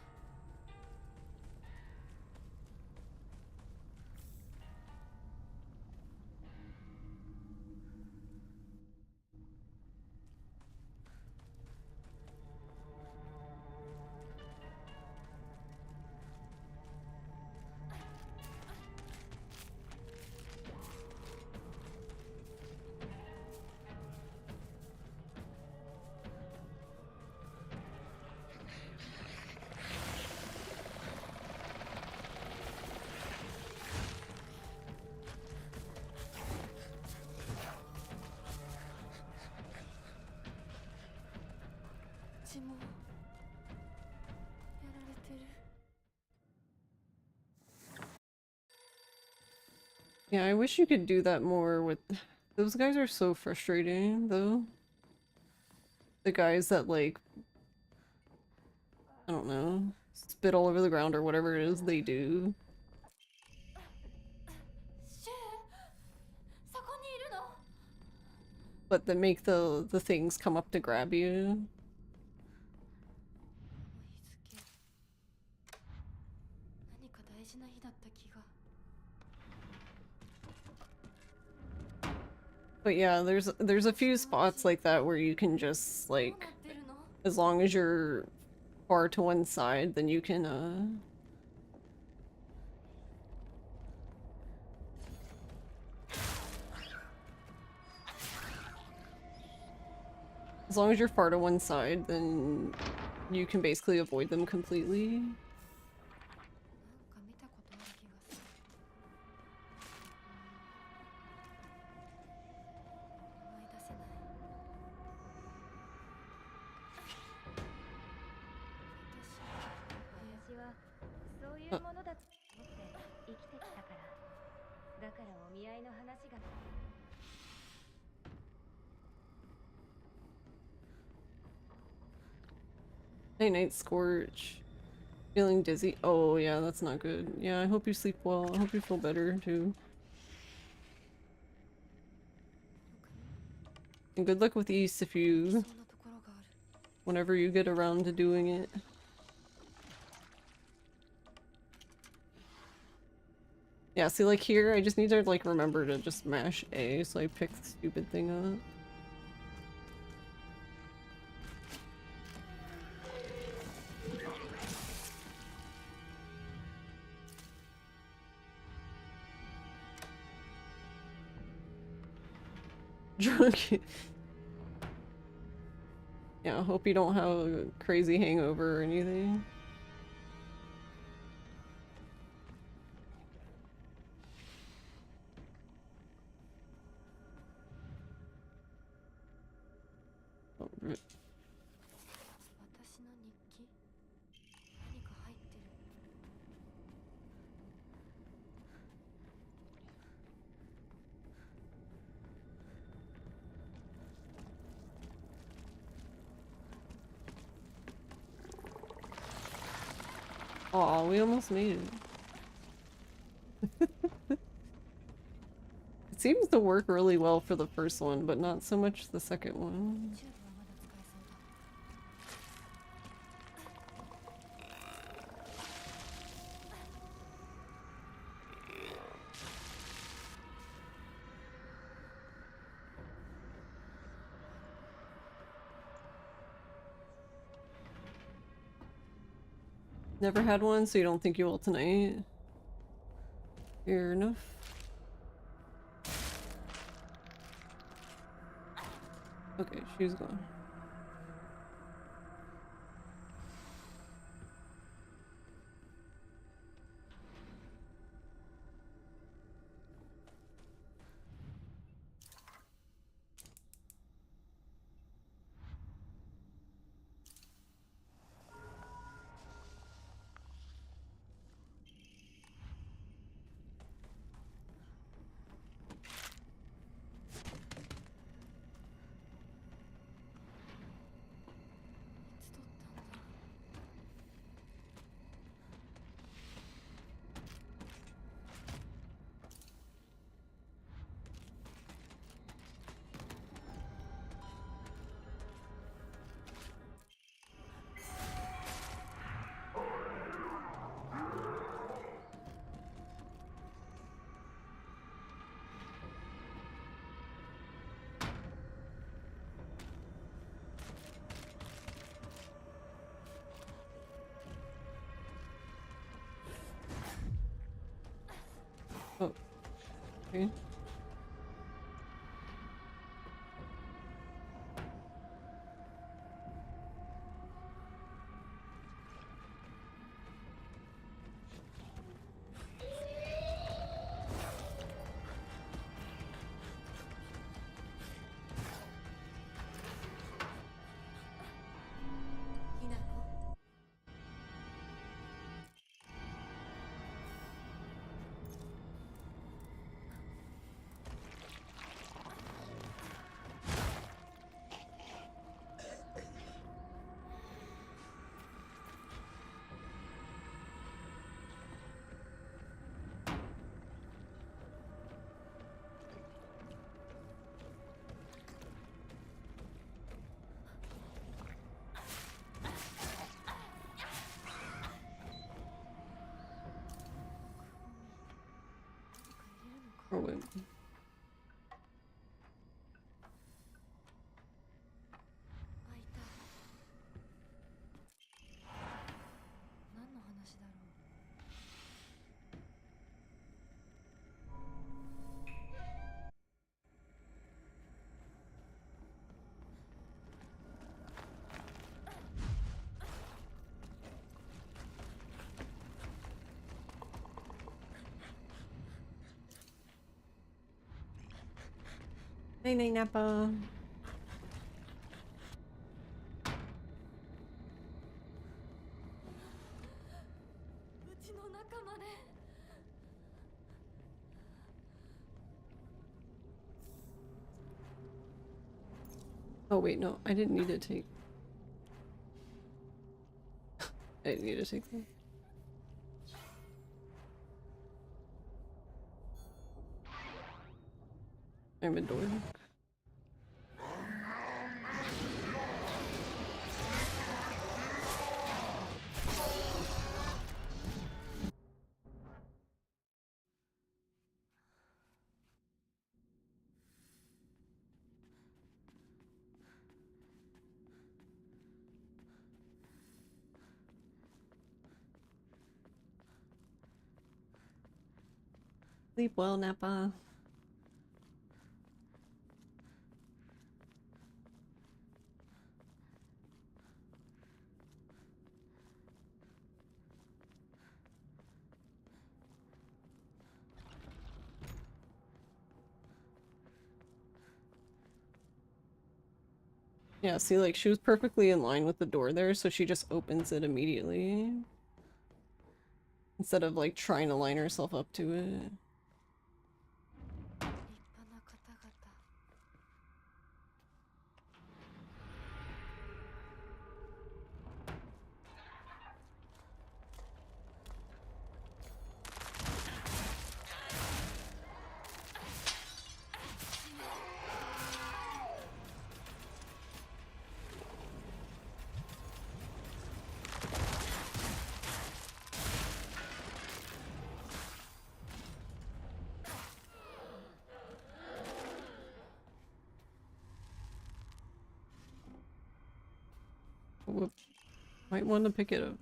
血もやられてる。Yeah, I wish you could do that more with... Those guys are so frustrating, though. The guys that, like... I don't know. Spit all over the ground or whatever it is they do. シュウ、そこにいるの？ But that make the things come up to grab you. 日付。何か大事な日だった気が。 But yeah, there's a few spots like that where you can just, どうな like... ってるの？ As long as you're far to one side, then you can, As long as you're far to one side, then you can basically avoid them completely. なんか見たことある気がする。思い出せない。私はそういうものだと思って生きてきたから。だからお見合いの話が。 Night Night Scorch. Feeling dizzy. Oh yeah, that's not good. Yeah, I hope you sleep well. I hope you feel better too. And good luck with East if you... Whenever you get around to doing it. Yeah, see, like here, I just need to like remember to just mash A so I pick the stupid thing up. Drunk. Yeah, I hope you don't have a crazy hangover or anything. Oh, rip. 私の日記？何か入ってる。 Aw, we almost made it. It seems to work really well for the first one, but not so much the second one. チューブはまだ使えそうだ。 Never had one, so you don't think you will tonight? Fair enough. Okay, she's gone. Oh, okay. Or wait. 開いた。何の話だろう。Night night, Nappa. うちの中まで。Oh wait, no, I didn't need to take. I didn't need to take that. I'm adored. Sleep well, Nappa. Yeah, see, like, she was perfectly in line with the door there, so she just opens it immediately. Instead of, like, trying to line herself up to it. 立派な方々。Whoop. Might want to pick it up.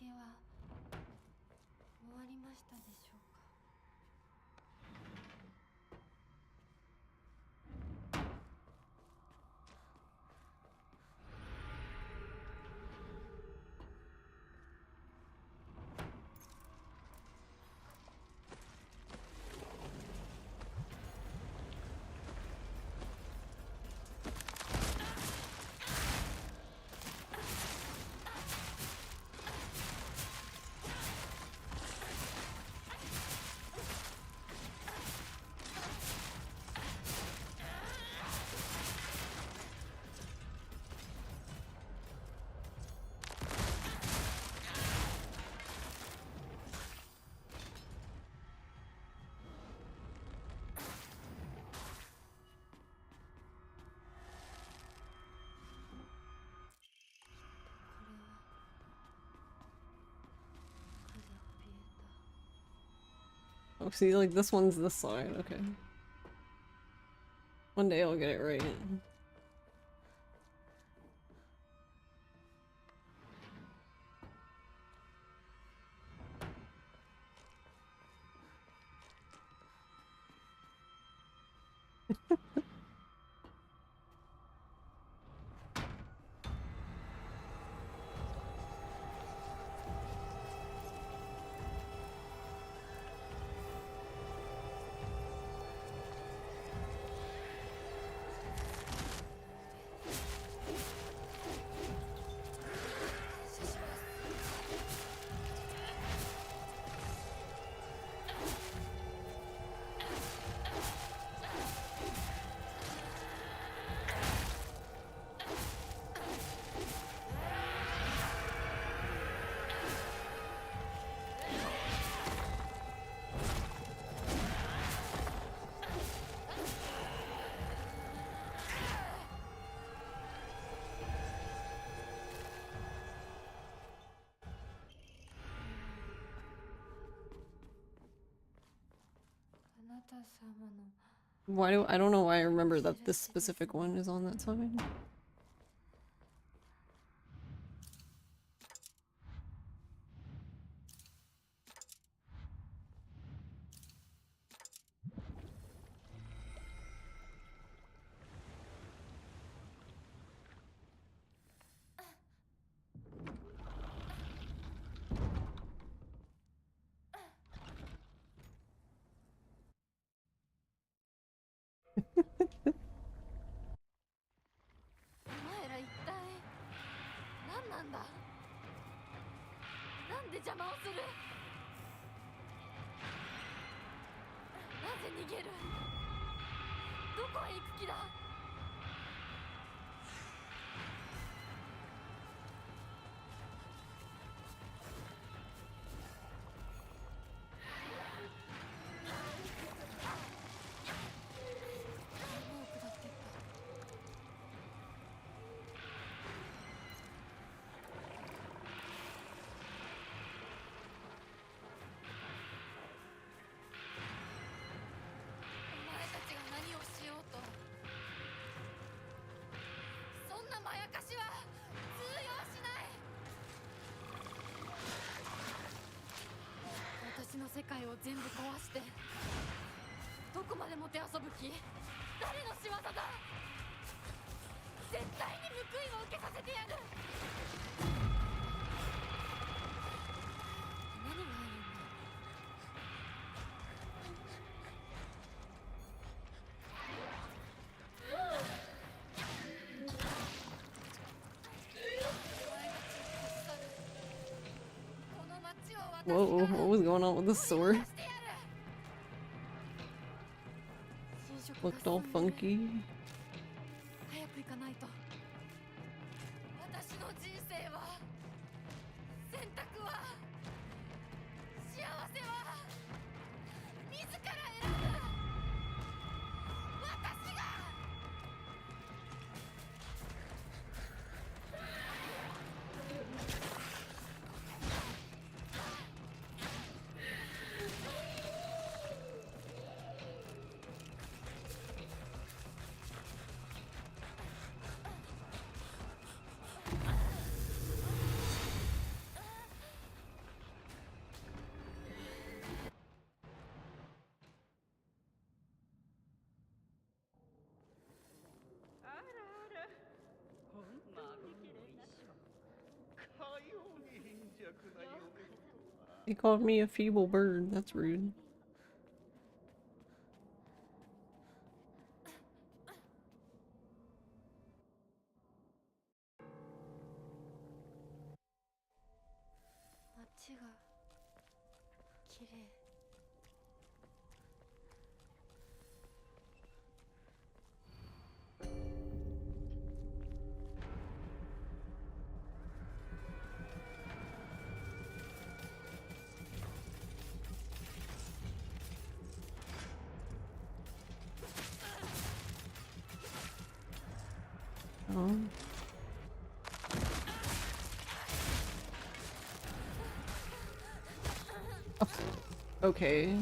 げは終わりましたでしょうか。Oh, see, like this one's this side. Okay. One day I'll get it right. Why do I don't know why I remember that this specific one is on that side. Whoa, what was going on with the sword? Looked all funky. He called me a feeble bird. That's rude. Oh. Okay.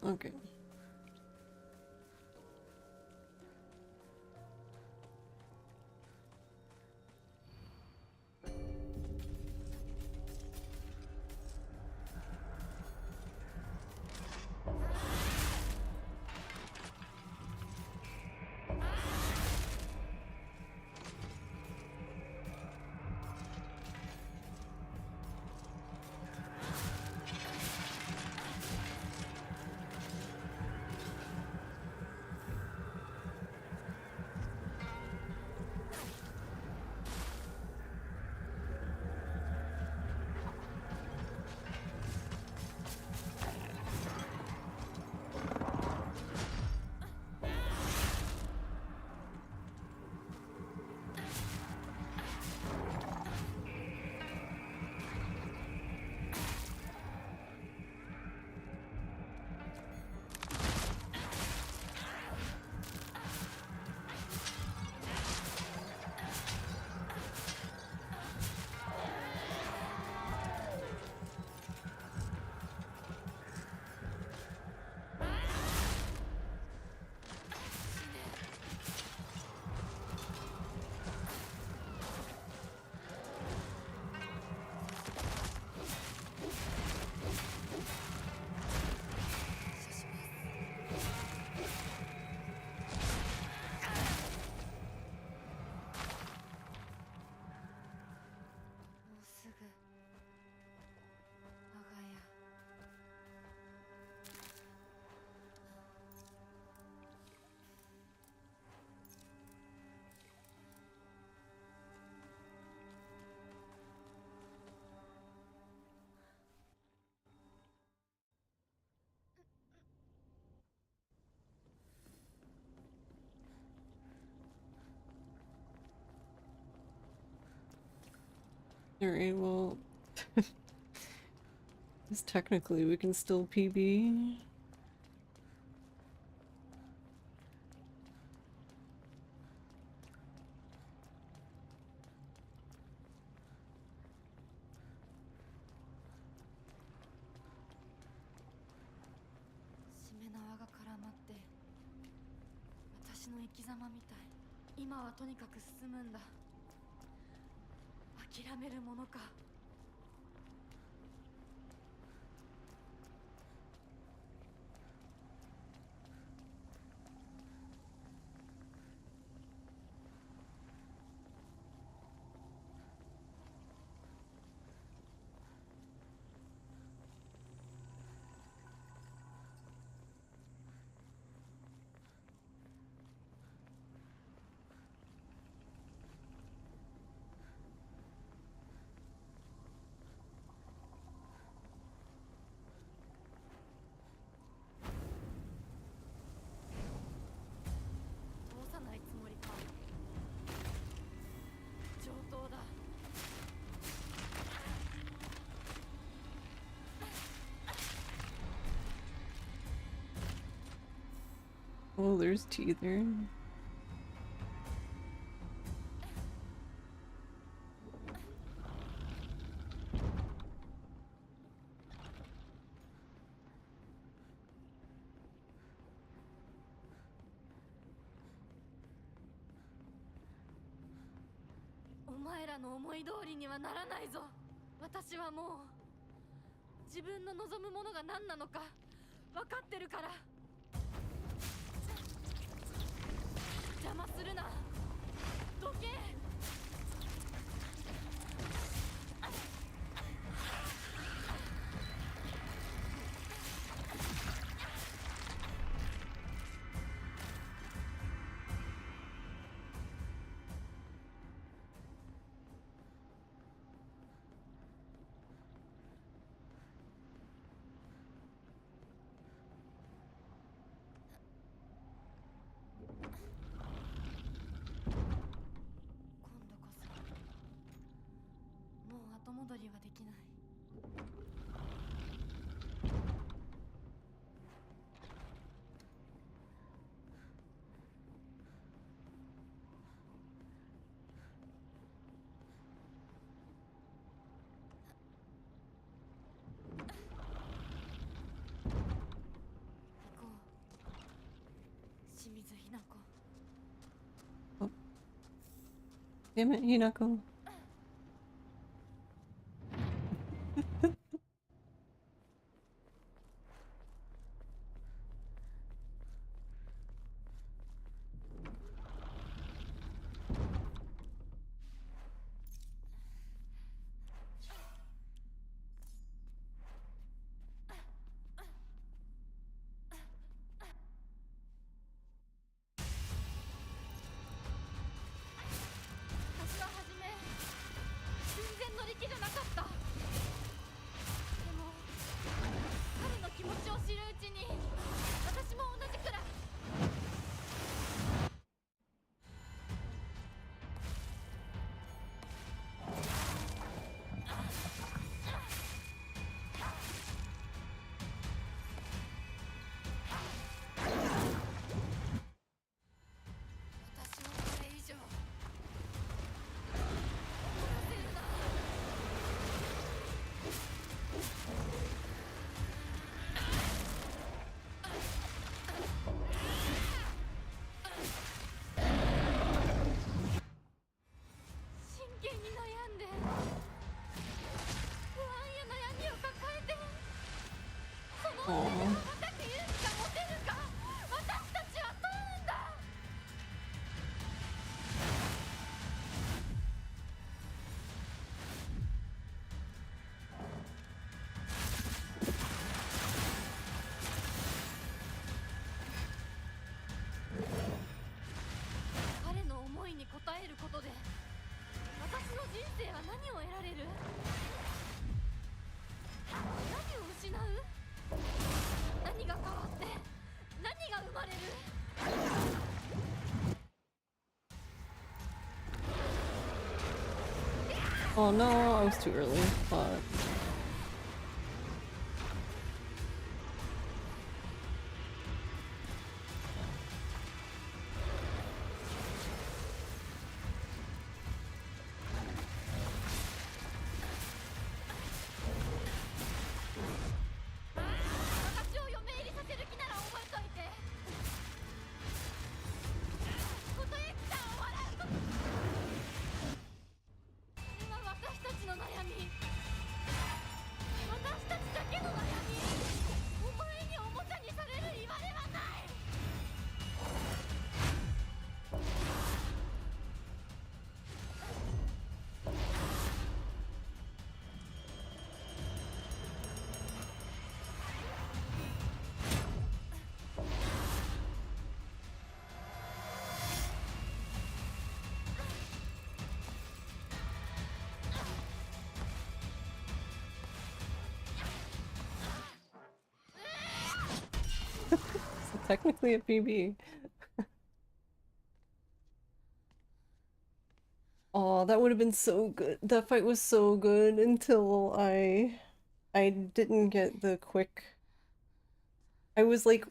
Okay. Alright, well... Because technically we can still PB. Oh, there's Teether. Damn it, Hinako. Oh no, I was too early, but... technically a PB. Oh, that would have been so good. That fight was so good until I didn't get the quick. I was like,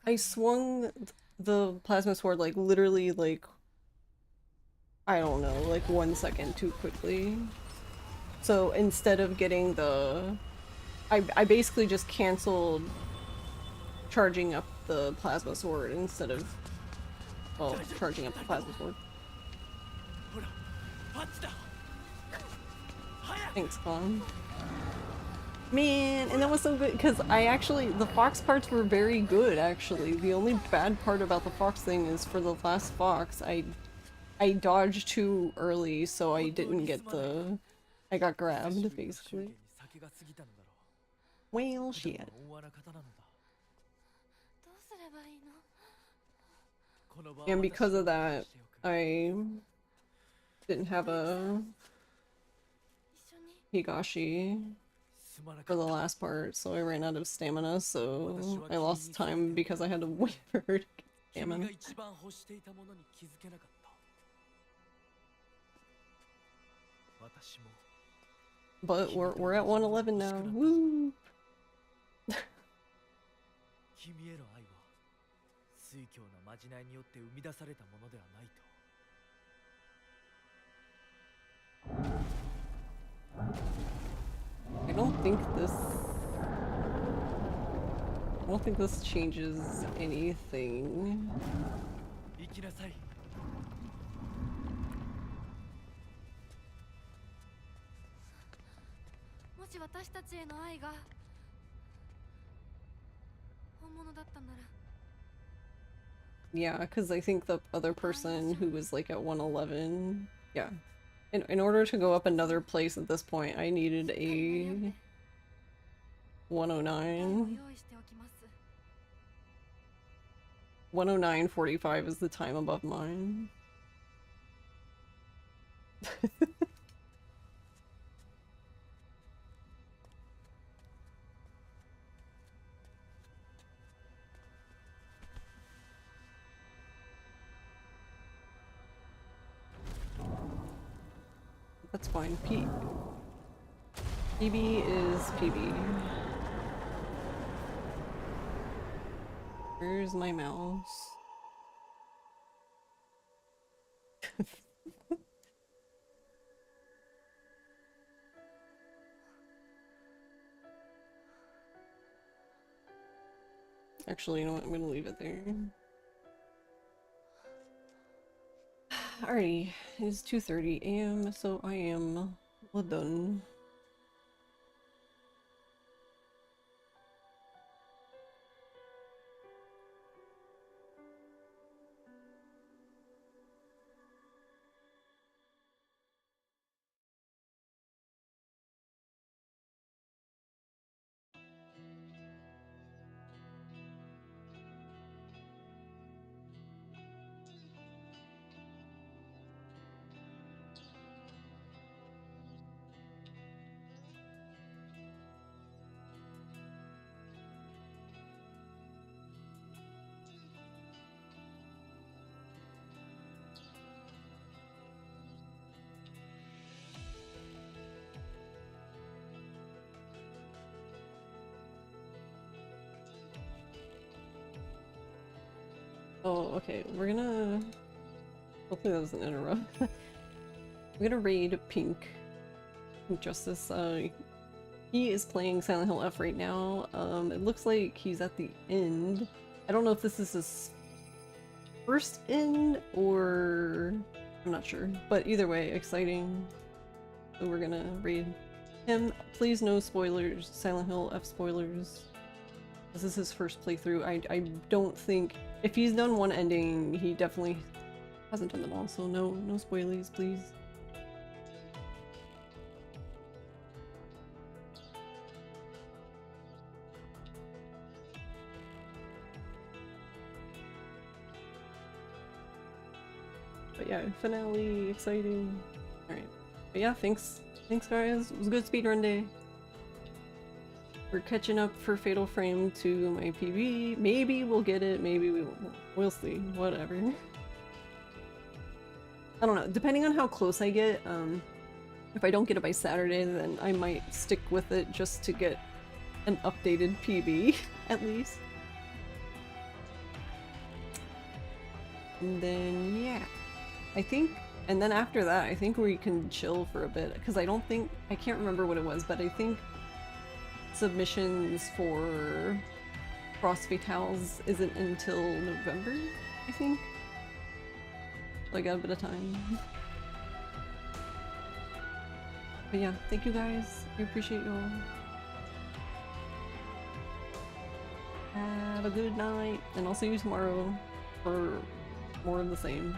I swung the plasma sword like literally like, I don't know, like 1 second too quickly. So instead of getting the, I basically just canceled charging up the plasma sword instead of, well, charging up the plasma sword. Thanks, Con. Man, and that was so good because I actually, the fox parts were very good actually. The only bad part about the fox thing is for the last fox, I dodged too early, so I didn't get the, I got grabbed basically. Well, shit. どうすればいいの And because of that, I didn't have a 一緒に Higashi for the last part, so I ran out of stamina, so I lost time because I had to wait for her to get 君が stamina. 一番欲していたものに気づけなかった私も But we're at 111 now. Woo! 君への愛は酔狂なまじないによって生み出されたものではないと I don't think this changes anything. 生きなさい もし私たちへの愛が本物だったなら Yeah, because I think the other person who was like at 111, yeah. In order to go up another place at this point, I needed a 109. 用意しておきます 109.45 is the time above mine. That's fine. PB is PB. Where's my mouse? Actually, you know what? I'm gonna leave it there. Alrighty, it is 2:30 AM, so I am well done. Oh, okay, we're gonna... Hopefully that doesn't interrupt. We're gonna raid Pink Justice. He is playing Silent Hill F right now. It looks like he's at the end. I don't know if this is his first end or... I'm not sure. But either way, exciting. So we're gonna raid him. Please no spoilers, Silent Hill F spoilers. This is his first playthrough. I don't think... If he's done one ending, he definitely hasn't done them all, so no spoilies, please. But yeah, finale, exciting. Alright. But yeah, thanks guys. It was a good speedrun day. We're catching up for Fatal Frame to my PB. Maybe we'll get it, maybe we won't. We'll see. Whatever. I don't know. Depending on how close I get, if I don't get it by Saturday, then I might stick with it just to get an updated PB, at least. And then, yeah. I think, and then after that, I think we can chill for a bit, because I can't remember what it was, but I think submissions for Fright Fatales isn't until November, I think. So I got a bit of time. But yeah, thank you guys. I appreciate you all. Have a good night, and I'll see you tomorrow for more of the same.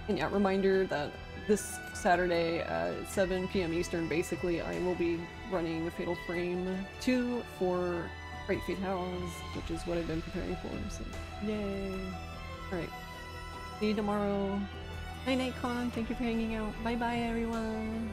And yeah, reminder that this Saturday at 7 p.m. Eastern, basically, I will be running Fatal Frame 2 for Fright Fatales, which is what I've been preparing for, so yay! Alright, see you tomorrow. Night night, Con, thank you for hanging out. Bye bye, everyone!